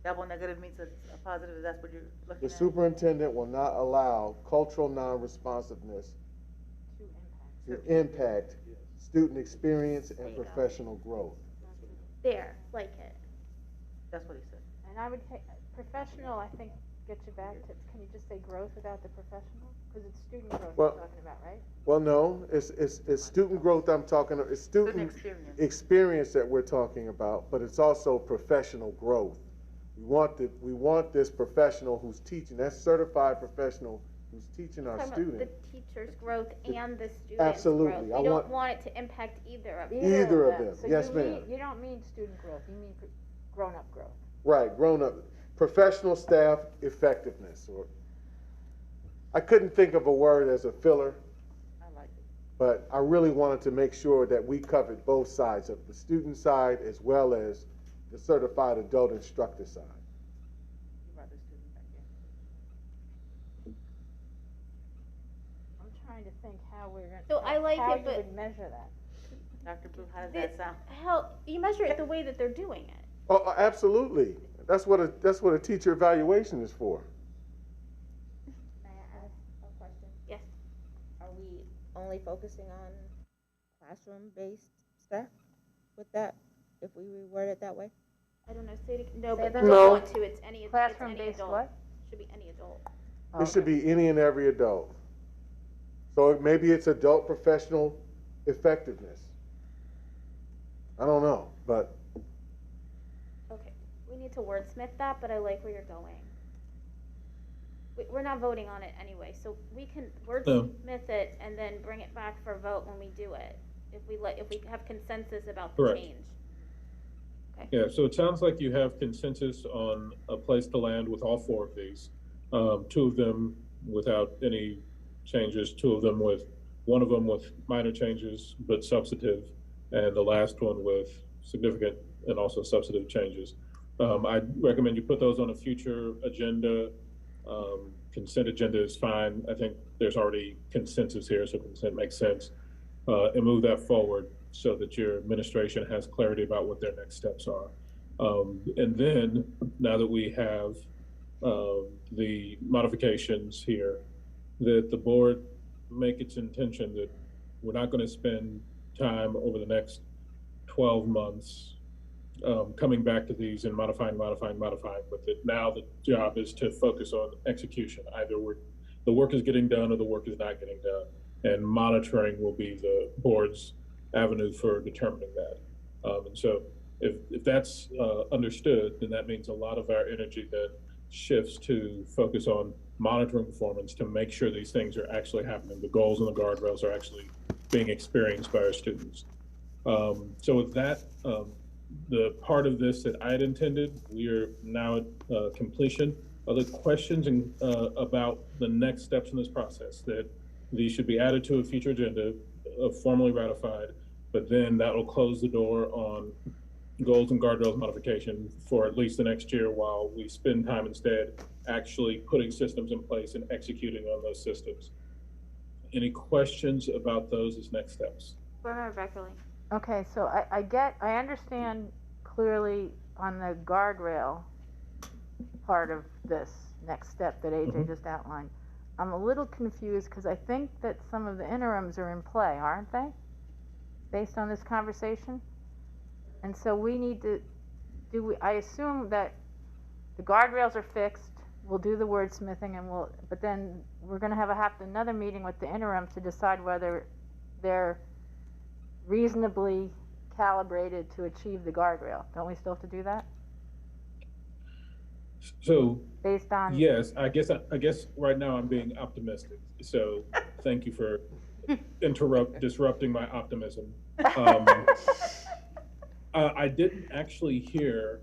[SPEAKER 11] Double negative means a positive, if that's what you're looking
[SPEAKER 9] the
[SPEAKER 11] at.
[SPEAKER 9] superintendent will not allow cultural non-responsiveness to impact student experience and professional growth.
[SPEAKER 1] There, like it.
[SPEAKER 11] That's what he said.
[SPEAKER 3] And I would take, professional, I think, get you back to, can you just say growth without the professional? Because it's student growth
[SPEAKER 9] Well-
[SPEAKER 3] you're talking about, right?
[SPEAKER 9] Well, no, it's student growth I'm talking, it's student experience that we're talking about, but it's also professional growth. We want this professional who's teaching, that certified professional who's teaching our
[SPEAKER 1] Talking
[SPEAKER 9] students.
[SPEAKER 1] about the teacher's growth and the student's
[SPEAKER 9] Absolutely.
[SPEAKER 1] growth.
[SPEAKER 9] I
[SPEAKER 1] We don't
[SPEAKER 9] want-
[SPEAKER 1] want it to impact either of them.
[SPEAKER 9] Either of them,
[SPEAKER 3] So
[SPEAKER 9] yes,
[SPEAKER 3] you
[SPEAKER 9] ma'am.
[SPEAKER 3] mean, you don't mean student growth, you mean grown-up growth.
[SPEAKER 9] Right, grown up, professional staff effectiveness, or, I couldn't think of a word as a filler,
[SPEAKER 11] I like it.
[SPEAKER 9] but I really wanted to make sure that we covered both sides of the student side as well as the certified adult instructor side.
[SPEAKER 11] You brought the student back in.
[SPEAKER 3] I'm trying to think how we're gonna.
[SPEAKER 1] So I like
[SPEAKER 3] how
[SPEAKER 1] it,
[SPEAKER 3] you
[SPEAKER 1] but-
[SPEAKER 3] would measure that.
[SPEAKER 11] Dr. Blue, how does
[SPEAKER 1] The-
[SPEAKER 11] that sound?
[SPEAKER 1] How, you measure it the way that they're doing it.
[SPEAKER 9] Oh, absolutely. That's what a teacher evaluation is for.
[SPEAKER 7] May I ask a question?
[SPEAKER 1] Yes.
[SPEAKER 7] Are we only focusing on classroom-based staff with that, if we reword it that way?
[SPEAKER 1] I don't know, say it, no,
[SPEAKER 3] Say
[SPEAKER 1] but
[SPEAKER 3] that
[SPEAKER 1] we
[SPEAKER 9] No.
[SPEAKER 1] don't want to, it's any
[SPEAKER 3] Classroom-based
[SPEAKER 1] adult.
[SPEAKER 3] what?
[SPEAKER 1] Should be any adult.
[SPEAKER 9] It should be any and every adult. So maybe it's adult professional effectiveness. I don't know, but
[SPEAKER 1] Okay, we need to wordsmith that, but I like where you're going. We're not voting on it anyway, so we can wordsmith it and then bring it back for a vote when we do it. If we have consensus about the
[SPEAKER 5] Correct.
[SPEAKER 1] change.
[SPEAKER 5] Yeah, so it sounds like you have consensus on a place to land with all four of these. Two of them without any changes, one of them with minor changes but substantive, and the last one with significant and also substantive changes. I recommend you put those on a future agenda. Consent agenda is fine. I think there's already consensus here, so consent makes sense. And move that forward so that your administration has clarity about what their next steps are. And then, now that we have the modifications here, that the board make its intention that we're not going to spend time over the next 12 months coming back to these and modifying, but that now the job is to focus on execution. Either the work is getting done or the work is not getting done. And monitoring will be the board's avenue for determining that. And so if that's understood, then that means a lot of our energy then shifts to focus on monitoring performance to make sure these things are actually happening. The goals and the guardrails are actually being experienced by our students. So with that, the part of this that I had intended, we are now at completion. Other questions about the next steps in this process, that these should be added to a future agenda, formally ratified, but then that will close the door on goals and guardrails modification for at least the next year while we spend time instead actually putting systems in place and executing on those systems. Any questions about those as next steps?
[SPEAKER 1] Board Member Beckerly.
[SPEAKER 3] Okay, so I understand clearly on the guardrail part of this next step that AJ just outlined. I'm a little confused because I think that some of the interims are in play, aren't they? Based on this conversation? And so we need to, I assume that the guardrails are fixed, we'll do the wordsmithing but then we're gonna have another meeting with the interim to decide whether they're reasonably calibrated to achieve the guardrail. Don't we still have to do that?
[SPEAKER 5] So
[SPEAKER 3] Based on.
[SPEAKER 5] yes, I guess right now I'm being optimistic. So thank you for disrupting my optimism. I didn't actually hear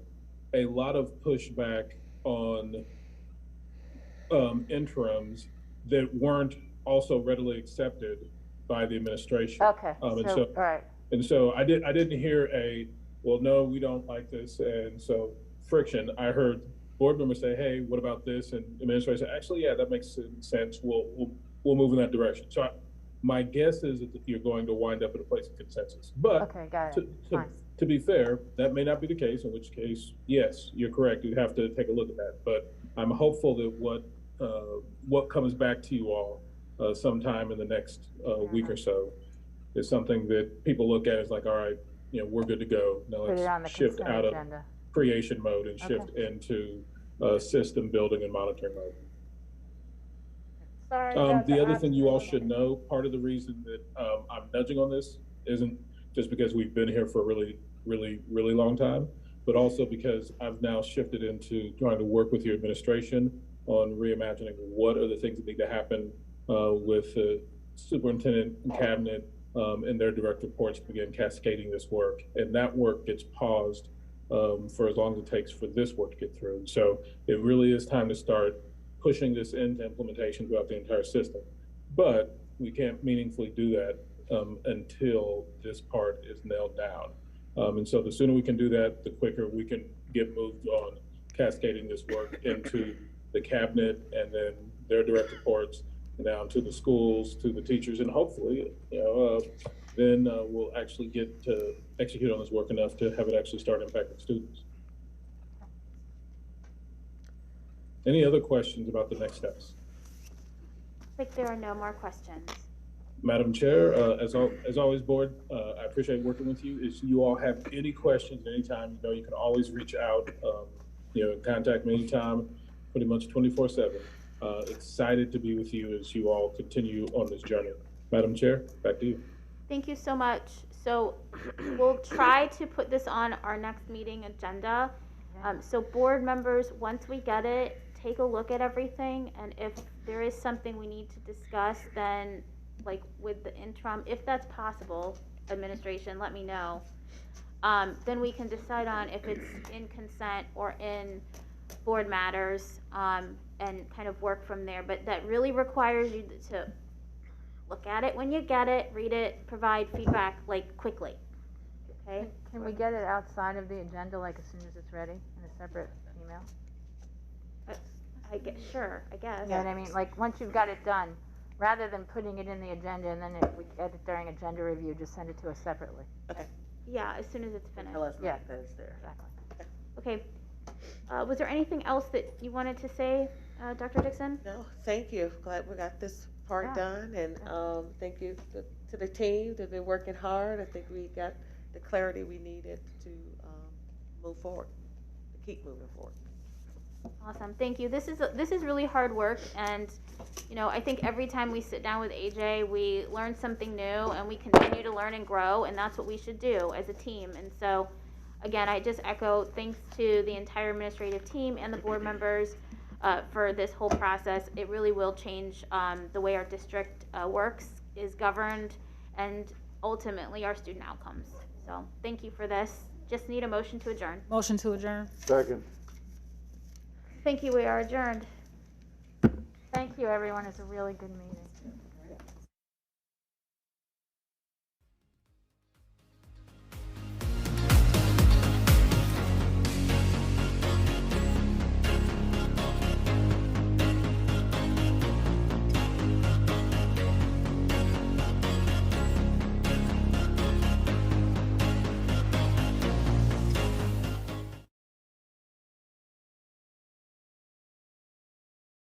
[SPEAKER 5] a lot of pushback on interims that weren't also readily accepted by the administration.
[SPEAKER 3] Okay,
[SPEAKER 5] all
[SPEAKER 3] right.
[SPEAKER 5] And so I didn't hear well, no, we don't like this, and so friction. I heard board members say, hey, what about this? And administration said, actually, yeah, that makes sense. We'll move in that direction. So my guess is that you're going to wind up at a place of consensus. But
[SPEAKER 3] okay, got it.
[SPEAKER 5] to be fair, that may not be the case, in which case, yes, you're correct. You have to take a look at that. But I'm hopeful that what comes back to you all sometime in the next week or so is something that people look at as like, all right, you know, we're good to go. Now
[SPEAKER 3] Put it on the
[SPEAKER 5] let's shift
[SPEAKER 3] consent
[SPEAKER 5] out of
[SPEAKER 3] agenda.
[SPEAKER 5] creation mode and shift into system building and monitoring mode.
[SPEAKER 1] Sorry.
[SPEAKER 5] The other thing you all should know, part of the reason that I'm nudging on this isn't just because we've been here for a really long time, but also because I've now shifted into trying to work with your administration on reimagining what are the things that need to happen with the superintendent and cabinet and their direct reports begin cascading this work. And that work gets paused for as long as it takes for this work to get through. So it really is time to start pushing this into implementation throughout the entire system. But we can't meaningfully do that until this part is nailed down. And so the sooner we can do that, the quicker we can get moved on cascading this work into the cabinet and then their direct reports down to the schools, to the teachers, and hopefully, you know, then we'll actually get to execute on this work enough to have it actually start impacting students. Any other questions about the next steps?
[SPEAKER 1] I think there are no more questions.
[SPEAKER 5] Madam Chair, as always, board, I appreciate working with you. If you all have any questions at any time, you know, you can always reach out, you know, contact me anytime, pretty much 24/7. Excited to be with you as you all continue on this journey. Madam Chair, back to you.
[SPEAKER 1] Thank you so much. So we'll try to put this on our next meeting agenda. So board members, once we get it, take a look at everything, and if there is something we need to discuss, then like with the interim, if that's possible, administration, let me know. Then we can decide on if it's in consent or in board matters, and kind of work from there. But that really requires you to look at it when you get it, read it, provide feedback like quickly. Okay?
[SPEAKER 3] Can we get it outside of the agenda, like as soon as it's ready, in a separate email?
[SPEAKER 1] Sure, I guess.
[SPEAKER 3] You know what I mean? Like, once you've got it done, rather than putting it in the agenda and then if we get it during agenda review, just send it to us separately.
[SPEAKER 4] Okay.
[SPEAKER 1] Yeah, as soon as it's finished.
[SPEAKER 11] Tell us
[SPEAKER 3] Yeah.
[SPEAKER 11] that it's there.
[SPEAKER 3] Exactly.
[SPEAKER 1] Okay. Was there anything else that you wanted to say, Dr. Dixon?
[SPEAKER 4] No, thank you. Glad we got this part
[SPEAKER 3] Yeah.
[SPEAKER 4] done, and thank you to the team. They've been working hard. I think we got the clarity we needed to move forward, to keep moving forward.
[SPEAKER 1] Awesome, thank you. This is really hard work, and you know, I think every time we sit down with AJ, we learn something new, and we continue to learn and grow, and that's what we should do as a team. And so, again, I just echo thanks to the entire administrative team and the board members for this whole process. It really will change the way our district works, is governed, and ultimately our student outcomes. So, thank you for this. Just need a motion to adjourn.
[SPEAKER 13] Motion to adjourn.
[SPEAKER 9] Second.
[SPEAKER 1] Thank you, we are adjourned.
[SPEAKER 3] Thank you, everyone. It's a really good meeting.